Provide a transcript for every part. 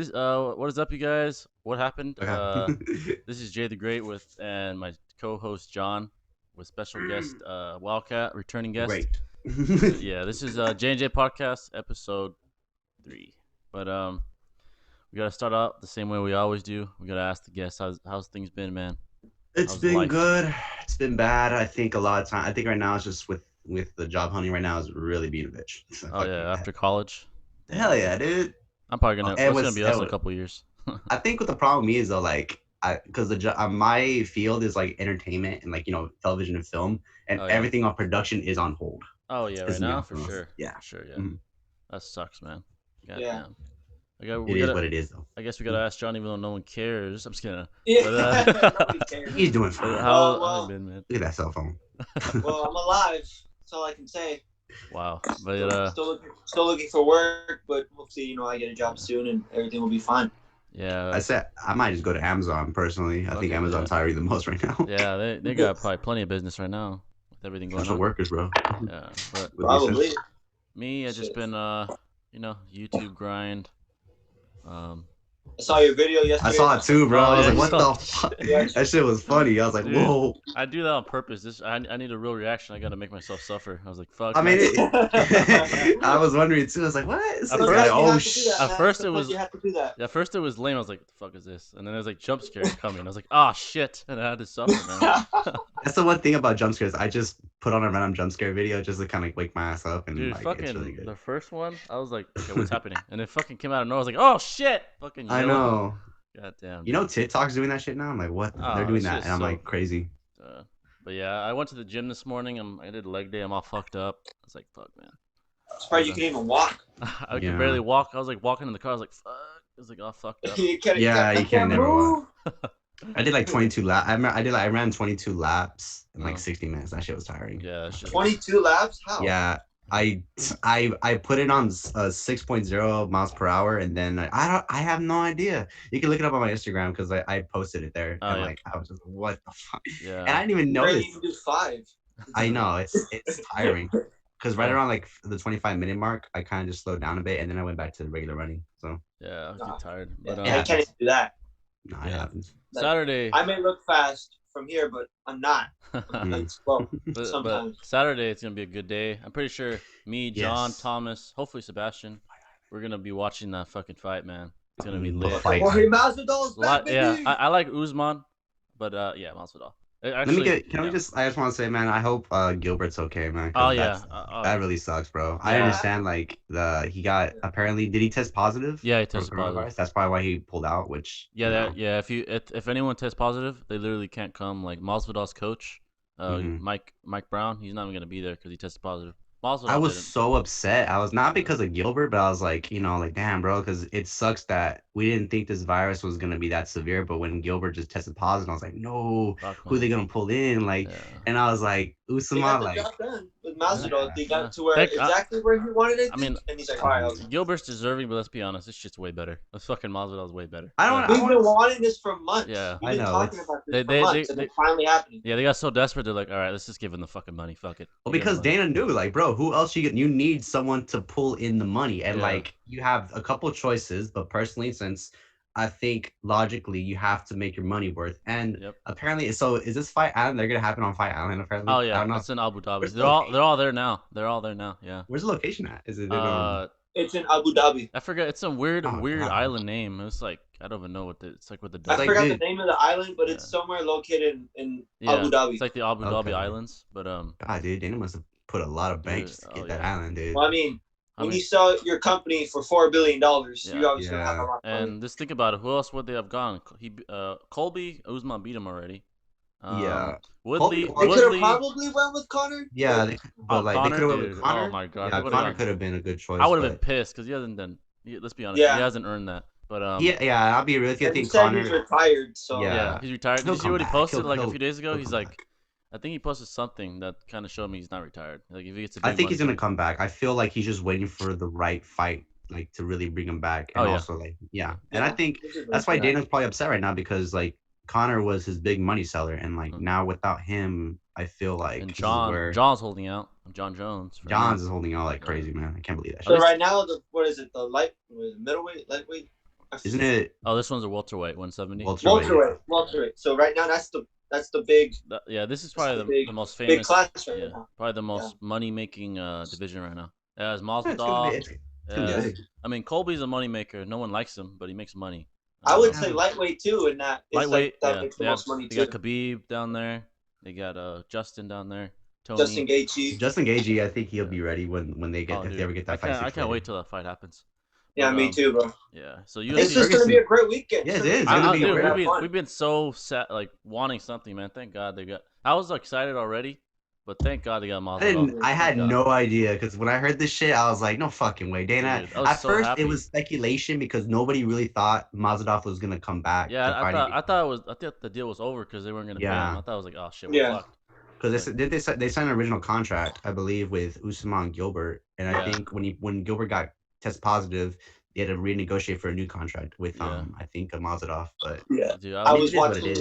What is up, you guys? What happened? Okay. This is Jay the Great with and my co-host John, with special guest Wildcat, returning guest. Great. Yeah, this is J&J podcast episode 3. But we gotta start out the same way we always do. We gotta ask the guests how's things been, man. It's How's been life? good. It's been bad. I think a lot of time. I think right now it's just with the job hunting right now is really being a bitch. It's like Oh fucking yeah, after college. hell Damn. yeah, dude. I'm probably gonna. It That's gonna was be it us in a was. couple years. I think what the problem is though, like because my field is like entertainment and like television and film, and Oh yeah. everything on production is on hold. Oh It's yeah. Right pissing me now, off for the most. sure. Yeah. For sure. Yeah. Mhm. That sucks, man. Yeah. Goddamn. It We is gotta. what it is though. I guess we gotta ask John, even though no one cares. I'm just kidding. Yeah. But Nobody cares. He's doing fine. but Look how you Well, been, man? at that cell phone. well, I'm alive. That's all I can say. Wow. But Still looking for work, but hopefully, I get a job soon and everything will be fine. I yeah, said I might just go to Amazon personally. I think fucking Amazon's hiring the most right now. yeah. They got probably plenty of business right now with everything going Essential on. workers, bro. Yeah. But With the essential- Probably. me, I just Shit. been YouTube grind. I saw your video yesterday. I saw it too, bro. Oh, I was yeah, like, what you the fuck? Yeah. That shit was funny. I was like, Dude, whoa. I do that on purpose. I need a real reaction. I gotta make myself suffer. I was like, fuck. I mean, man. I was wondering too. I was like, what? It's At like, first- oh shit. At first it was- You have to do that. At first it was lame. I was like, "The fuck is this?" And then there was like jump scares coming. I was like, "Ah, shit!" And I had to suffer, man. That's the one thing about jump scares. I just put on a random jump scare video just to kind of wake my ass up and Dude, like fucking it's really good. the first one, I was like, "Okay, what's happening?" And it fucking came out of nowhere. I was like, "Oh shit!" Fucking I yelling. know. God damn. You know, TikTok's doing that shit now. I'm like, what? Oh, They're doing this that, shit's and I'm so- like crazy. But yeah, I went to the gym this morning. I did leg day. I'm all fucked up. I was like, "Fuck, man." Surprised you can even walk. I Yeah. could barely walk. I was like walking in the car. I was like, "Fuck." I was like, all fucked up. You can't, Yeah, you can't never move. I did like 22 laps. I ran 22 laps in like Oh. 60 minutes. That shit was tiring. Yeah, that shit. 22 laps? How? Yeah, I put it on 6.0 miles per hour, and then I have no idea. You can look it up on my Instagram because I posted it there, Oh, and yeah. like I was just what the fuck, Yeah. and I didn't even You barely notice. even do 5. I know it's tiring because right around like the 25-minute mark, I kind of just slowed down a bit, and then I went back to the regular running. So Yeah, I was Nah. getting tired. Yeah, But I can't even do that. no, it Yeah. happens. Like, Saturday. I may look fast from here, but I'm not. I'm like slow But sometimes. Saturday it's gonna be a good day. I'm pretty sure me, John, Yes. Thomas, hopefully Sebastian, we're gonna be watching that fucking fight, man. It's gonna be The lit. fight. Jorge Masvidal's back, baby. Yeah, I like Usman, but yeah, Masvidal. Let me get. Can we yeah. just? I just want to say, man. I hope Gilbert's okay, man. 'cause Oh yeah, that's- that really sucks, bro. I Yeah. understand. Like he got apparently. Did he test positive? Yeah, he for tested coronavirus? positive. That's probably why he pulled out. Which Yeah, you know, yeah. If anyone tests positive, they literally can't come. Like Masvidal's coach, Mhm. Mike Brown, he's not even gonna be there because he tested positive. Masvidal I was didn't. so upset. I was not because of Gilbert, but I was like, like, damn, bro, because it sucks that we didn't think this virus was gonna be that severe. But when Gilbert just tested positive, I was like, no, Fuck, who are they man. gonna pull in? Like, Yeah. and I was like, They Usama, got the like, job done with Masvidal. Yeah. They got Yeah. it to where Thank- exactly where he wanted it. I mean, and he's like, all right, I'll Gilbert's deserving, but let's be honest, this shit's way better. This fucking Masvidal's way better. I don't- Yeah. We've been wanting this for months. Yeah. We've I been know, talking it's- about this They- for they- months, they- and it's finally happening. Yeah, they got so desperate. They're like, all right, let's just give him the fucking money. Fuck it. Well, Give him because the money. Dana knew, like, bro, who else you need someone to pull in the money, and Yeah. like you have a couple choices, but personally, since I think logically you have to make your money worth, and Yep. apparently, so is this Fight Island? They're gonna happen on Fight Island, apparently. Oh I yeah, don't know. it's in Abu Dhabi. Where's the They're all there now. They're all there now. Yeah. Where's the location at? Is it? It's in Abu Dhabi. I forget. It's some weird Oh, weird God. island name. It's like I don't even know what it's like with the. I like, forgot dude- the name of the island, but it's Yeah. somewhere located in Yeah, Abu Dhabi. It's like the Abu Dhabi Okay. Islands, but God, dude, Dana must have put a lot of banks to oh, get that yeah. island, dude. Well, I mean, I when mean, you sell your company for $4 billion, Yeah. you obviously have a lot of money. and just think about it. Who else would they have gone? Colby Usman beat him already. Yeah. Woodley. Colby- They could have Woodley. probably went with Connor. Yeah, but like Connor, they could have went dude. with Connor. Oh my god. Yeah, they would've Connor gone- could have been a good choice. I would have but- been pissed because he hasn't done. Let's be honest. Yeah. He hasn't earned that. But Yeah, I'll be real with you. I And he think said Connor. he's retired, so Yeah. yeah, he's retired. Did He'll you see come what he back. posted He'll- like a he'll- few days ago? he'll He's come like, back. I think he posted something that kind of showed me he's not retired. Like if he gets a I big think he's money- gonna come back. I feel like he's just waiting for the right fight, like to really bring him back. And Oh, yeah. also like, yeah. And I think This is that's why like- Dana's probably upset right now because like Connor was his big money seller, and like Mhm. now without him, I feel like And this is where John's holding out. John Jones. for Johns him. is holding out like crazy, man. I can't believe that So shit. right now, what is it? The middleweight, lightweight? Isn't it Oh, this one's a welterweight, 170. Welterweight. So right now that's the big Yeah, this is that's probably the big the most big famous. class right Yeah, now. probably the most money making division right now. It has Yeah, it's gonna be. Masvidal. It's gonna be Yeah. big. I mean, Colby's a money maker. No one likes him, but he makes money. I would Yeah. say lightweight too, and that it's Lightweight. like that Yeah, makes the most money they too. got Khabib down there. They got Justin down there. Tony. Justin Gaethje. Justin Gaethje, I think he'll be ready when they get Oh, if dude. they ever get that fight. I can't wait till that fight happens. Yeah, But, me too, bro. Yeah, so It's UFC. just gonna be a great weekend. Yeah, it It's is. gonna gonna be be dude, great. we've been so sad, like wanting something, man. Thank God they got. I was excited already, but thank God they got Masvidal. I had Thank God. no idea because when I heard this shit, I was like, no fucking way, Dana. Dude, I was At so first, happy. it was speculation because nobody really thought Mazadov was gonna come back. Yeah, to I thought the deal was over because they weren't gonna pay him. Yeah. I thought it was like, oh shit, we're fucked. Because they signed an original contract, I believe, with Usman Gilbert, and I think when Gilbert got test positive, they had to renegotiate for a new contract with I think Mazadov. But yeah, dude, I was watching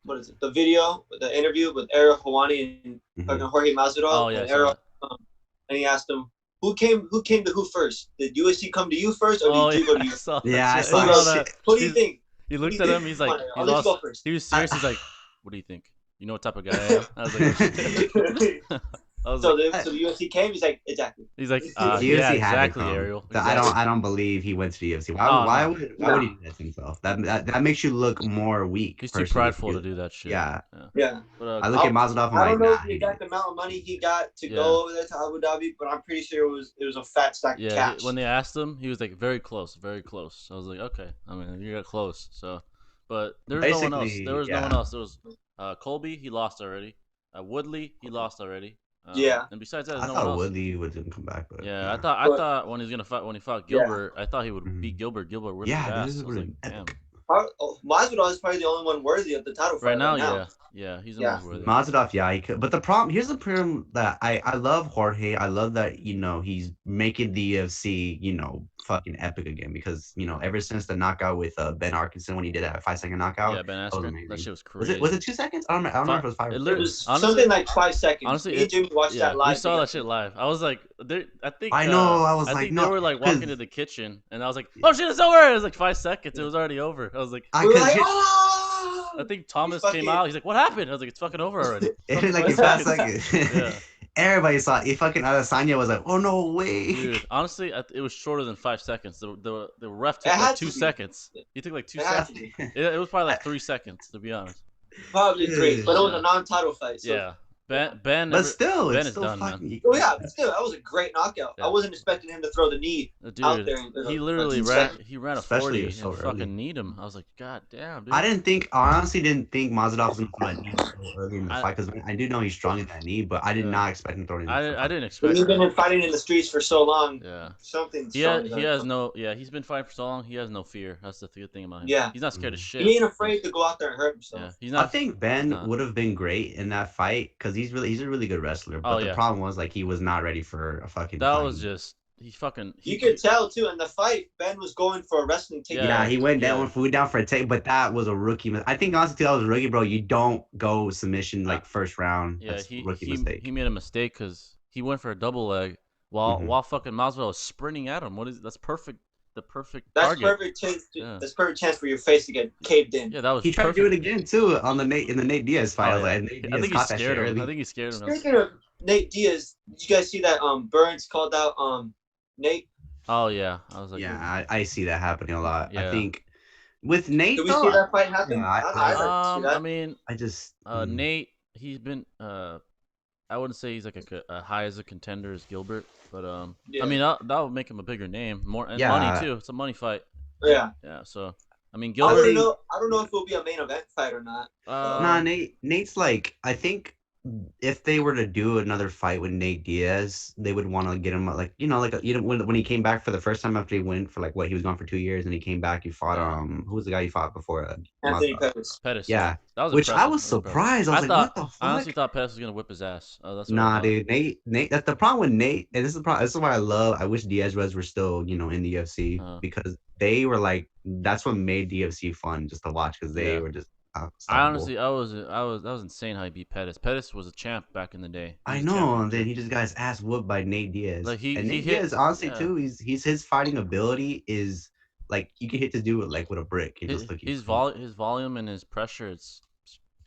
what is it? The video, the interview with Ariel Helwani and fucking Jorge Masvidal. Oh yeah, and Ariel, and he asked him, who came to who first? Did UFC come to you first, or did you go to you? I saw that. What do you think? He looked at him. He's like, I'll let you go first. He was serious. He's like, what do you think? You know what type of guy I am? I was like, so the UFC came. He's like, exactly. He's like, UFC exactly, Ariel. Exactly. I don't believe he went to the UFC. Why would he do that to himself? That makes you look more weak. He's too prideful to do that shit. Yeah. But, I look at Mazadov. I don't know the exact amount of money he got to go over there to Abu Dhabi, but I'm pretty sure it was a fat stack of cash. When they asked him, he was like, very close, very close. I was like, okay. I mean, you got close. So, but there was no one else. There was no one else. There was Colby. He lost already. Woodley. He lost already. And besides that, I thought Woodley wouldn't come back, but I thought when he fought Gilbert, I thought he would beat Gilbert. Gilbert whipped his ass. This is like, damn. Masvidal is probably the only one worthy of the title fight right now. Yeah, he's the most worthy. Mazadov, he could. But here's the problem that I love Jorge. I love that he's making the UFC fucking epic again because ever since the knockout with Ben Arkinson when he did that 5-second knockout. Yeah, Ben Askren. That shit was crazy. Was it 2 seconds? I don't remember if it was 5. It was something like 5 seconds. Honestly, me and Jimmy watched that live. We saw that shit live. I was like, I think I know. I was I like, think no, they were like walking to the kitchen, and I was like, oh shit, it's over. It was like 5 seconds. It was already over. I was like, I think Thomas came out. He's like, what happened? I was like, it's fucking over already. It was like 5 seconds. Yeah. Everybody saw it. Fucking Adesanya was like, oh no way. Dude, honestly, it was shorter than 5 seconds. The ref took like 2 seconds. He took like 2 seconds. It was probably like 3 seconds, to be honest. Probably 3, but it was a non-title fight. So. Yeah. Ben Ben is done, man. Oh yeah, but still, that was a great knockout. Yeah. I wasn't expecting him to throw the knee out there. He literally ran a 40 and fucking kneed him. I was like, God damn, dude. I honestly didn't think Mazadov was going to throw that knee so early in the fight because I do know he's strong in that knee, but I did not expect him throwing it. I didn't expect. He's been fighting in the streets for so long. Yeah. Something. He has no. Yeah, he's been fighting for so long. He has no fear. That's the good thing about him. Yeah. He's not scared of shit. He ain't afraid to go out there and hurt himself. Yeah. He's not. I think Ben would have been great in that fight because he's a really good wrestler, but the problem was like he was not ready for a fucking. That was just you could tell too in the fight. Ben was going for a wrestling takedown. Yeah, he went down for a take, but that was a rookie. I think honestly, that was a rookie, bro. You don't go submission like first round. Yeah, that's a rookie mistake. He made a mistake because he went for a double leg while fucking Masvidal was sprinting at him. That's perfect. The perfect target. That's perfect chance for your face to get caved in. Yeah, that was. He tried to do it again too on in the Nate Diaz fight. I think he scared him. I think he scared him. Speaking of Nate Diaz, did you guys see that Burns called out Nate? Oh yeah, I was like, yeah, I see that happening a lot. Yeah. I think with Nate. Did we see that fight happen? I mean, Mm-hmm. Nate. He's been. I wouldn't say he's like a high as a contender as Gilbert, but I mean that would make him a bigger name, more and money too. It's a money fight. Yeah. Yeah. So I mean, Gilbert. I don't know if it'll be a main event fight or not. Nah, Nate's like I think if they were to do another fight with Nate Diaz, they would want to get him when he came back for the first time after he went for he was gone for 2 years and he came back. He fought who was the guy he fought before? Anthony Pettis. Yeah, that was which I was surprised. I was like, what the fuck? I honestly thought Pettis was gonna whip his ass. Nah, dude, Nate. That's the problem with Nate, and this is the problem. This is why I wish Diaz were still in the UFC because they were like that's what made the UFC fun just to watch because they were just. I honestly, that was insane how he beat Pettis. Pettis was a champ back in the day. I know, and then he just got his ass whooped by Nate Diaz. Like Nate Diaz, honestly, too, his fighting ability is like you can hit this dude with a brick. It just his volume and his pressure, it's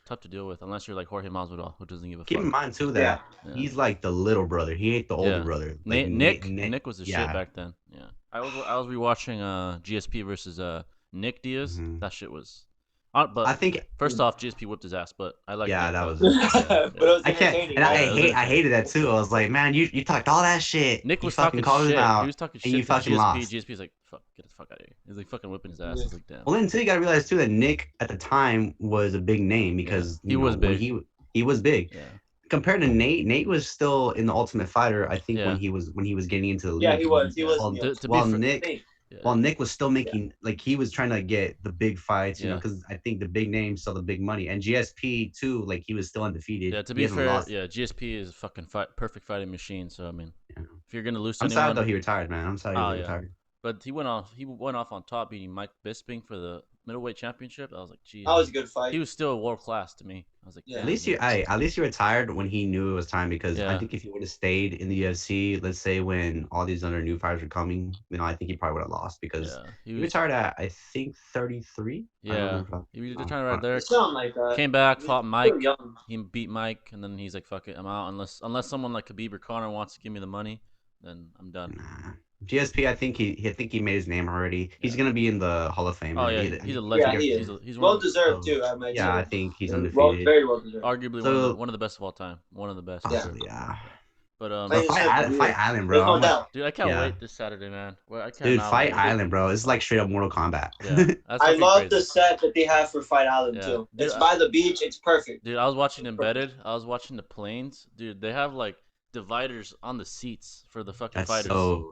tough to deal with unless you're like Jorge Masvidal, who doesn't give a fuck. Keep in mind too that he's like the little brother. He ain't the older brother. Like Nick was the shit back then. Yeah, I was rewatching GSP versus Nick Diaz. Mm-hmm. That shit was. But I think first off, GSP whipped his ass, but I like. Yeah, that was. But it was I can't, and I hated that too. I was like, man, you talked all that shit. Nick was talking shit. He was talking shit. And you fucking lost. GSP's like, fuck, get the fuck out of here. He's like fucking whipping his ass. I was like, damn. Well, then too, you gotta realize too that Nick at the time was a big name because he was big. He was big. Yeah. Compared to Nate was still in the Ultimate Fighter. I think when he was getting into the league. Yeah, he was. While Nick was still making like he was trying to get the big fights, you know, because I think the big names saw the big money, and GSP too, like he was still undefeated. Yeah, to be fair, GSP is a fucking perfect fighting machine. So I mean, if you're gonna lose, I'm sorry though he retired, man. I'm sorry he retired. But he went off on top, beating Mike Bisping for the middleweight championship. I was like, geez, that was a good fight. He was still world class to me. I was like, at least he retired when he knew it was time, because I think if he would have stayed in the UFC, let's say when all these other new fighters were coming, you know, I think he probably would have lost, because he retired at I think 33. Yeah, he was trying right there. Something like that. Came back, fought Mike. He beat Mike, and then he's like, fuck it, I'm out. Unless someone like Khabib or Conor wants to give me the money, then I'm done. Nah. GSP, I think he made his name already. He's gonna be in the Hall of Fame. Oh yeah, he's a legend. Yeah, he's well deserved too. I think he's undefeated. Very well deserved. Arguably one of the best of all time. One of the best. Yeah. But Fight Island, bro. Dude, I can't wait this Saturday, man. Fight Island, bro. It's like straight up Mortal Kombat. Yeah, I love the set that they have for Fight Island too. Dude, it's by the beach. It's perfect. Dude, I was watching Embedded. I was watching the planes. Dude, they have like dividers on the seats for the fucking fighters.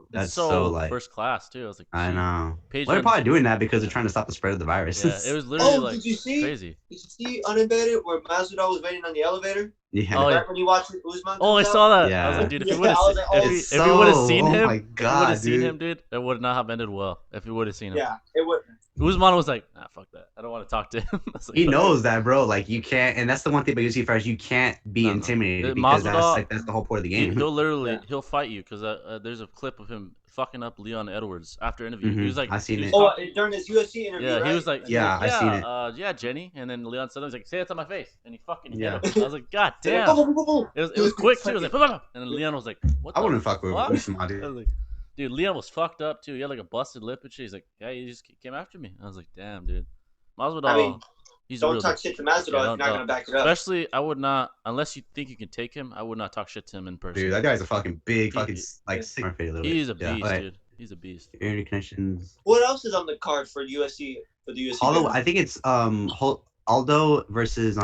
That's so like first class too. I was like, I know. They're probably doing that because they're trying to stop the spread of the virus. Yeah, it was literally like did you see, crazy. Did you see Unembedded where Masvidal was waiting on the elevator? Yeah. Right when you watched Usman. I saw that. Yeah. I was like, dude, if you would have seen him, dude, it would not have ended well. If you would have seen him. Yeah, it would. Usman was like, fuck that. I don't want to talk to him. Like, he knows that, bro. Like, you can't, and that's the one thing about UFC fighters, you can't be intimidated, because that's the whole point of the game. He'll fight you, because there's a clip of him fucking up Leon Edwards after interview. He was like, I seen it. During his UFC interview. Yeah, he was like, I seen it. Yeah, Jenny, and then Leon said, like, say it to my face, and he fucking hit him. I was like, god damn. It was quick too. It was like, and then Leon was like, what? I wouldn't fuck with Usman, dude. I was like, dude, Leon was fucked up too. He had like a busted lip and shit. He's like, yeah, he just came after me. I was like, damn, dude. Masvidal, he's don't talk shit to Masvidal if you're not gonna back it up. Especially, I would not, unless you think you can take him. I would not talk shit to him in person. Dude, that guy's a fucking big, sick. He's a beast, dude. He's a beast. Internet connections. What else is on the card for UFC? I think it's Aldo versus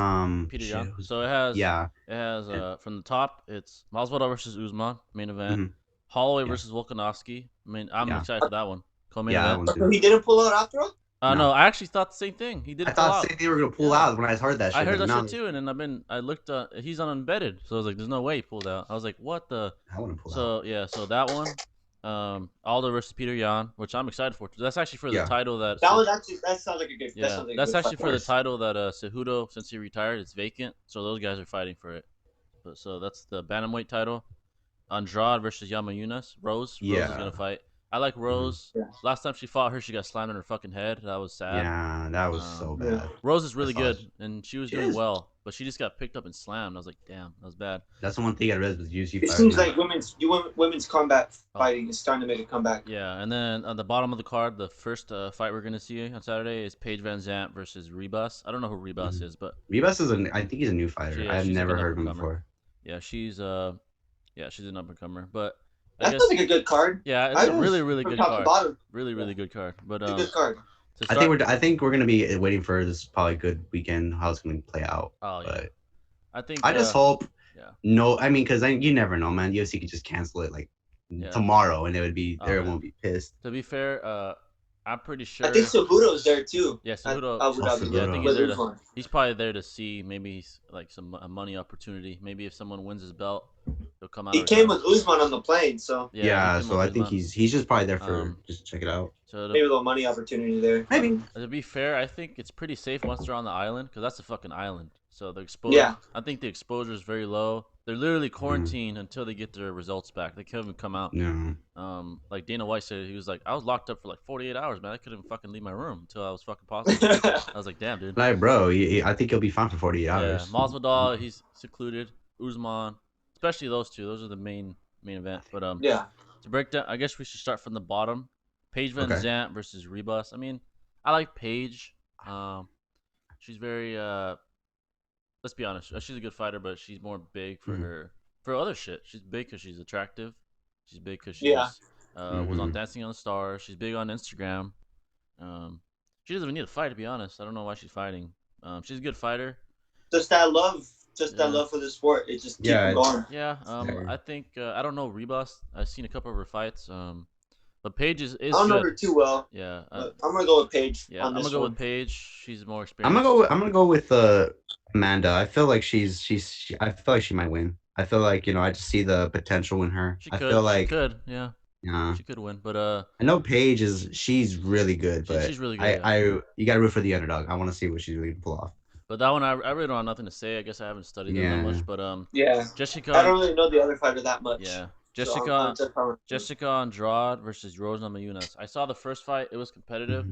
Peter Yan. So it has from the top, it's Masvidal versus Usman, main event. Holloway versus Volkanovski. I mean, I'm excited for that one. Co-main event. So he didn't pull out after all? No, I actually thought the same thing. He didn't. I thought the same thing they were gonna pull out when I heard that shit. I heard that shit too, and then I looked. He's on Embedded, so I was like, "There's no way he pulled out." I was like, "What the?" I want to pull out. So yeah, so that one, Aldo versus Peter Yan, which I'm excited for. That's actually for the title that. That sounds like a good. Yeah, that's actually for the title that Cejudo, since he retired, it's vacant. So those guys are fighting for it. So that's the bantamweight title. Andrade versus Yamajunas. Rose is gonna fight. I like Rose. Last time she fought her, she got slammed in her fucking head. That was sad. Yeah, that was so bad. Rose is really good, and she was doing well, but she just got picked up and slammed. I was like, damn, that was bad. That's the one thing I read with UFC. It seems like women's combat fighting is starting to make a comeback. Yeah, and then on the bottom of the card, the first fight we're gonna see on Saturday is Paige Van Zandt versus Rebus. I don't know who Rebus is, but Rebus is I think he's a new fighter. I've never heard of him before. Yeah, she's an up and comer, but. That sounds like a good card. Yeah, it's a really, really good card. Really good card. But it's a good card. I think we're gonna be waiting for this probably good weekend, how it's gonna play out. Oh yeah. But I just hope. Yeah. No, I mean, because you never know, man. UFC could just cancel it like tomorrow, and it would be everyone won't be pissed. To be fair, I'm pretty sure. I think Cejudo's there too. Yeah, Cejudo. Yeah, I think he's there he's probably there to see maybe like a money opportunity. Maybe if someone wins his belt, he'll come out. He came with Usman on the plane, so. Yeah, so I think he's just probably there for just check it out. So maybe a little money opportunity there. Maybe. To be fair, I think it's pretty safe once they're on the island, because that's a fucking island. So the exposure. Yeah. I think the exposure is very low. They're literally quarantined until they get their results back. They can't even come out. No. Like Dana White said, he was like, I was locked up for like 48 hours, man. I couldn't fucking leave my room until I was fucking positive. I was like, damn, dude. Like, bro, I think you'll be fine for 48 hours. Yeah, Masvidal, he's secluded. Usman, especially those two. Those are the main event. But yeah. To break down, I guess we should start from the bottom. Paige Van Zant versus Rebus. I mean, I like Paige. She's very let's be honest. She's a good fighter, but she's more big for her for other shit. She's big because she's attractive. She's big because she was on Dancing on the Stars. She's big on Instagram. She doesn't even need to fight, to be honest. I don't know why she's fighting. She's a good fighter. Just that love for the sport. It just keeps going. Yeah. I think I don't know Rebus. I've seen a couple of her fights. But Paige is I don't know her too well. Yeah. I'm gonna go with Paige. Yeah, I'm gonna go with Paige. She's more experienced. I'm gonna go with Amanda. I feel like I feel like she might win. I feel like I just see the potential in her. She could. Yeah. She could win, but I know Paige she's really good, but she's really good. You gotta root for the underdog. I want to see what she's really gonna pull off. But that one, I really don't have nothing to say. I guess I haven't studied it that much, but Jessica. I don't really know the other fighter that much. Yeah, Jessica Andrade versus Rose Namajunas. I saw the first fight. It was competitive.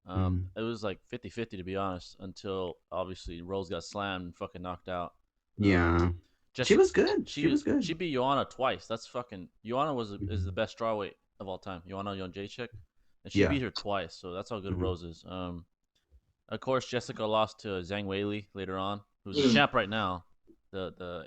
It was like 50-50 to be honest, until obviously Rose got slammed and fucking knocked out. She was good. She was good. She beat Joanna twice. That's fucking. Joanna is the best strawweight of all time. Joanna Jędrzejczyk, and she beat her twice. So that's how good Rose is. Of course, Jessica lost to Zhang Weili later on, who's a champ right now, the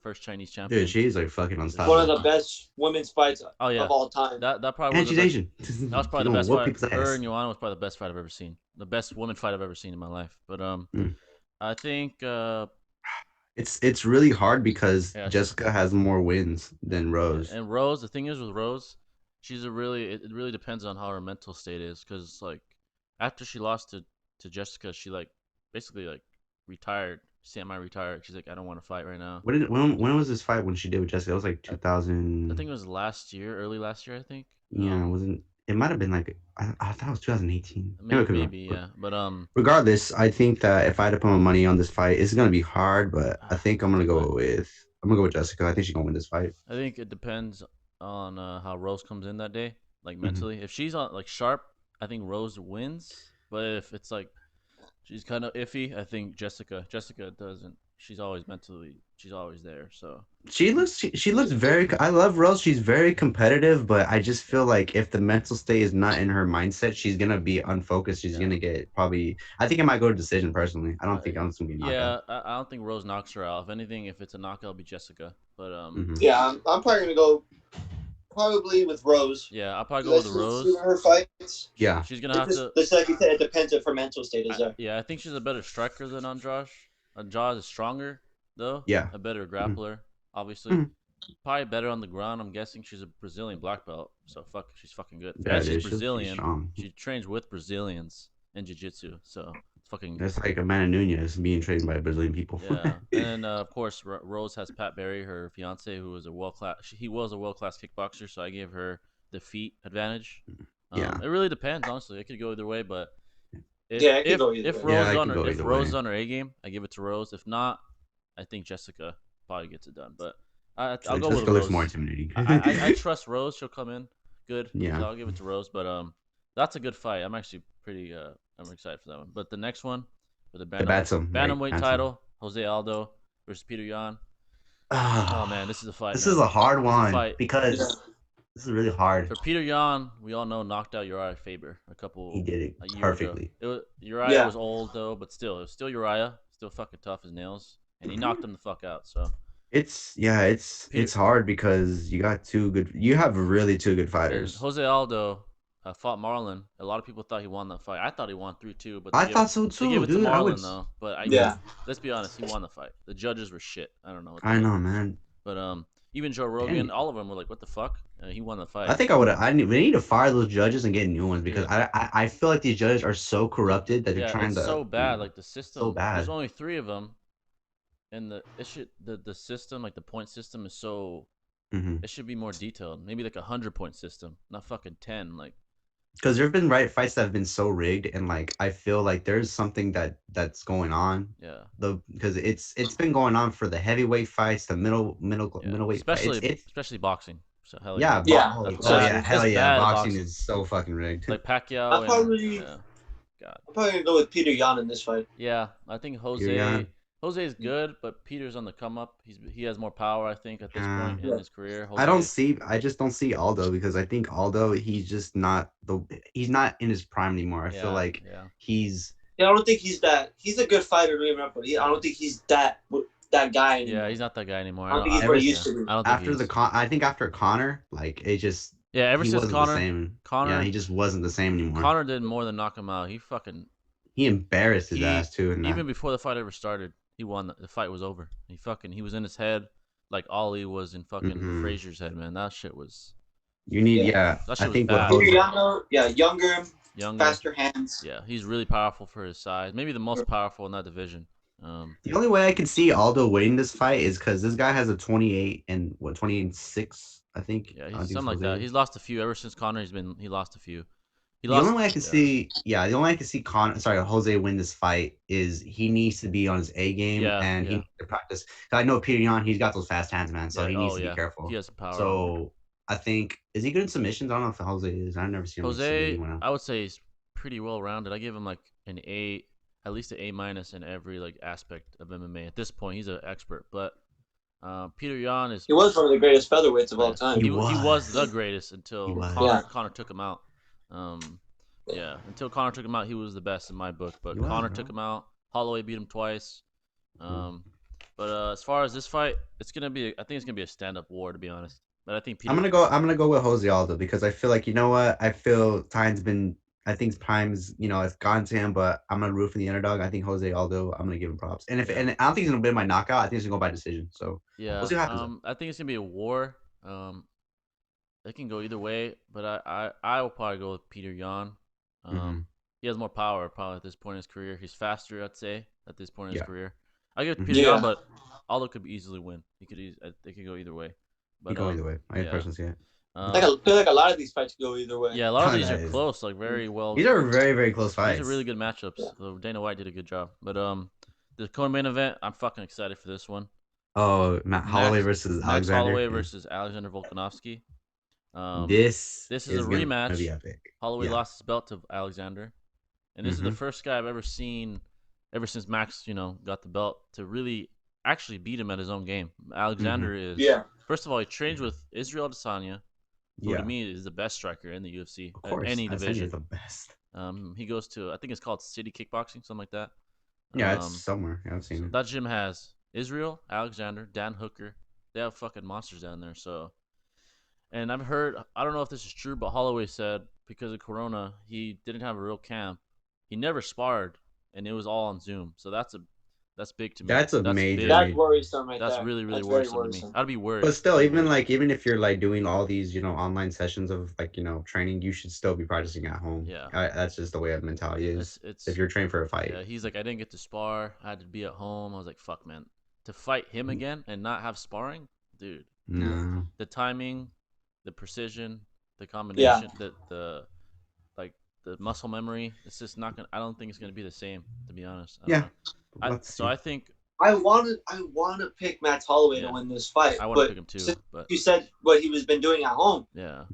first Chinese champion. Dude, she's like fucking unstoppable. One of the best women's fights of all time. That probably was she's Asian. That was probably the best fight. Her and Joanna was probably the best fight I've ever seen. The best woman fight I've ever seen in my life. But I think it's really hard because Jessica has more wins than Rose. And Rose, the thing is with Rose, it really depends on how her mental state is, because like after she lost to Jessica, she like basically like retired, semi-retired. She's like, I don't want to fight right now. When was this fight when she did with Jessica? It was like 2000. I think it was early last year. I think. Yeah, it might have been like I thought it was 2018. Maybe yeah. But regardless, I think that if I had to put my money on this fight, it's gonna be hard. But I think I'm gonna go with Jessica. I think she's gonna win this fight. I think it depends on how Rose comes in that day, like mentally. If she's on like sharp, I think Rose wins. But if it's like she's kind of iffy, I think Jessica doesn't. She's always there. So she looks very. I love Rose. She's very competitive, but I just feel like if the mental state is not in her mindset, she's gonna be unfocused. She's gonna get probably. I think it might go to decision personally. I don't think I'm gonna be knocked out. Yeah, I don't think Rose knocks her out. If anything, if it's a knockout, it'll be Jessica. But yeah, I'm probably gonna go. Probably with Rose. Yeah, I'll probably go with Rose. Her fights. Yeah, she's gonna have to. Just like you said, it depends if her mental state is there. Yeah, I think she's a better striker than Andrade. Andrade is stronger though. Yeah, a better grappler, obviously. Probably better on the ground. I'm guessing she's a Brazilian black belt, so she's fucking good. Yeah, she's Brazilian. She trains with Brazilians in jiu-jitsu, so it's fucking. That's like Amanda Nunes being trained by Brazilian people. Yeah, and of course Rose has Pat Barry, her fiance, who was a world class kickboxer. So I gave her the feet advantage. Yeah, it really depends. Honestly, it could go either way, but if Rose is on her A game, I give it to Rose. If not, I think Jessica probably gets it done. But I'll go with Rose. Looks more intimidating. I trust Rose. She'll come in good. Yeah, so I'll give it to Rose. But that's a good fight. I'm actually pretty I'm excited for that one. But the next one for the bantamweight title, Jose Aldo versus Peter Yan. Oh man, this is a fight. This is a hard one because this is really hard. For Peter Yan, we all know knocked out Uriah Faber He did it perfectly. Uriah was old though, but it was still Uriah, still fucking tough as nails, and he knocked him the fuck out. So it's hard because you have really two good fighters. And Jose Aldo fought Marlon. A lot of people thought he won that fight. I thought he won 3-2, but I thought so too. They gave it to Marlon though. But let's be honest, he won the fight. The judges were shit. I don't know. I know, man. But even Joe Rogan, all of them were like, "What the fuck?" He won the fight. I think we need to fire those judges and get new ones because I feel like these judges are so corrupted that they're trying to. So bad, like the system. So bad. There's only 3 of them, and the system, like the point system, is so. It should be more detailed. Maybe like 100-point system, not fucking 10. Like, because there've been fights that have been so rigged, and like I feel like there's something that's going on. Yeah. Because it's been going on for the heavyweight fights, the middleweight fights. Especially boxing. So hell Yeah, Yeah, hell it's yeah, bad boxing boxing. is so fucking rigged. Like Pacquiao I'm probably God. I'm probably gonna go with Peter Yan in this fight. Yeah, I think Yeah. Jose is good, but Peter's on the come up. He has more power, I think, at this point in Yeah. his career. I just don't see Aldo because I think Aldo he's not in his prime anymore. I feel like he's Yeah, I don't think he's that. He's a good fighter, but I don't think he's that guy anymore. Yeah, he's not that guy anymore. I don't think he's where he used to be. I don't think I think after Connor, like it just ever he since wasn't the same. Connor, he just wasn't the same anymore. Connor did more than knock him out. He embarrassed his ass too. Even before the fight ever started, he won. The fight was over. He was in his head like Ali was in fucking Frazier's head, man. That shit was. You need that shit I was think bad. Younger, faster hands. Yeah, he's really powerful for his size. Maybe the most powerful in that division. The only way I can see Aldo winning this fight is because this guy has a 28-6, I think. Yeah, he's something like that. He's lost a few ever since Connor. He lost a few. The only way I can see Jose win this fight is he needs to be on his A game and he needs to practice. I know Peter Yan, he's got those fast hands, man, so he needs to be careful. He has some power. So I think is he good in submissions? I don't know if Jose is. I've never seen him. Jose, I would say he's pretty well rounded. I give him like an A, at least an A- in every like aspect of MMA. At this point, he's an expert. But Peter Yan he was one of the greatest featherweights of all time. He was the greatest until Connor took him out. Until Connor took him out, he was the best in my book. But Connor took him out. Holloway beat him twice. But as far as this fight, I think it's gonna be a stand-up war, to be honest. But I think I'm gonna go with Jose Aldo because I feel like I feel time's it's gone to him, but I'm gonna root for the underdog. I think Jose Aldo, I'm gonna give him props. And and I don't think he's gonna be my knockout. I think he's gonna go by decision. So we'll see what happens. I think it's gonna be a war. It can go either way, but I will probably go with Peter Yan. He has more power probably at this point in his career. He's faster, I'd say, at this point in his career. I give it to Peter Yan, but Aldo could easily win. They could go either way. But, go either way. I personally see it. I feel like a lot of these fights go either way. Yeah, a lot of these are close, like very well. These are very, very close fights. These are really good matchups. Yeah. So Dana White did a good job. But the co-main event, I'm fucking excited for this one. Oh, Holloway versus Alexander. Holloway versus Alexander Volkanovski. This is a rematch. Be epic. Holloway lost his belt to Alexander, and this is the first guy I've ever seen, ever since Max, got the belt, to really actually beat him at his own game. Alexander is. First of all, he trains with Israel Adesanya, who to me is the best striker in the UFC, of course, any division. The best. He goes to, I think it's called City Kickboxing, something like that. Yeah, it's somewhere. I've seen it. That gym has Israel, Alexander, Dan Hooker. They have fucking monsters down there. So, and I've heard, I don't know if this is true, but Holloway said because of Corona, he didn't have a real camp. He never sparred, and it was all on Zoom. So that's big to me. That's major. That's worrisome right That's there. really, really worrisome to me. I'd be worried. But still, even if you're like doing all these, online sessions of training, you should still be practicing at home. Yeah. That's just the way of mentality is. It's if you're trained for a fight. Yeah, he's like, I didn't get to spar. I had to be at home. I was like, fuck, man. To fight him again and not have sparring? Dude. No. The timing, the precision, the combination, the muscle memory, it's just not gonna. I don't think it's gonna be the same, to be honest. I think I want to pick Max Holloway to win this fight. I want to pick him too. But you said what he was been doing at home. Yeah.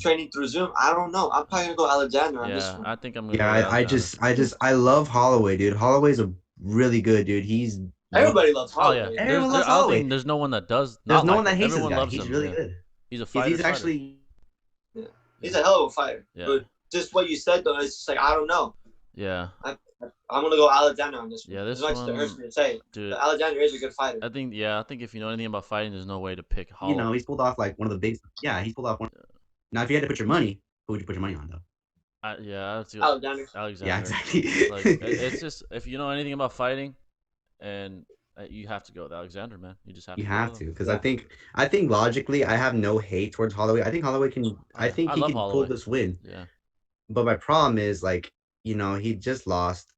Training through Zoom. I don't know. I'm probably gonna go Alexander on this one. I think I'm gonna. Yeah, I love Holloway, dude. Holloway's a really good dude. Everybody loves Holloway. Oh, yeah. Everyone loves Holloway. I don't think there's no one that does. There's no one that hates Everyone this guy. loves He's him. really good. He's a fighter. He's actually. Yeah. He's a hell of a fighter. Yeah. But just what you said though, it's just like I don't know. Yeah. I'm gonna go Alexander on this one. Yeah, this one. It hurts me to say, dude. Alexander is a good fighter. I think if you know anything about fighting, there's no way to pick Holloway. He's pulled off like one of the big. Yeah, he's pulled off one. Now, if you had to put your money, who would you put your money on though? Alexander. Yeah, exactly. Like it's just if you know anything about fighting, and you have to go with Alexander, man. You just have to. You have to, because I think logically, I have no hate towards Holloway. I think Holloway can. I think he can pull this win. Yeah. But my problem is he just lost.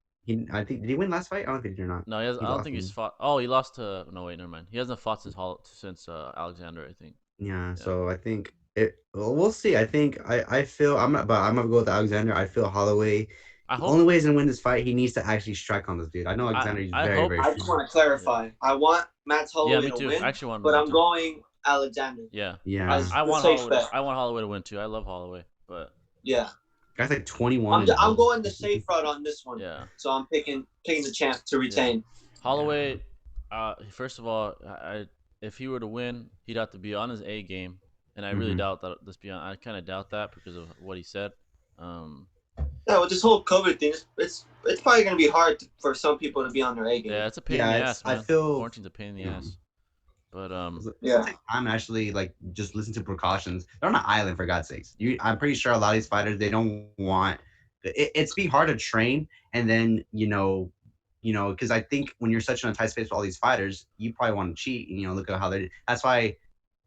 I think did he win last fight? I don't think he did or not. No, I don't think he's fought. Oh, he lost to. No, wait, never mind. He hasn't fought since Alexander, I think. Yeah. So I think Well, we'll see. I think I feel I'm not, but I'm gonna go with Alexander. I feel Holloway. I The hope. only way he's gonna win this fight, he needs to actually strike on this dude. I know Alexander is I very, hope. very I just strong. want to clarify. Yeah. I want Max Yeah, Holloway me to too. I win, actually want him but to win I'm too. going Alexander. Yeah. Yeah. I The want safe Holloway. bet. I want Holloway to win too. I love Holloway, but Yeah. Guy's like 21 and I'm 0. going the safe route on this one. yeah. So I'm picking the champ to retain. Holloway, first of all, if he were to win, he'd have to be on his A game, and I really doubt that. Let's be honest, I kind of doubt that because of what he said. Yeah, with this whole COVID thing, it's probably gonna be hard for some people to be on their A game. Yeah, it's a pain in the ass, man. I feel quarantine's a pain in the ass. But yeah, take time and actually like just listen to precautions. They're on an island for God's sakes. I'm pretty sure a lot of these fighters they don't want. It's be hard to train, and then because I think when you're such in a tight space with all these fighters, you probably want to cheat. And, look at how they. That's why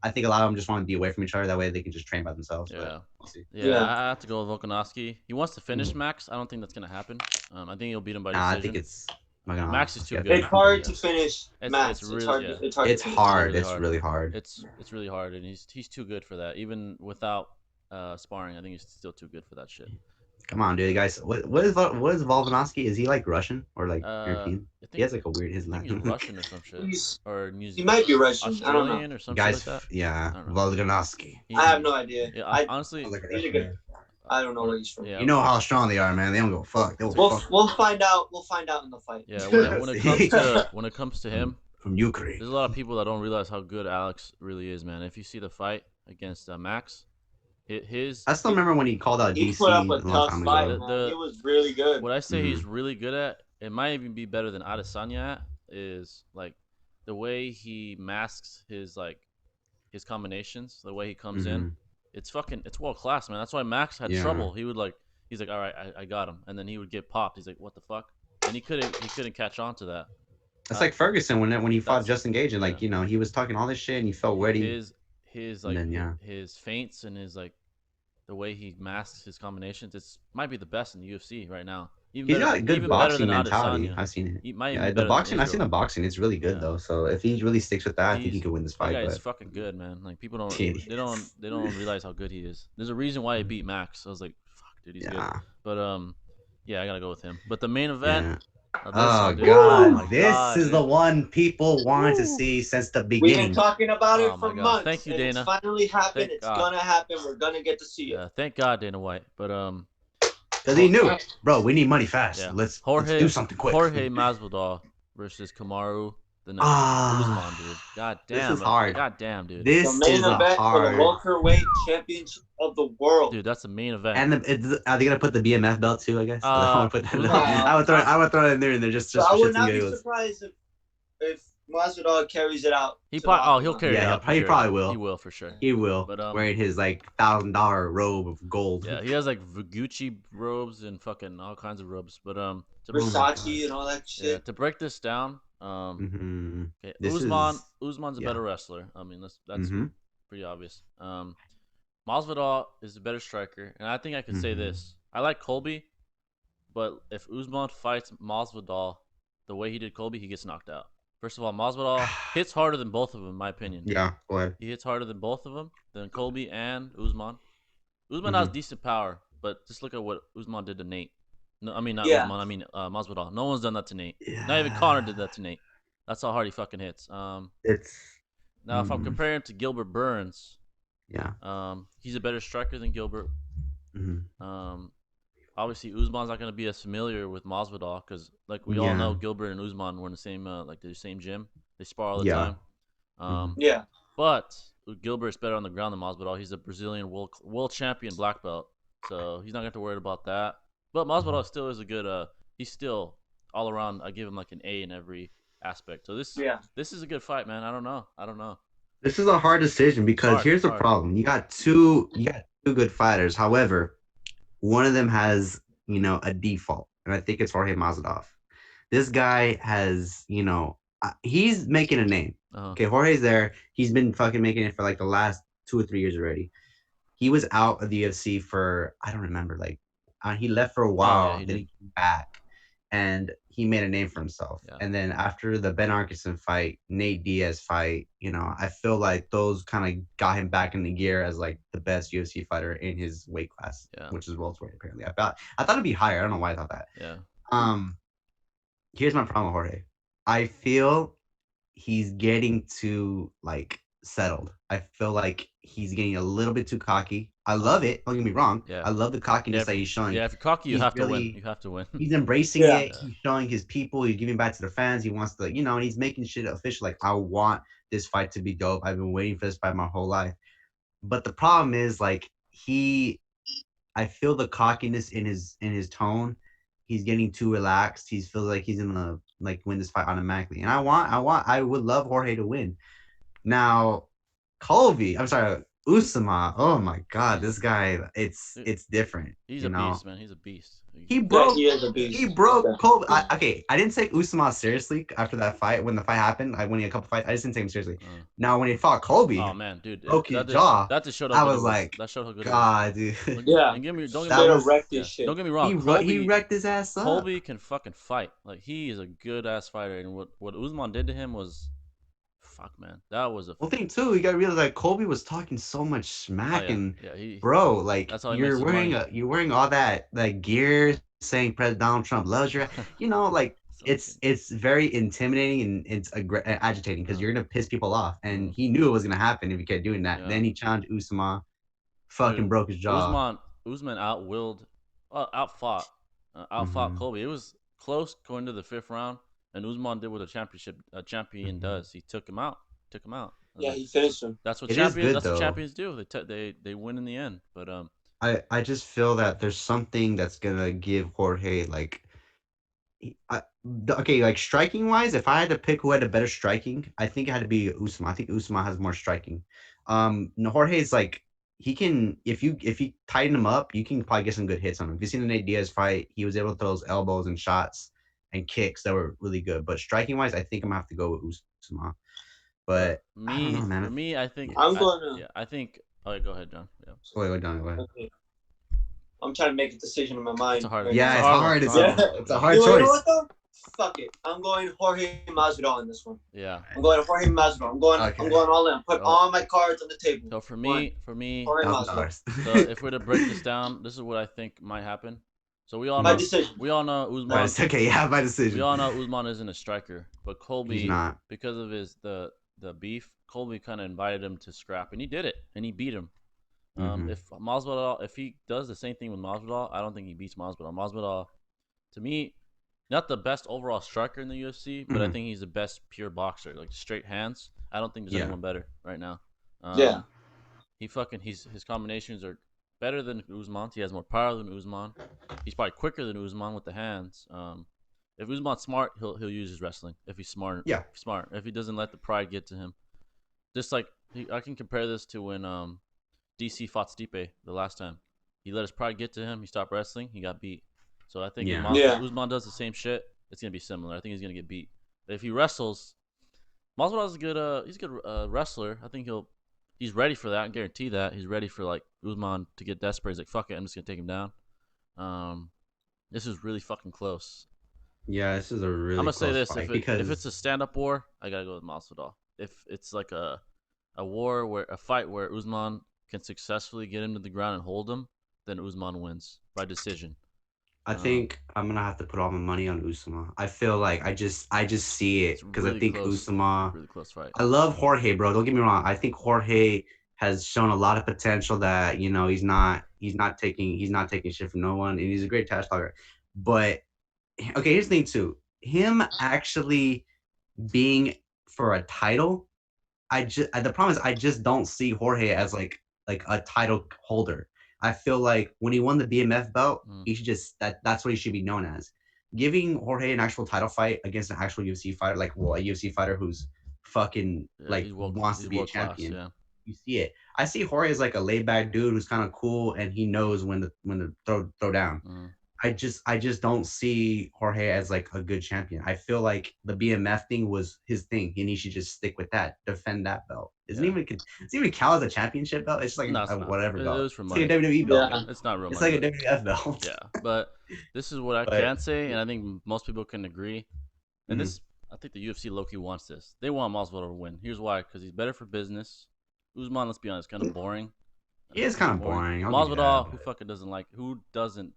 I think a lot of them just want to be away from each other. That way they can just train by themselves. Yeah, we'll see. Yeah, I have to go with Volkanovski. He wants to finish Max. I don't think that's gonna happen. I think he'll beat him by decision. I think it's. Max is too good. It's hard to finish Max. It's really it's hard. It's hard. It's really hard. It's really hard, and he's too good for that. Even without sparring, I think he's still too good for that shit. Come on, dude, guys. What is Volkanovski? Is he like Russian or like European? He has like a weird his last name. He's Russian or some shit. Or New Zealand. He might be Russian. Australian I don't know. Or something guys, like that. yeah, Volkanovski. I have no idea. Yeah, honestly, I don't know where he's from. Yeah. You know how strong they are, man. They don't go fuck. We'll find out. We'll find out in the fight. Yeah, when it comes to him from Ukraine, there's a lot of people that don't realize how good Alex really is, man. If you see the fight against Max, I still remember when he called out DC put up a tough fight, ago. man. He was really good. What I say he's really good at, it might even be better than Adesanya at, is like the way he masks his combinations, the way he comes in. It's world class, man. That's why Max had trouble. He's like, all right, I got him, and then he would get popped. He's like, what the fuck? And he couldn't catch on to that. That's like Ferguson when he fought Justin Gage, and he was talking all this shit, and he felt ready. His feints and his the way he masks his combinations, might be the best in the UFC right now. He's got good boxing mentality. I've seen it. The boxing, I've seen the boxing. It's really good though. So if he really sticks with that, I think he could win this fight. That guy's fucking good, man. Like people don't they don't realize how good he is. There's a reason why he beat Max. I was like, fuck, dude, he's good. But I gotta go with him. But the main event. This is the one people wanted to see since the beginning. We've been talking about it for months. Thank you, Dana. It's finally happened. It's gonna happen. We're gonna get to see it. Yeah, thank God, Dana White. But because he knew, bro, we need money fast. Yeah. Let's do something quick. Jorge Masvidal versus Kamaru Usman, dude. God damn, this is hard. God damn, dude. This is the main event for the welterweight championship of the world, dude. That's the main event. And are they gonna put the BMF belt too? I guess. I would throw it in there, and they're just. I would not be surprised if Masvidal carries it out. He'll carry it out. He probably will. He will for sure. He will. But wearing his $1,000 robe of gold. Yeah, he has Gucci robes and fucking all kinds of robes. But Versace and all that shit. Yeah, to break this down, okay, Usman's a better wrestler. I mean, that's pretty obvious. Masvidal is a better striker, and I think I could say this. I like Colby, but if Usman fights Masvidal the way he did Colby, he gets knocked out. First of all, Masvidal hits harder than both of them, in my opinion. Yeah, go ahead. He hits harder than both of them, than Colby and Usman. Usman has decent power, but just look at what Usman did to Nate. No, I mean not Usman. I mean Masvidal. No one's done that to Nate. Yeah. Not even Conor did that to Nate. That's how hard he fucking hits. Now if I'm comparing him to Gilbert Burns, he's a better striker than Gilbert. Obviously, Usman's not going to be as familiar with Masvidal because, we all know, Gilbert and Usman were in the same, the same gym. They spar all the time. But Gilbert's better on the ground than Masvidal. He's a Brazilian world champion black belt, so he's not going to have to worry about that. But Masvidal still is a good. He's still all around. I give him an A in every aspect. So this is a good fight, man. I don't know. This is a hard decision because here's the problem: you got two good fighters. However, one of them has, a default, and I think it's Jorge Masvidal. This guy has, he's making a name. Okay, Jorge's there. He's been fucking making it for the last 2 or 3 years already. He was out of the UFC for, I don't remember, he left for a while, then he came back, and he made a name for himself. Yeah. And then after the Ben Arkinson fight, Nate Diaz fight, I feel like those kind of got him back in the gear as like the best UFC fighter in his weight class, which is welterweight apparently. I thought it'd be higher. I don't know why I thought that. Yeah. Here's my problem with Jorge. I feel he's getting too like settled. I feel like he's getting a little bit too cocky. I love it. Don't get me wrong. Yeah. I love the cockiness that he's showing. Yeah, if you're cocky, you have to win. You have to win. He's embracing it. He's showing his people. He's giving back to the fans. He wants to, and he's making shit official. Like, I want this fight to be dope. I've been waiting for this fight my whole life. But the problem is, like, I feel the cockiness in his tone. He's getting too relaxed. He feels like he's gonna like win this fight automatically. And I would love Jorge to win. Now, Usama. Oh my God, this guy, it's different. He's a beast, man. He's a beast. He broke. He is a beast. He broke Colby. I didn't take Usama seriously after that fight. When the fight happened, I winning a couple fights. I just didn't take him seriously. Now when he fought Colby, oh man, dude, broke his jaw. That just showed I was like, that showed how good. God, dude. Yeah. Don't get me shit. Don't get me wrong. He wrecked his ass up. Colby can fucking fight. Like, he is a good ass fighter, and what Usman did to him was. Fuck, man, that was a. Well, thing too, you gotta realize like Colby was talking so much smack, and bro, like that's how you're wearing all that gear saying President Donald Trump loves you. Like it's very intimidating and it's agitating because you're gonna piss people off, and he knew it was gonna happen if he kept doing that. Then he challenged Usman, fucking broke his jaw. Usman outfought Colby. It was close going to the 5th round. And Usman did what a champion does. He took him out. Yeah, he finished him. That's what champions do. They win in the end. But I just feel that there's something that's gonna give Jorge like, like striking wise. If I had to pick who had a better striking, I think it had to be Usman. I think Usman has more striking. Jorge's like he can if you tighten him up, you can probably get some good hits on him. If you've seen the Nate Diaz fight, he was able to throw those elbows and shots and kicks that were really good. But striking wise, I think I'm gonna have to go with Usman. But I don't know, man. For me, I think I'm going to. Yeah, I think. All right, go ahead, John. Yeah. Wait, John, go ahead. Okay. I'm trying to make a decision in my mind. It's hard. It's a hard choice. You know what though? Fuck it. I'm going Jorge Masvidal in this one. Yeah. I'm going Jorge Masvidal. I'm going all in. Put all my cards on the table. So for me, Jorge Masvidal. So if we're to break this down, this is what I think might happen. So we all know Usman. My decision. We all know Usman isn't a striker, but Colby, because of the beef, Colby kind of invited him to scrap, and he did it, and he beat him. If he does the same thing with Masvidal, I don't think he beats Masvidal. Masvidal, to me, not the best overall striker in the UFC, but I think he's the best pure boxer, like straight hands. I don't think there's anyone better right now. His combinations are better than Usman. He has more power than Usman. He's probably quicker than Usman with the hands. If Usman's smart, he'll use his wrestling. If he's smart, If he doesn't let the pride get to him, just like I can compare this to when DC fought Stipe the last time. He let his pride get to him. He stopped wrestling. He got beat. So I think if Usman does the same shit, it's gonna be similar. I think he's gonna get beat. But if he wrestles, Masvidal's he's a good wrestler. I think he's ready for that. I guarantee that he's ready for like Usman to get desperate. He's like, fuck it, I'm just gonna take him down. This is really fucking close. Yeah, this is a really. I'm gonna say this: fight if it's a stand-up war, I gotta go with Masvidal. If it's like a fight where Usman can successfully get him to the ground and hold him, then Usman wins by decision. I think I'm gonna have to put all my money on Usman. I feel like I just see it because I think Usman. Really close fight. I love Jorge, bro. Don't get me wrong. I think Jorge has shown a lot of potential that he's not taking shit from no one, and he's a great trash talker. But okay, here's the thing too. Him actually being for a title, the problem is I just don't see Jorge as like a title holder. I feel like when he won the BMF belt, he should that's what he should be known as. Giving Jorge an actual title fight against an actual UFC fighter, a UFC fighter who's fucking wants to be a champion. Class, You see it. I see Jorge as like a laid back dude who's kind of cool and he knows when to throw down. I just don't see Jorge as like a good champion. I feel like the BMF thing was his thing, and he should just stick with that, defend that belt. Doesn't even count as a championship belt. It's just like No, a it's not. whatever It belt. was for It's money. like a WWE belt. Yeah. It's not real It's money. like a WWF belt. Yeah, but this is what I can say, and I think most people can agree. And this, I think the UFC low-key wants this. They want Masvidal to win. Here's why: because he's better for business. Usman, let's be honest, kind of boring. He is kind of boring. Masvidal, who doesn't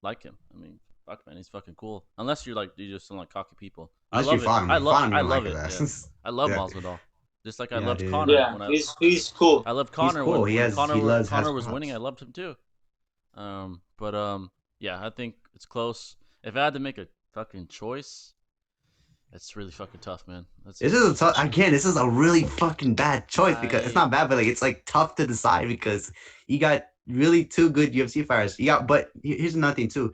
like him? I mean, fuck man, he's fucking cool. Unless you just don't like cocky people. Unless you fought him. I love it. Yeah. I love Masvidal. Just like I loved dude. Conor. Yeah, he's cool. I loved Conor cool. when Conor was props. winning. I loved him too. Yeah, I think it's close. If I had to make a fucking choice, it's really fucking tough, man. This is a really fucking bad choice because it's not bad, but like it's like tough to decide because you got really two good UFC fighters. But here's another thing too.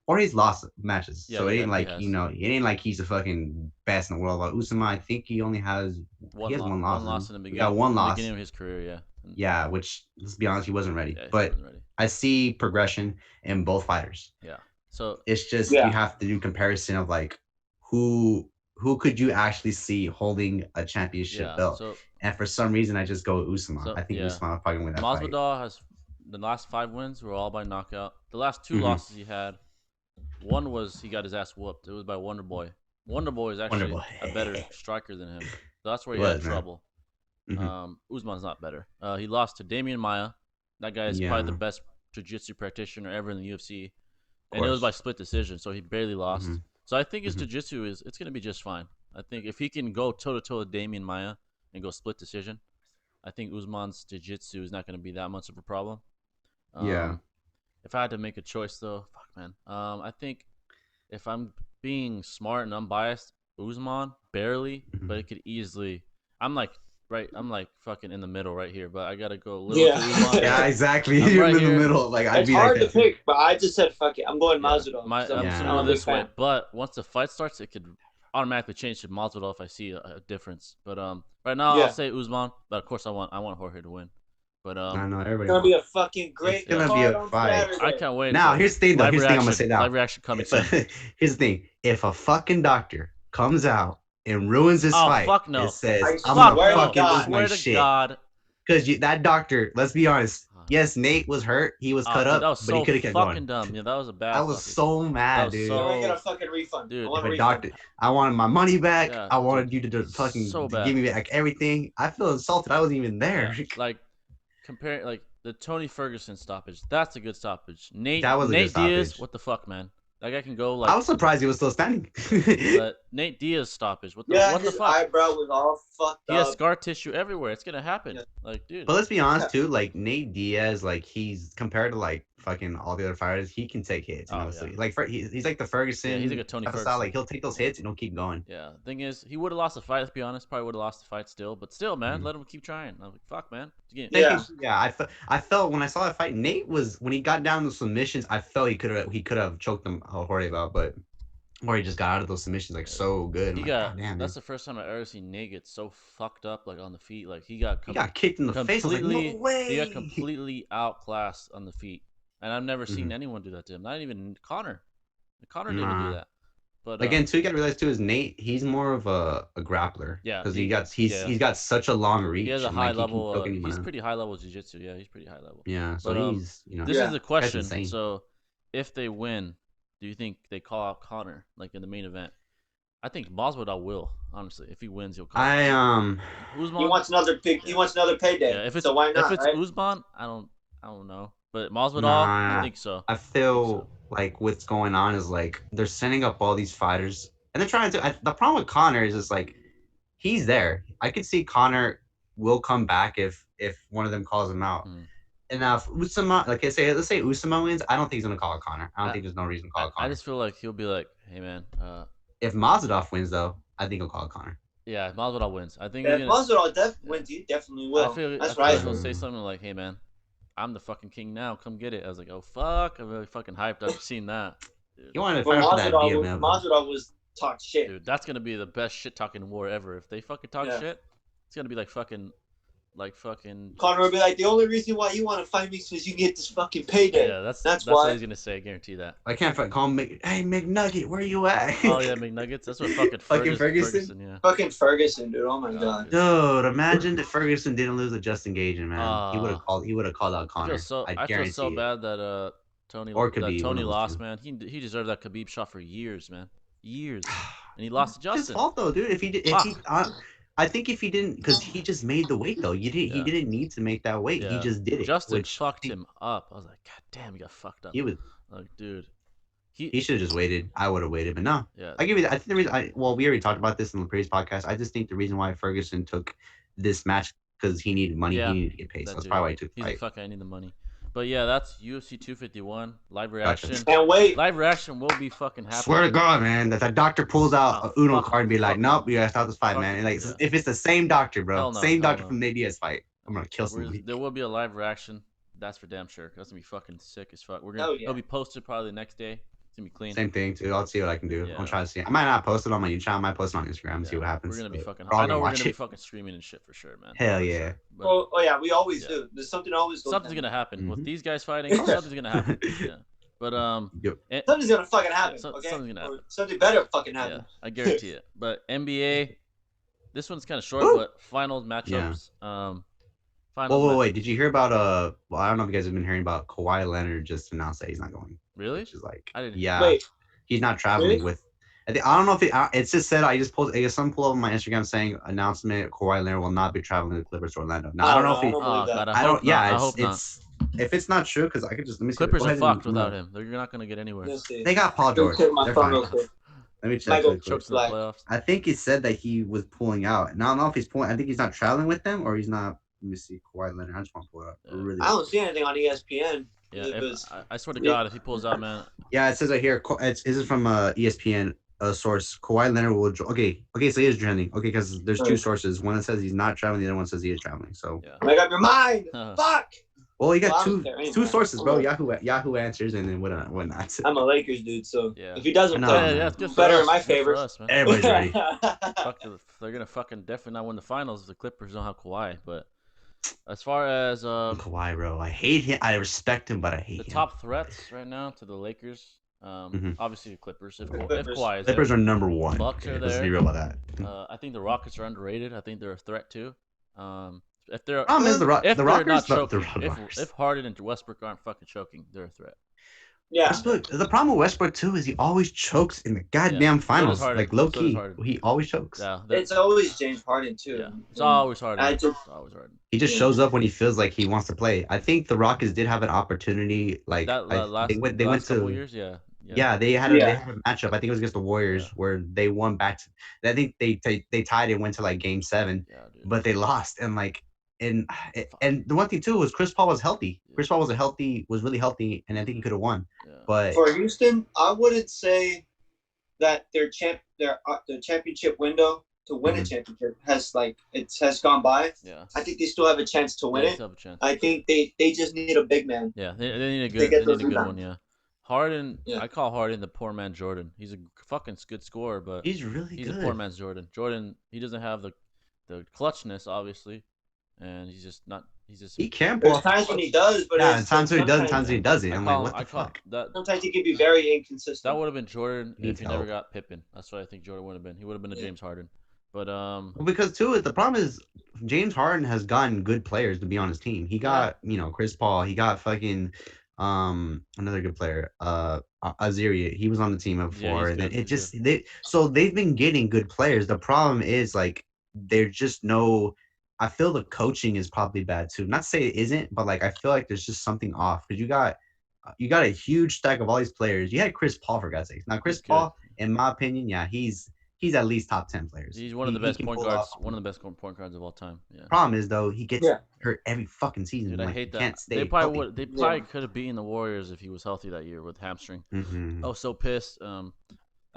Jorge's lost matches, so it ain't like it ain't like he's the fucking best in the world. But Usman, I think he only has one loss. In the beginning. He got one loss. Beginning of his career, yeah. Yeah, which let's be honest, he wasn't ready. Yeah, but I see progression in both fighters. Yeah. So it's just you have to do comparison of like who could you actually see holding a championship belt. And for some reason, I just go with Usman. I think Usman will probably win that fight. Masvidal has the last 5 wins were all by knockout. The last 2 losses he had, one was he got his ass whooped. It was by Wonder Boy. Wonder Boy is actually a better striker than him. So that's where he had trouble. Usman's not better. He lost to Damian Maia. That guy is probably the best jiu-jitsu practitioner ever in the UFC. And it was by split decision, so he barely lost. So I think his jiu-jitsu it's going to be just fine. I think if he can go toe-to-toe with Damian Maia and go split decision, I think Usman's jiu-jitsu is not going to be that much of a problem. If I had to make a choice, though, fuck, man. I think if I'm being smart and unbiased, Usman, barely, but it could easily... I'm like fucking in the middle right here, but I gotta go a little to Usman. Yeah, exactly. You're right in the middle. Like it's hard to pick, but I just said fuck it. I'm going Masvidal. I'm this way. But once the fight starts, it could automatically change to Masvidal if I see a difference. But right now I'll say Usman. But of course I want Jorge to win. But I know everybody. It's gonna be a fucking great. It's gonna be a fight. I can't wait. Now here's the thing, though. Here's the thing I'm gonna say now. Live reaction coming soon. Here's the thing. If a fucking doctor comes out and ruins his fight, fuck no. It says I'm gonna fucking lose my shit. God. Because that doctor, let's be honest. Yes, Nate was hurt. He was cut up, but he could have kept going. Fucking dumb. Yeah, that was a bad. I was so mad, dude. I'm gonna get a fucking refund. Dude, I wanted my money back. Yeah, I wanted you to fucking give me back everything. I feel insulted. I wasn't even there. Yeah, like compare like the Tony Ferguson stoppage. That's a good stoppage. Nate Diaz, what the fuck, man? That guy can go like. I was surprised he was still standing. But Nate Diaz stoppage. What the fuck? His eyebrow was all fucked up. He has scar tissue everywhere. It's gonna happen. Yeah. Like, dude. But let's be honest too. Like Nate Diaz, like he's compared to like fucking all the other fighters, he can take hits. Honestly, like he's like the Ferguson. Yeah, he's like a Tony Ferguson. Style. Like he'll take those hits and he'll keep going. Yeah. Thing is, he would have lost the fight. Let's be honest. Probably would have lost the fight still. But still, man, let him keep trying. I'm like, fuck, man. I felt when I saw that fight, Nate was when he got down to submissions. I felt he could have choked him Jorge out, but Jorge just got out of those submissions like so good. That's the first time I ever seen Nate get so fucked up like on the feet. Like he got kicked in the face. I was like, no way. He got completely outclassed on the feet. And I've never seen anyone do that to him. Not even Conor. Conor didn't do that. But again, too, you gotta realize too is Nate. He's more of a grappler. Yeah, because he's got such a long reach. He has a high level. He's pretty high level jiu-jitsu. Yeah, he's pretty high level. Yeah, so he's This is the question. So, if they win, do you think they call out Conor like in the main event? I think Masvidal will. Honestly, if he wins, he'll call. Usman. He wants another pick. He wants another payday. Yeah, so why not? If it's Usman, I don't know. But Masvidal, I think so. I feel like what's going on is like they're sending up all these fighters and they're trying to. The problem with Conor is just like he's there. I could see Conor will come back if one of them calls him out. And now if Usman, like let's say Usman wins, I don't think he's gonna call it Conor. I don't think there's no reason to call it Conor. I just feel like he'll be like, hey man. If Masvidal wins though, I think he'll call it Conor. Yeah, if Masvidal wins, I think. If Masvidal wins, he definitely will. That's right. He'll say something like, hey man. I'm the fucking king now. Come get it. I was like, oh fuck! I'm really fucking hyped. I've seen that. Dude. You wanted to fight for that BMF. Masvidal was talk shit. Dude, that's gonna be the best shit talking war ever. If they fucking talk shit, it's gonna be like fucking like fucking. Conor would be like, the only reason why you want to fight me is because you get this fucking payday. Yeah, that's why. what he's gonna say. I guarantee that. I can't call him. Hey, McNugget, where you at? Oh yeah, McNuggets. That's what fucking Ferguson. Yeah. Fucking Ferguson, dude. Oh my god. Dude, imagine if Ferguson didn't lose to Justin Gage, man. He would have called out Conor. I feel so bad that Tony lost, man. He deserved that Khabib shot for years, man. Years, and he lost to Justin. It's his fault though, dude. I think if he didn't, because he just made the weight though. He didn't need to make that weight. He just did it. Justin fucked him up. I was like, God damn, he got fucked up. He was like, dude. He should have just waited. I would have waited, but no. Yeah. I give you. I think the reason. We already talked about this in the previous podcast. I just think the reason why Ferguson took this match because he needed money. Yeah, he needed to get paid. So that's probably why he took the fight. He's like, fuck, I need the money. But yeah, that's UFC 251 live reaction. Gotcha. Can't wait. Live reaction will be fucking happening. Swear to God, man, that the doctor pulls out a Uno card and be like, "Nope, you gotta stop this fight, man." And like, if it's the same doctor, bro, same doctor from the ADS fight, I'm gonna kill somebody. There will be a live reaction. That's for damn sure. That's gonna be fucking sick as fuck. It'll be posted probably the next day. It's gonna be clean. Same thing too. I'll see what I can do. I'm trying to see. I might not post it on my YouTube channel. I might post it on Instagram and see what happens. We're gonna be fucking. I know we're gonna be fucking streaming and shit for sure, man. Hell yeah. But, oh yeah, we always do. There's something always. Something's gonna happen with these guys fighting. Something's gonna happen. Yeah. But something's gonna fucking happen. Okay. Something's gonna happen. Or something better fucking happen. Yeah, I guarantee it. But NBA, this one's kind of short, but finals matchups. Wait. Did you hear about Well, I don't know if you guys have been hearing about Kawhi Leonard just announced that he's not going. Really? Which is like, I didn't. Yeah. Wait. He's not traveling with. I don't know if it's just said. I just posted. I guess some pull up on my Instagram saying announcement: Kawhi Leonard will not be traveling to the Clippers to Orlando. Now I don't know if he. I don't. Yeah, I hope not. If it's not true, because I could just let me see. Clippers are fucked without him. They're not gonna get anywhere. They got Paul George. They're fine. Let me check. I think he said that he was pulling out. Now I don't know if he's pulling. I think he's not traveling with them or he's not. Let me see. Kawhi Leonard. I just want to pull it up. Really. I don't see anything on ESPN. Yeah, I swear to God, if he pulls out, man. Yeah, it says right here. This is from ESPN source. Kawhi Leonard will. Okay, so he is trending. Okay, because there's two sources. One that says he's not traveling. The other one says he is traveling. So. Make up your mind. Fuck. Well, you got two sources, bro. Yahoo answers, and then whatnot. I'm a Lakers dude, so if he doesn't play, it's better in my favor. Everybody's ready. They're gonna fucking definitely not win the finals if the Clippers don't have Kawhi, but. As far as Kawhi, bro, I hate him. I respect him, but I hate him. The top threats right now to the Lakers, obviously the Clippers. If Kawhi is Clippers are number one. Bucks are there. Let's be real about that. I think the Rockets are underrated. I think they're a threat too. If they're if Harden and Westbrook aren't fucking choking, they're a threat. Yeah. Westbrook, the problem with Westbrook too is he always chokes in the goddamn finals. Like low key, he always chokes. Yeah, it's always James Harden too. Yeah, it's always Harden. Always Harden. He just shows up when he feels like he wants to play. I think the Rockets did have an opportunity. Like they went to years. Yeah, they had a matchup. I think it was against the Warriors where they won back. I think they tied and went to like game 7, but they lost and the one thing too was Chris Paul was healthy. Chris Paul was really healthy, and I think he could have won. Yeah. But for Houston, I wouldn't say that their championship window to win a championship has gone by. Yeah. I think they still have a chance to win it. I think they just need a big man. Yeah, they need a good one. Yeah. Harden, I call Harden the poor man's Jordan. He's a fucking good scorer, but he's really good. He's a poor man's Jordan. Jordan, he doesn't have the clutchness, obviously. And he's just not. He can. There's times when he does, but times when he does, times when he doesn't. I'm like, what the fuck? Sometimes he can be very inconsistent. That would have been Jordan if he never got Pippen. That's what I think Jordan would have been. He would have been a James Harden. But because too, the problem is James Harden has gotten good players to be on his team. He got Chris Paul. He got fucking another good player, Azaria. He was on the team before, and it just they've been getting good players. The problem is they're just no. I feel the coaching is probably bad too. Not to say it isn't, but I feel like there's just something off because you got a huge stack of all these players. You had Chris Paul for God's sake. Now Chris Paul, in my opinion, he's at least top 10 players. He's one of the best point guards. One of the best point guards of all time. Yeah. Problem is though, he gets hurt every fucking season. Dude, I hate that. Can't stay. They probably could have beaten the Warriors if he was healthy that year with hamstring. I was so pissed. I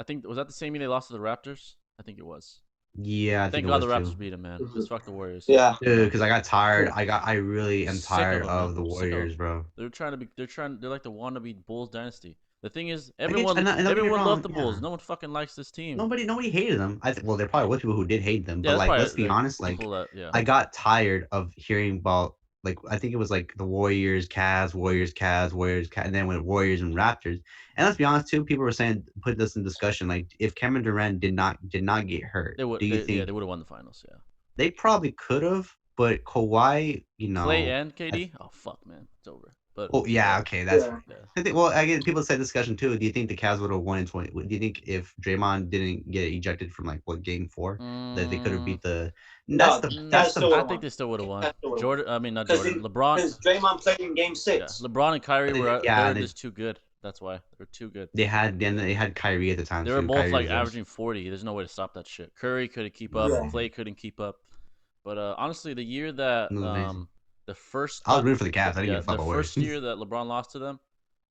think was that the same year they lost to the Raptors. I think it was. Yeah, thank God the Raptors beat him, man. Just fuck the Warriors. Yeah, dude, because I got tired. I really am tired of the Warriors, bro. They're like the wannabe Bulls dynasty. The thing is, and don't get me everyone loved wrong, the Bulls. No one fucking likes this team. Nobody hated them. Well, there probably was people who did hate them, Yeah, but like, probably, let's be honest, like, yeah. I got tired of hearing about, like, I think it was like the Warriors, Cavs, and then with Warriors and Raptors. And let's be honest too, people were saying, put this in discussion, like, if Kevin Durant did not get hurt, they would, do you think they would have won the finals? Yeah, they probably could have, but Kawhi, Clay and KD. Oh fuck, man, it's over. But oh yeah, okay, that's. Yeah. I think. Well, I get people say discussion too. Do you think the Cavs would have won in 20? Do you think if Draymond didn't get ejected from like game 4, that they could have beat the? No, That's the. I think they still would have won. Jordan. I mean, not Jordan. LeBron. Because Draymond played in Game 6. Yeah, LeBron and Kyrie were. Yeah, they're just too good. That's why they're too good. They had Kyrie at the time. They were both Kyrie like was averaging 40. There's no way to stop that shit. Curry couldn't keep up. Yeah. Clay couldn't keep up. But honestly, the year that the first I was rooting for the Cavs. I didn't give a fuck the about first year that LeBron lost to them,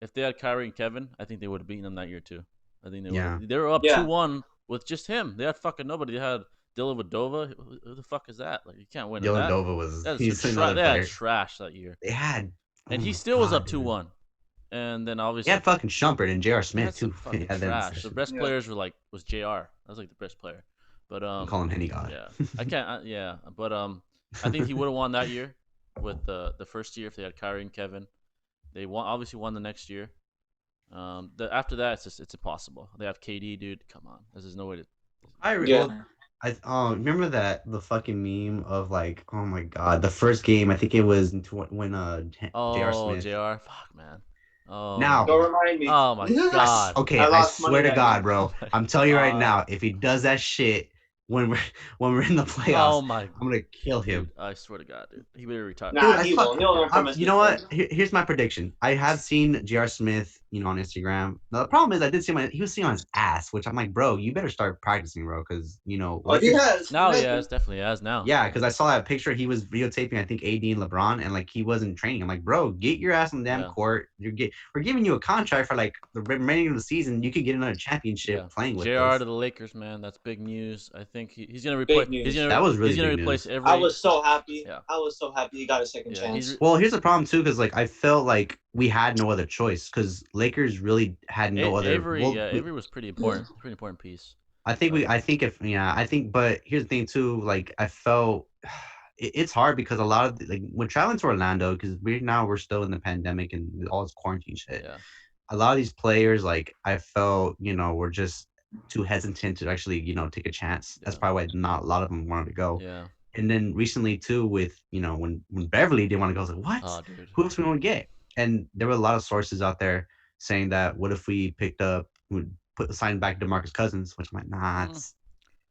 if they had Kyrie and Kevin, I think they would have beaten them that year too. I think they would. They were up 2-1 with just him. They had fucking nobody. They had Dellavedova. Who the fuck is that? Like you can't win. Dellavedova was. They had trash that year. They had. And he still was up 2-1. And then obviously he had fucking Shumpert and J.R. Smith too. Fucking trash. The best players was J.R. That was like the best player. But call him Henny God. Yeah, I can't. But I think he would have won that year with the first year if they had Kyrie and Kevin. They obviously won the next year. After that, it's impossible. They have KD, dude. Come on, there's no way to. Remember the fucking meme of like, oh my god, the first game. I think it was when J.R. Smith. J.R. Fuck, man. Oh. Now, don't remind me. Oh my god. Okay, I swear to God, bro. I'm telling you right now, if he does that shit when we're in the playoffs, I'm gonna kill him. Dude, I swear to God, dude. He better retire. Nah, he won't. He'll learn from his you know what? Here's my prediction. I have seen J.R. Smith, on Instagram. Now, the problem is I did see he was sitting on his ass, which I'm like, bro, you better start practicing, bro, because he has. Now he has, definitely has now. Yeah, because I saw that picture. He was videotaping, I think, AD and LeBron, and like he wasn't training. I'm like, bro, get your ass on the damn court. We're giving you a contract for like the remaining of the season. You could get another championship playing with JR to the Lakers, man. That's big news. I think he's gonna replace. That was really he's gonna big replace news. every. I was so happy. Yeah. I was so happy he got a second chance. Well, here's the problem too, because like I felt like we had no other choice because Lakers really had no other. Avery was pretty important. Pretty important piece. But here's the thing too. Like I felt it's hard because a lot of like when traveling to Orlando, because we're still in the pandemic and all this quarantine shit. Yeah. A lot of these players, like I felt, were just too hesitant to actually, take a chance. That's probably why not a lot of them wanted to go. Yeah. And then recently too, with when Beverly didn't want to go, I was like, what? Oh, dude. Who else we want to get? And there were a lot of sources out there saying that what if we signed back DeMarcus Cousins, which I'm like, nah,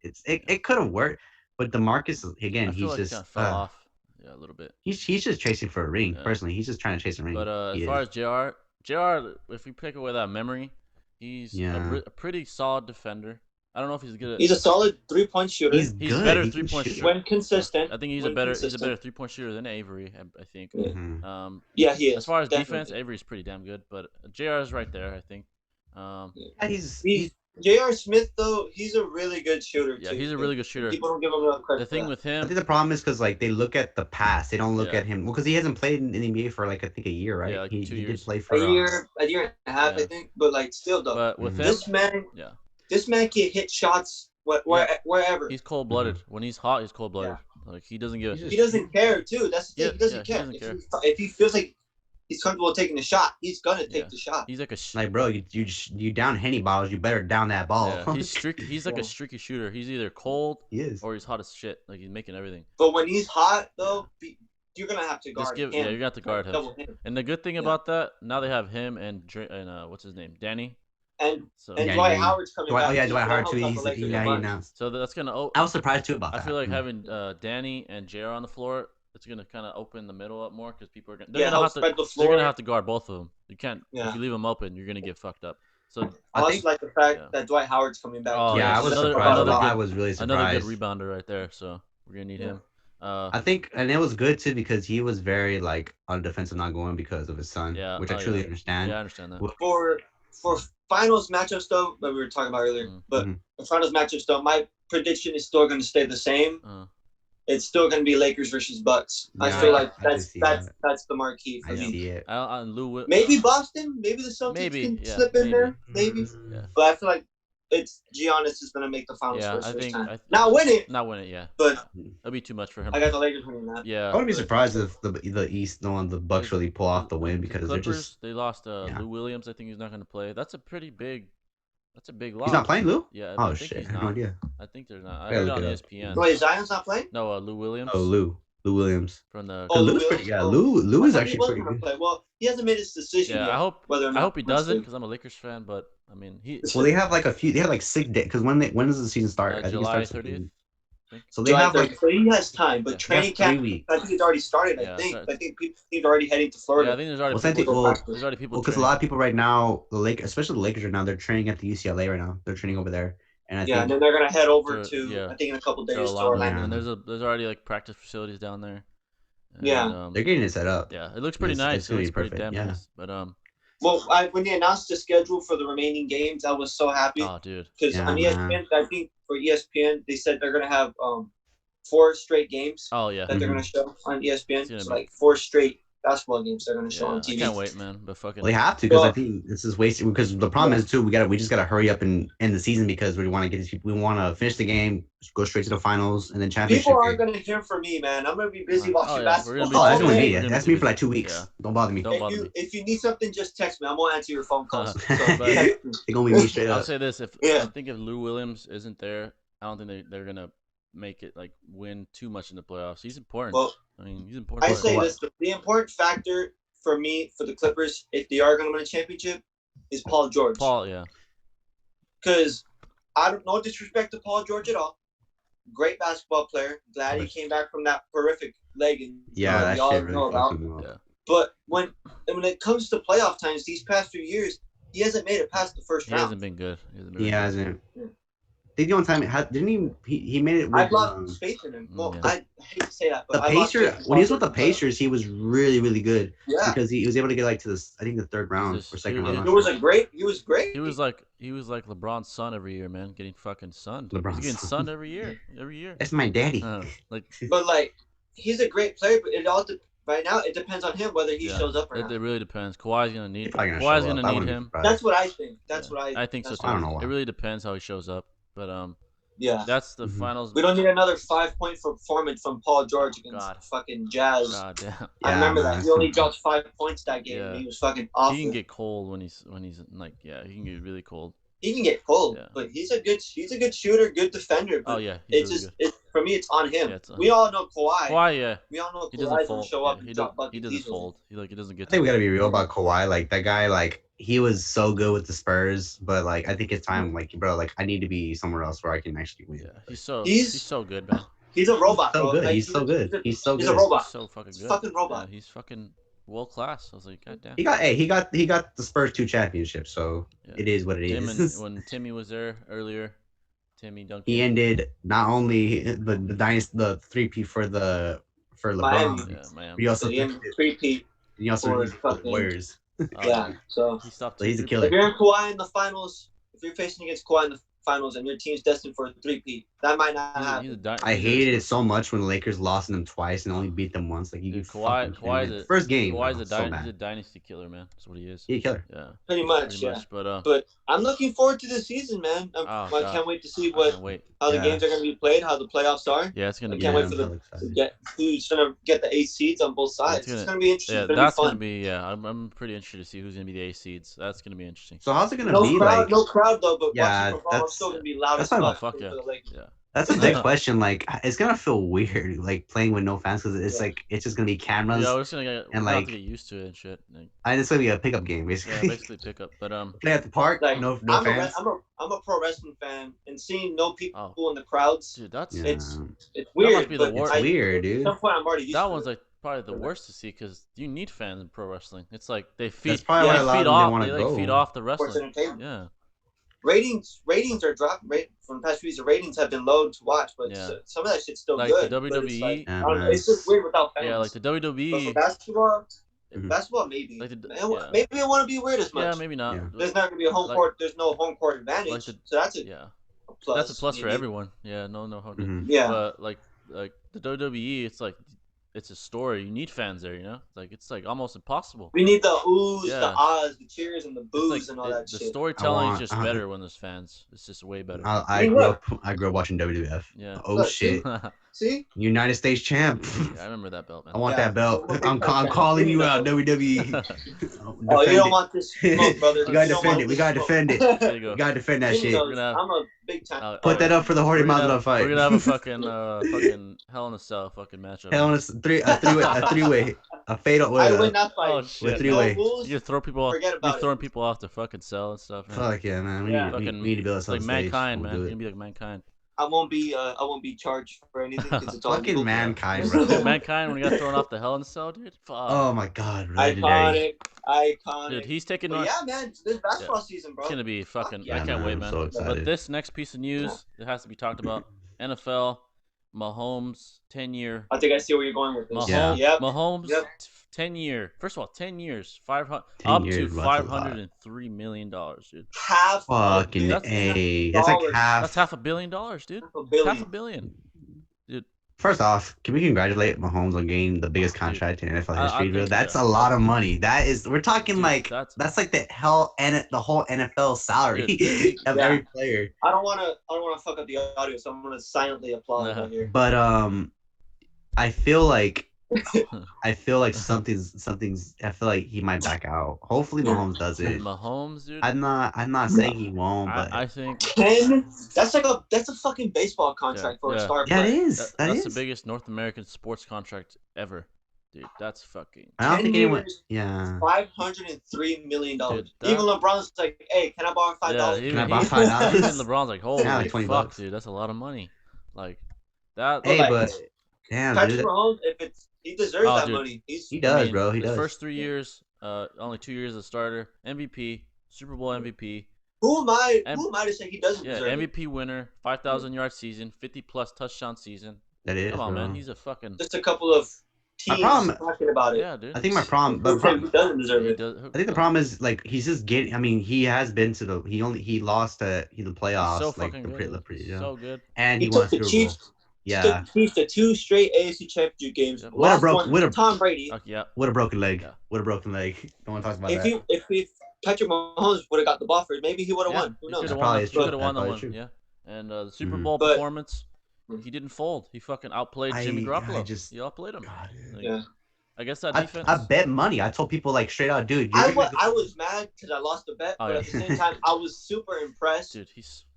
it could have worked, but DeMarcus again, he's just kind of fell off, a little bit. He's just chasing for a ring. Yeah. Personally, he's just trying to chase a ring. But as far as JR, if we pick away that memory, he's a pretty solid defender. I don't know if he's good. He's a solid 3-point shooter. He's better 3-point shooter when consistent. I think he's a better 3-point shooter than Avery. I think. Mm-hmm. Yeah, he is. As far as defense, Avery's pretty damn good, but JR is right there. I think. He's J.R. Smith though, he's a really good shooter. Yeah, he's a really good shooter. People don't give him enough credit. The thing with him, I think the problem is because like they look at the past, they don't look at him. Well, because he hasn't played in the NBA for like I think a year, right? Yeah, like he 2 years. Did play for a year and a half, I think. But like still though, but with this man can hit shots wherever. He's cold blooded. When he's hot, he's cold blooded. Like he doesn't give. He doesn't care too. That's the thing. He doesn't care. If he feels like he's comfortable taking the shot, he's gonna take the shot. He's like like bro, you down Henny balls, you better down that ball. Yeah, he's streaky. He's like a streaky shooter. He's either cold or he's hot as shit. Like he's making everything. But when he's hot though, you're gonna have to guard him. Yeah, you're gonna have to guard him. And the good thing about that, now they have him and what's his name, Danny. And Dwight Howard's coming back. Oh yeah, Dwight Howard too. He announced. So that's gonna. I was surprised too about that. I feel like having Danny and JR on the floor, it's gonna kind of open the middle up more because people are gonna. They're gonna have to guard both of them. You can't. If you leave them open, you're gonna get fucked up. So I think like the fact that Dwight Howard's coming back. Oh, yeah, I was surprised. I was really surprised. Another good rebounder right there. So we're gonna need him. I think, and it was good too because he was very like on defensive not going because of his son, which I truly understand. Yeah, I understand that. For finals matchups though, that we were talking about earlier, but the finals matchups though, my prediction is still going to stay the same. it's still going to be Lakers versus Bucks. Yeah, I feel like I can see that. that's the marquee for I me. see it. Maybe Boston, maybe the Celtics can slip in there, maybe. Yeah. But I feel like it's Giannis is going to make the finals for his first time. Not win it, yeah. But that'd be too much for him. I got the Lakers winning that. Yeah, I wouldn't be surprised if the East, the Bucks really pull off the win because Clippers, they're just. They lost Lou Williams. I think he's not going to play. That's a big loss. He's not playing, Lou? Yeah. Oh shit! I had no idea. I think they're not. I heard on ESPN. Wait, Zion's not playing? No, Lou Williams. Oh, Lou Williams. From the. Oh, Lou's pretty. Yeah, Lou is actually pretty good. Play. Well, he hasn't made his decision yet. I hope he doesn't because I'm a Lakers fan. But I mean, Well, they have like a few. They have like 6 days because when does the season start? I think July it starts 30th. So they have like. So he has time, but training camp. I think it's already started. I think people are already heading to Florida. Yeah, I think there's already people. Because a lot of people right now, especially the Lakers right now, they're training at the UCLA right now. They're training over there. And and then they're gonna head over to I think in a couple days to Orlando. And there's already like practice facilities down there. And, they're getting it set up. Yeah, it looks pretty nice. It looks pretty damn nice. But well, when they announced the schedule for the remaining games, I was so happy. Oh, dude. Because on ESPN, I think for ESPN, they said they're gonna have 4 straight games. Oh yeah. That they're gonna show on ESPN. So like 4 straight basketball games they're gonna show on TV. I can't wait, man. But fucking. Well, they have to because I think this is wasted. Because the problem is too, we just gotta hurry up and end the season because we want to get these people. We want to finish the game, go straight to the finals, and then championship. People aren't gonna hear from me, man. I'm gonna be busy watching basketball. That's gonna be it. That's me for like 2 weeks. Yeah. Don't bother me. If you need something, just text me. I'm gonna answer your phone calls. They're gonna be me straight up. I'll say this: I think if Lou Williams isn't there, I don't think they're gonna make it like win too much in the playoffs. He's important. Well, I mean, he's important. I say this: the important factor for me for the Clippers, if they are going to win a championship, is Paul George. Yeah. Because I don't no disrespect to Paul George at all. Great basketball player. Glad he came back from that horrific leg injury. Yeah, that shit really fucked him up. Yeah. But when it comes to playoff times, these past few years, he hasn't made it past the first round. He hasn't been good. He hasn't. I think the only time didn't he made it with I've lost faith in him. Well, I hate to say that, but the Pacers when he was with the Pacers, he was really, really good. Yeah. Because he was able to get like to this I think the 3rd round or 2nd round. He was great. He was like LeBron's son every year, man, getting fucking sunned. He's getting sunned every year. That's my daddy. But he's a great player, but it all right now it depends on him whether he shows up or not. It really depends. Kawhi's gonna need him. That's what I think. I think so too. I don't know why. It really depends how he shows up. But that's the finals. We don't need another 5-point performance from Paul George against fucking Jazz. God damn. I remember that he only dropped 5 points that game. And he was fucking awful. He can get cold when he's like he can get really cold. He can get cold, but he's a good shooter, good defender. But it's for me, it's on him. We all know Kawhi. We all know Kawhi doesn't show up. He doesn't fold. He doesn't get. I think we gotta be real about Kawhi. Like that guy, he was so good with the Spurs, but I think it's time. Bro, I need to be somewhere else where I can actually win. Yeah, he's so good, man. He's a robot. He's so good. He's so good. He's so good. He's a robot. He's so fucking good. He's a fucking robot. Yeah, he's fucking world class. I was like, God damn. He got the Spurs 2 championships, so it is what it is. When Timmy was there earlier, Timmy Duncan. He ended not only the dynasty, the 3P for LeBron. Miami. He also 3P. He also for the Warriors. So he's a killer. If you're in Kawhi in the finals, if you're facing against Kawhi in the finals and your team's destined for a 3P, that might not happen. I hated it so much when the Lakers lost them twice and only beat them once. Kawhi first game. Kawhi's a dynasty killer, man. That's what he is. He's a killer. Yeah. Pretty much. But I'm looking forward to the season, man. I can't wait to see how the games are going to be played, how the playoffs are. Yeah, it's going to be. I can't wait to get who's going to get the 8 seeds on both sides. It's going to be interesting. Yeah, that's going to be. I'm pretty interested to see who's going to be the 8 seeds. That's going to be interesting. So how's it going to be like? No crowd though, but that's still going to be loud as fuck. Fuck yeah. That's a big question. It's gonna feel weird, playing with no fans, because it's it's just gonna be cameras. Yeah, we're just gonna get used to it and shit. It's gonna be a pickup game, basically. Yeah, basically pickup. But play at the park. No fans. I'm a pro wrestling fan, and seeing no people in the crowds, dude, it's weird. That must be the worst. It's weird, dude. At some point, I'm already used that to one's it. Probably the worst to see because you need fans in pro wrestling. It's like they feed. That's probably why a lot of them feed off the wrestling. Yeah. Ratings are dropping. From the past few years, the ratings have been low to watch, but some of that shit's still good. The WWE, it's just weird without fans. Yeah, like the WWE. But for basketball, maybe. Maybe it won't be weird as much. Yeah, maybe not. Yeah. There's not gonna be a home court. There's no home court advantage. So that's a plus. That's a plus for everyone. Yeah, no. Yeah. But like the WWE, it's a story. You need fans there, you know. Like it's like almost impossible. We need the oohs, the ahs, the cheers, and the boos and all that the shit. storytelling is just better when there's fans. It's just way better. I grew up watching WWF. Yeah. Oh shit. See? United States champ. Yeah, I remember that belt, man. I want that belt. I'm calling you out, WWE. Oh, you don't want this smoke, brother. We gotta defend it. We gotta defend it. There you go. We gotta defend that shit. I'm a big time. Put that up for the Jorge Masvidal fight. We're gonna have a fucking Hell in a Cell fucking matchup. Hell in a three-way, a fatal. I win that fight. Oh shit! With three-way. You throw people off. You're throwing people off the fucking cell and stuff. Man. Fuck yeah, man. We need to build like Mankind, man. You're gonna be like Mankind. I won't be charged for anything. It's all fucking Mankind, bro. Mankind when he got thrown off the Hell in a Cell, dude. Fuck. Oh my god, legendary. Iconic. Dude, he's taking. Yeah, man. This basketball season, bro. It's gonna be fucking. Yeah, I can't wait, man. So but this next piece of news, it has to be talked about. NFL, Mahomes, 10-year. I think I see where you're going with this. Mahomes, 10-year. First of all, 10 years, 500 up to $503 million, dude. Half fucking A. That's like half. That's $500 million, dude. $500 million. Dude. First off, can we congratulate Mahomes on getting the biggest contract in NFL history, bro? That's a lot of money. That is, we're talking like that's like the whole NFL salary of every player. I don't wanna fuck up the audio, so I'm gonna silently applaud right here. But I feel like something's. I feel like he might back out. Hopefully, Mahomes does it. Mahomes, dude. I'm not saying he won't, but I think 10. That's a fucking baseball contract for a star player. Yeah, it is. That's the biggest North American sports contract ever, dude. That's fucking. I don't think anyone. Yeah. $503 million. Even LeBron's like, hey, can I borrow $5? Even LeBron's like, holy fuck, dude, that's a lot of money. Like that. Hey, but damn, Patrick Mahomes, he deserves that money. He does, bro. He does. First 3 years, only 2 years as a starter, MVP, Super Bowl MVP. Who am I to say he doesn't deserve it? MVP winner, 5,000-yard season, 50+ touchdown season. That is. Come on, man. He's a fucking. Just a couple of teams talking about it. Yeah, dude. I think my problem. He doesn't deserve it. I think the problem is like he's just getting. I mean, he has been to the. He lost to the playoffs. So like fucking good. So good. And he won the Chiefs. Yeah. Chiefs to 2 straight AFC Championship games. Tom Brady. What a broken leg. Yeah. What a broken leg. No one talks about that. If Patrick Mahomes would have got the ball for it, maybe he would have won. Who knows? He could have won that one. Yeah. And the Super Bowl performance, he didn't fold. He fucking outplayed Jimmy Garoppolo. He outplayed him. Yeah. I guess that defense. I bet money. I told people like straight out, dude. I was mad because I lost the bet, but at the same time, I was super impressed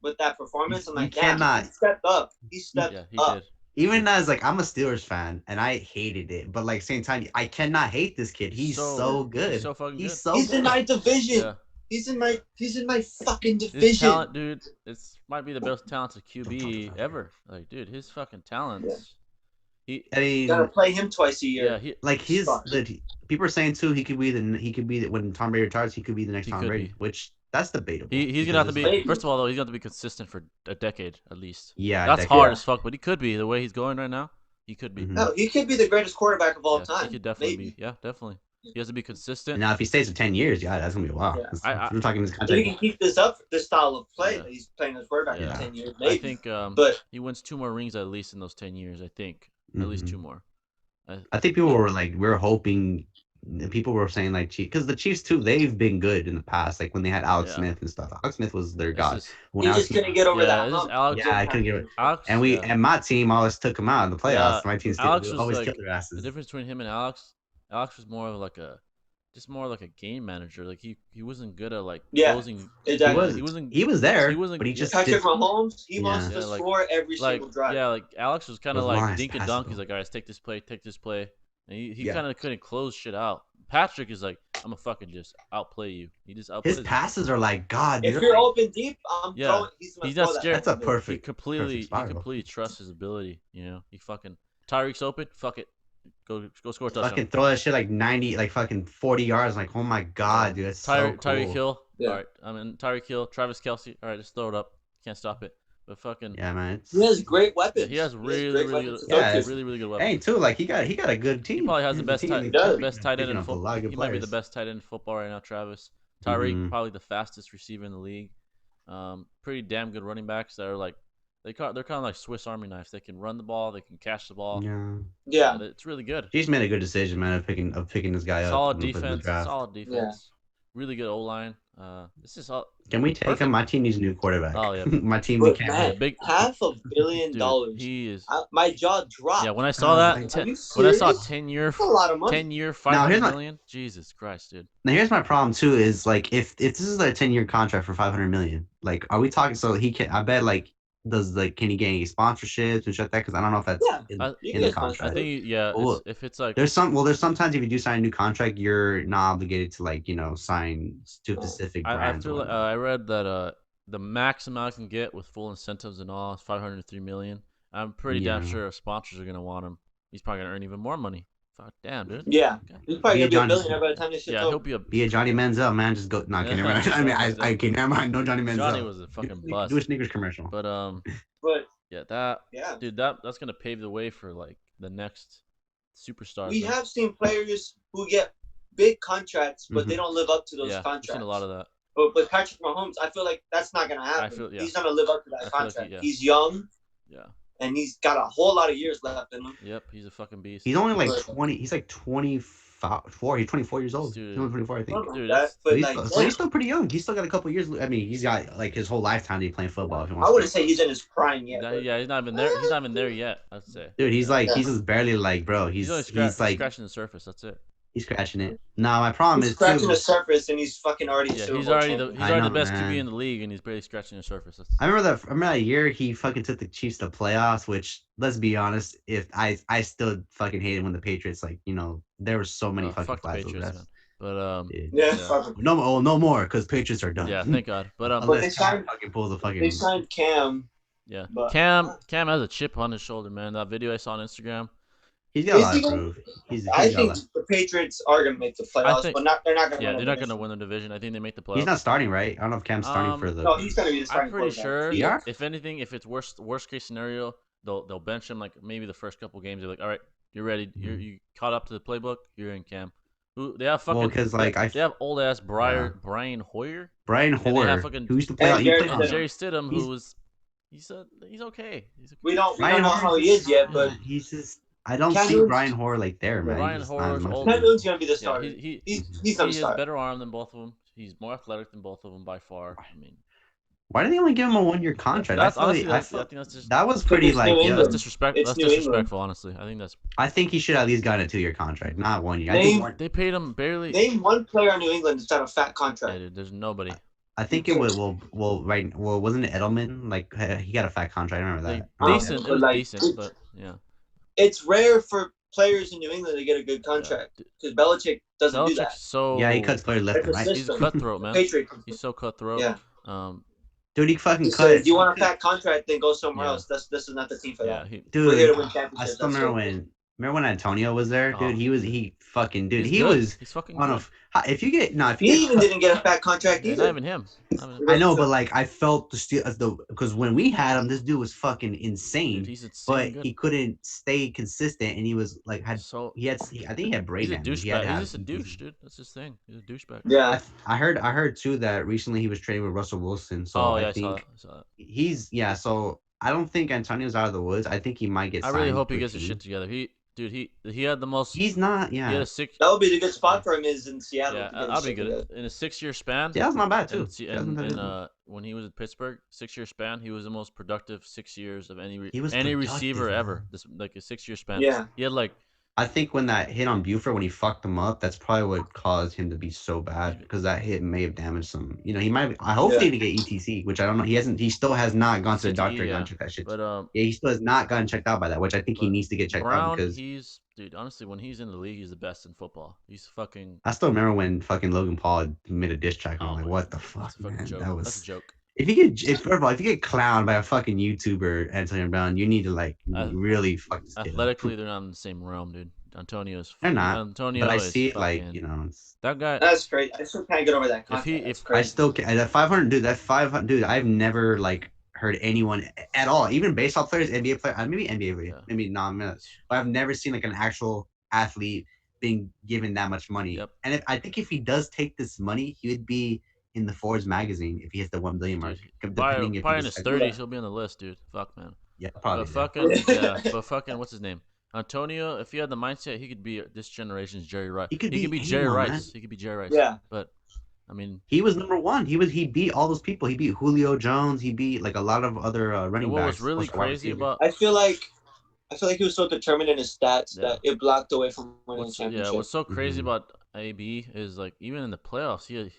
with that performance. I'm like, damn, he stepped up. He stepped up. Did. Even as like I'm a Steelers fan and I hated it, but like same time I cannot hate this kid. He's so good. He's so fucking good. He's in my division. Yeah. He's in my fucking division. His talent, dude. It's might be the best talented QB ever. Like, dude, his fucking talents. You gotta play him twice a year. Yeah, people are saying too. He could be when Tom Brady retires. He could be the next Tom Brady, which that's debatable. He's gonna have to be. First of all, though, he's gonna have to be consistent for a decade at least. Yeah, that's hard as fuck, but he could be the way he's going right now. He could be. No, he could be the greatest quarterback of all time. He could definitely be. Yeah, definitely. He has to be consistent. And now, if he stays for 10 years, that's gonna be a while. Yeah. We're talking this contract. He can keep this style of play that he's playing as quarterback in 10 years. Maybe. I think, but he wins 2 more rings at least in those 10 years. I think at least 2 more. I think people were like, we're hoping. People were saying like, because the Chiefs too, they've been good in the past. Like when they had Alex Smith and stuff. Alex Smith was their god. He just couldn't get over that. I couldn't get it. And my team always took him out in the playoffs. My team always killed their asses. The difference between him and Alex was more of like a game manager. Like he wasn't good at like closing. Exactly. He was there, but he just Patrick Mahomes. He wants to score every single drive. Yeah, like Alex was kind of like dink and dunk. He's like, all right, take this play. And he kind of couldn't close shit out. Patrick is like, I'm gonna fucking just outplay you. He just outplays. His passes are like, God. If you're open deep, I'm throwing. He's not scared. That's a perfect. He completely trusts his ability. You know, he fucking Tyreek's open. Fuck it. Go score a touchdown. Fucking throw that shit like 90, like fucking 40 yards. Like, oh my God, dude, that's so cool. Tyreek Hill. Yeah. All right, Tyreek Hill, Travis Kelce. All right, just throw it up. Can't stop it. But fucking man, he has great weapons. He has really good weapons. Hey, too, like he got a good team. He probably has the best tight end in football. He might be the best tight end in football right now. Travis Tyreek, probably the fastest receiver in the league. Pretty damn good running backs that are like they're kind of like Swiss Army knives. They can run the ball, they can catch the ball. Yeah. It's really good. He's made a good decision, man, of picking this guy Solid up in the draft. Solid defense. Really good O line. This is all. Can we take him? My team needs a new quarterback. Oh yeah, my team But, can't. man, big $500 million. Dude, he is. My jaw dropped. Yeah, when I saw that, when I saw 10-year, That's a lot of money. 10-year, $500 million. Jesus Christ, dude. Now here's my problem too. Is like if this is a 10-year contract for $500 million, like are we talking? So he can. I bet like can he get any sponsorships and shit like that? Because I don't know if that's in the contract. I think if it's like there's sometimes if you do sign a new contract, you're not obligated to like sign specific brands. I read that the max amount I can get with full incentives and all is $503 million. I'm pretty damn sure sponsors are gonna want him. He's probably gonna earn even more money. Fuck, damn, dude. Yeah, he's probably gonna be a millionaire by the time this shit's over. He'll be a Johnny Manziel, man. Just go. No, never mind. I mean, I can never mind. No Johnny Manziel. Johnny was a fucking bust. Do a sneakers commercial. But dude, that's gonna pave the way for like the next superstars. We have seen players who get big contracts, but they don't live up to those contracts. I've seen a lot of that. But Patrick Mahomes, I feel like that's not gonna happen. He's gonna live up to that contract. Like he's young. Yeah. And he's got a whole lot of years left in him. Yep, he's a fucking beast. He's only like 20. He's like 24. He's 24 years old. Dude, he's only 24, I think. Dude, he's still pretty young. He's still got a couple years. I mean, he's got like his whole lifetime to be playing football. I wouldn't say he's in his prime yet. Yeah, he's not even there. He's not even there yet. I'd say. Dude, he's just barely like, bro. He's like scratching the surface. That's it. He's scratching it. No, my problem is scratching the surface, and he's fucking already. Yeah, he's already the best QB in the league, and he's barely scratching the surface. I remember that year he fucking took the Chiefs to playoffs. Which, let's be honest, if I still fucking hated when the Patriots there were so many fucking flags. Patriots, but no more because Patriots are done. Yeah, thank God. But they signed Cam. Yeah, Cam has a chip on his shoulder, man. That video I saw on Instagram. He's got a lot to prove. I think the Patriots are going to make the playoffs, but they're not going to. Yeah, they're not going to win the division. I think they make the playoffs. He's not starting, right? I don't know if Cam's starting for the. No, he's going to be the starting. I'm pretty sure. Yeah. If anything, if it's worst case scenario, they'll bench him like maybe the first couple games. They're like, all right, you're ready. You caught up to the playbook. You're in, Cam. They have fucking. Because they have old ass Brian Hoyer. Brian Hoyer. Who used to play on Jerry Stidham, who was. He said he's okay. We don't know how he is yet, but he's just. I don't see Brian Hoyer like there, man. Brian Hoyer's old. Cam Newton's gonna be the starter. Yeah, he's gonna start. He has better arm than both of them. He's more athletic than both of them by far. I mean, why did they only give him a 1-year contract? I think that's just that was pretty that's disrespectful. That's disrespectful, honestly. I think he should at least gotten a 2-year contract, not 1 year. They paid him barely. Name one player in New England that's got a fat contract. Yeah, dude, there's nobody. I think it was wasn't it Edelman? Like he got a fat contract. I remember that. Decent, it was decent, but yeah. It's rare for players in New England to get a good contract because Belichick doesn't do that. He cuts players left and right. He's cutthroat, man. He's so cutthroat. Yeah. Dude, he fucking cut. If you want a fat contract, then go somewhere else. This is not the team for that. Dude, we're here to win championships. I still remember when Antonio was there, dude. He's fucking on good. If you get he even didn't get a fat contract either. Not even him. I know, but like I felt because when we had him, this dude was fucking insane. Dude, but he couldn't stay consistent, and he was like I think he had brain damage. He's just a douche, dude. That's his thing. He's a douchebag. Yeah, I heard too that recently he was training with Russell Wilson. So I think I saw that. He's So I don't think Antonio's out of the woods. I think he might get. I really hope he gets his shit together. He had the most. He's not. Yeah. He had a 6. That would be the good spot for him is in Seattle. Yeah, that'd be good in a 6-year span. Yeah, that's not bad too. And when he was at Pittsburgh, 6-year span, he was the most productive 6 years of any receiver ever. This like a 6-year span. Yeah. He had like. I think when that hit on Buford, when he fucked him up, that's probably what caused him to be so bad because that hit may have damaged some. He might. I hope he didn't get ETC, which I don't know. He hasn't. He still has not gone to the doctor and checked that shit. But he still has not gotten checked out by that, which I think he needs to get checked out because dude, honestly, when he's in the league, he's the best in football. He's fucking. I still remember when fucking Logan Paul made a diss track. I'm like, what the fuck, man? That's a joke. If you get clowned by a fucking YouTuber, Antonio Brown, you need to really fucking. Athletically, they're not in the same realm, dude. Antonio's. They're not. Antonio, but I see it that guy. That's great. I still can't get over that contract. I still can't. That 500, dude. That 500, dude. I've never heard anyone at all, even baseball players, NBA players, maybe NBA players, maybe not. But I've never seen an actual athlete being given that much money. Yep. And I think if he does take this money, he would be in the Forbes magazine if he hits the 1 billion mark. Dude, Depending if he probably in just his 30s, he'll be on the list, dude. Fuck, man. yeah, probably But fucking, what's his name? Antonio. If he had the mindset, he could be this generation's Jerry Rice. He could be be Jerry anyone, Rice. man. He could be Jerry Rice. Yeah. But I mean, he was number one. He beat all those people. He beat Julio Jones. He beat like a lot of other running what backs. was really crazy about? I feel like he was so determined in his stats that it blocked away from winning the championship. Yeah, what's so crazy about AB is like even in the playoffs, he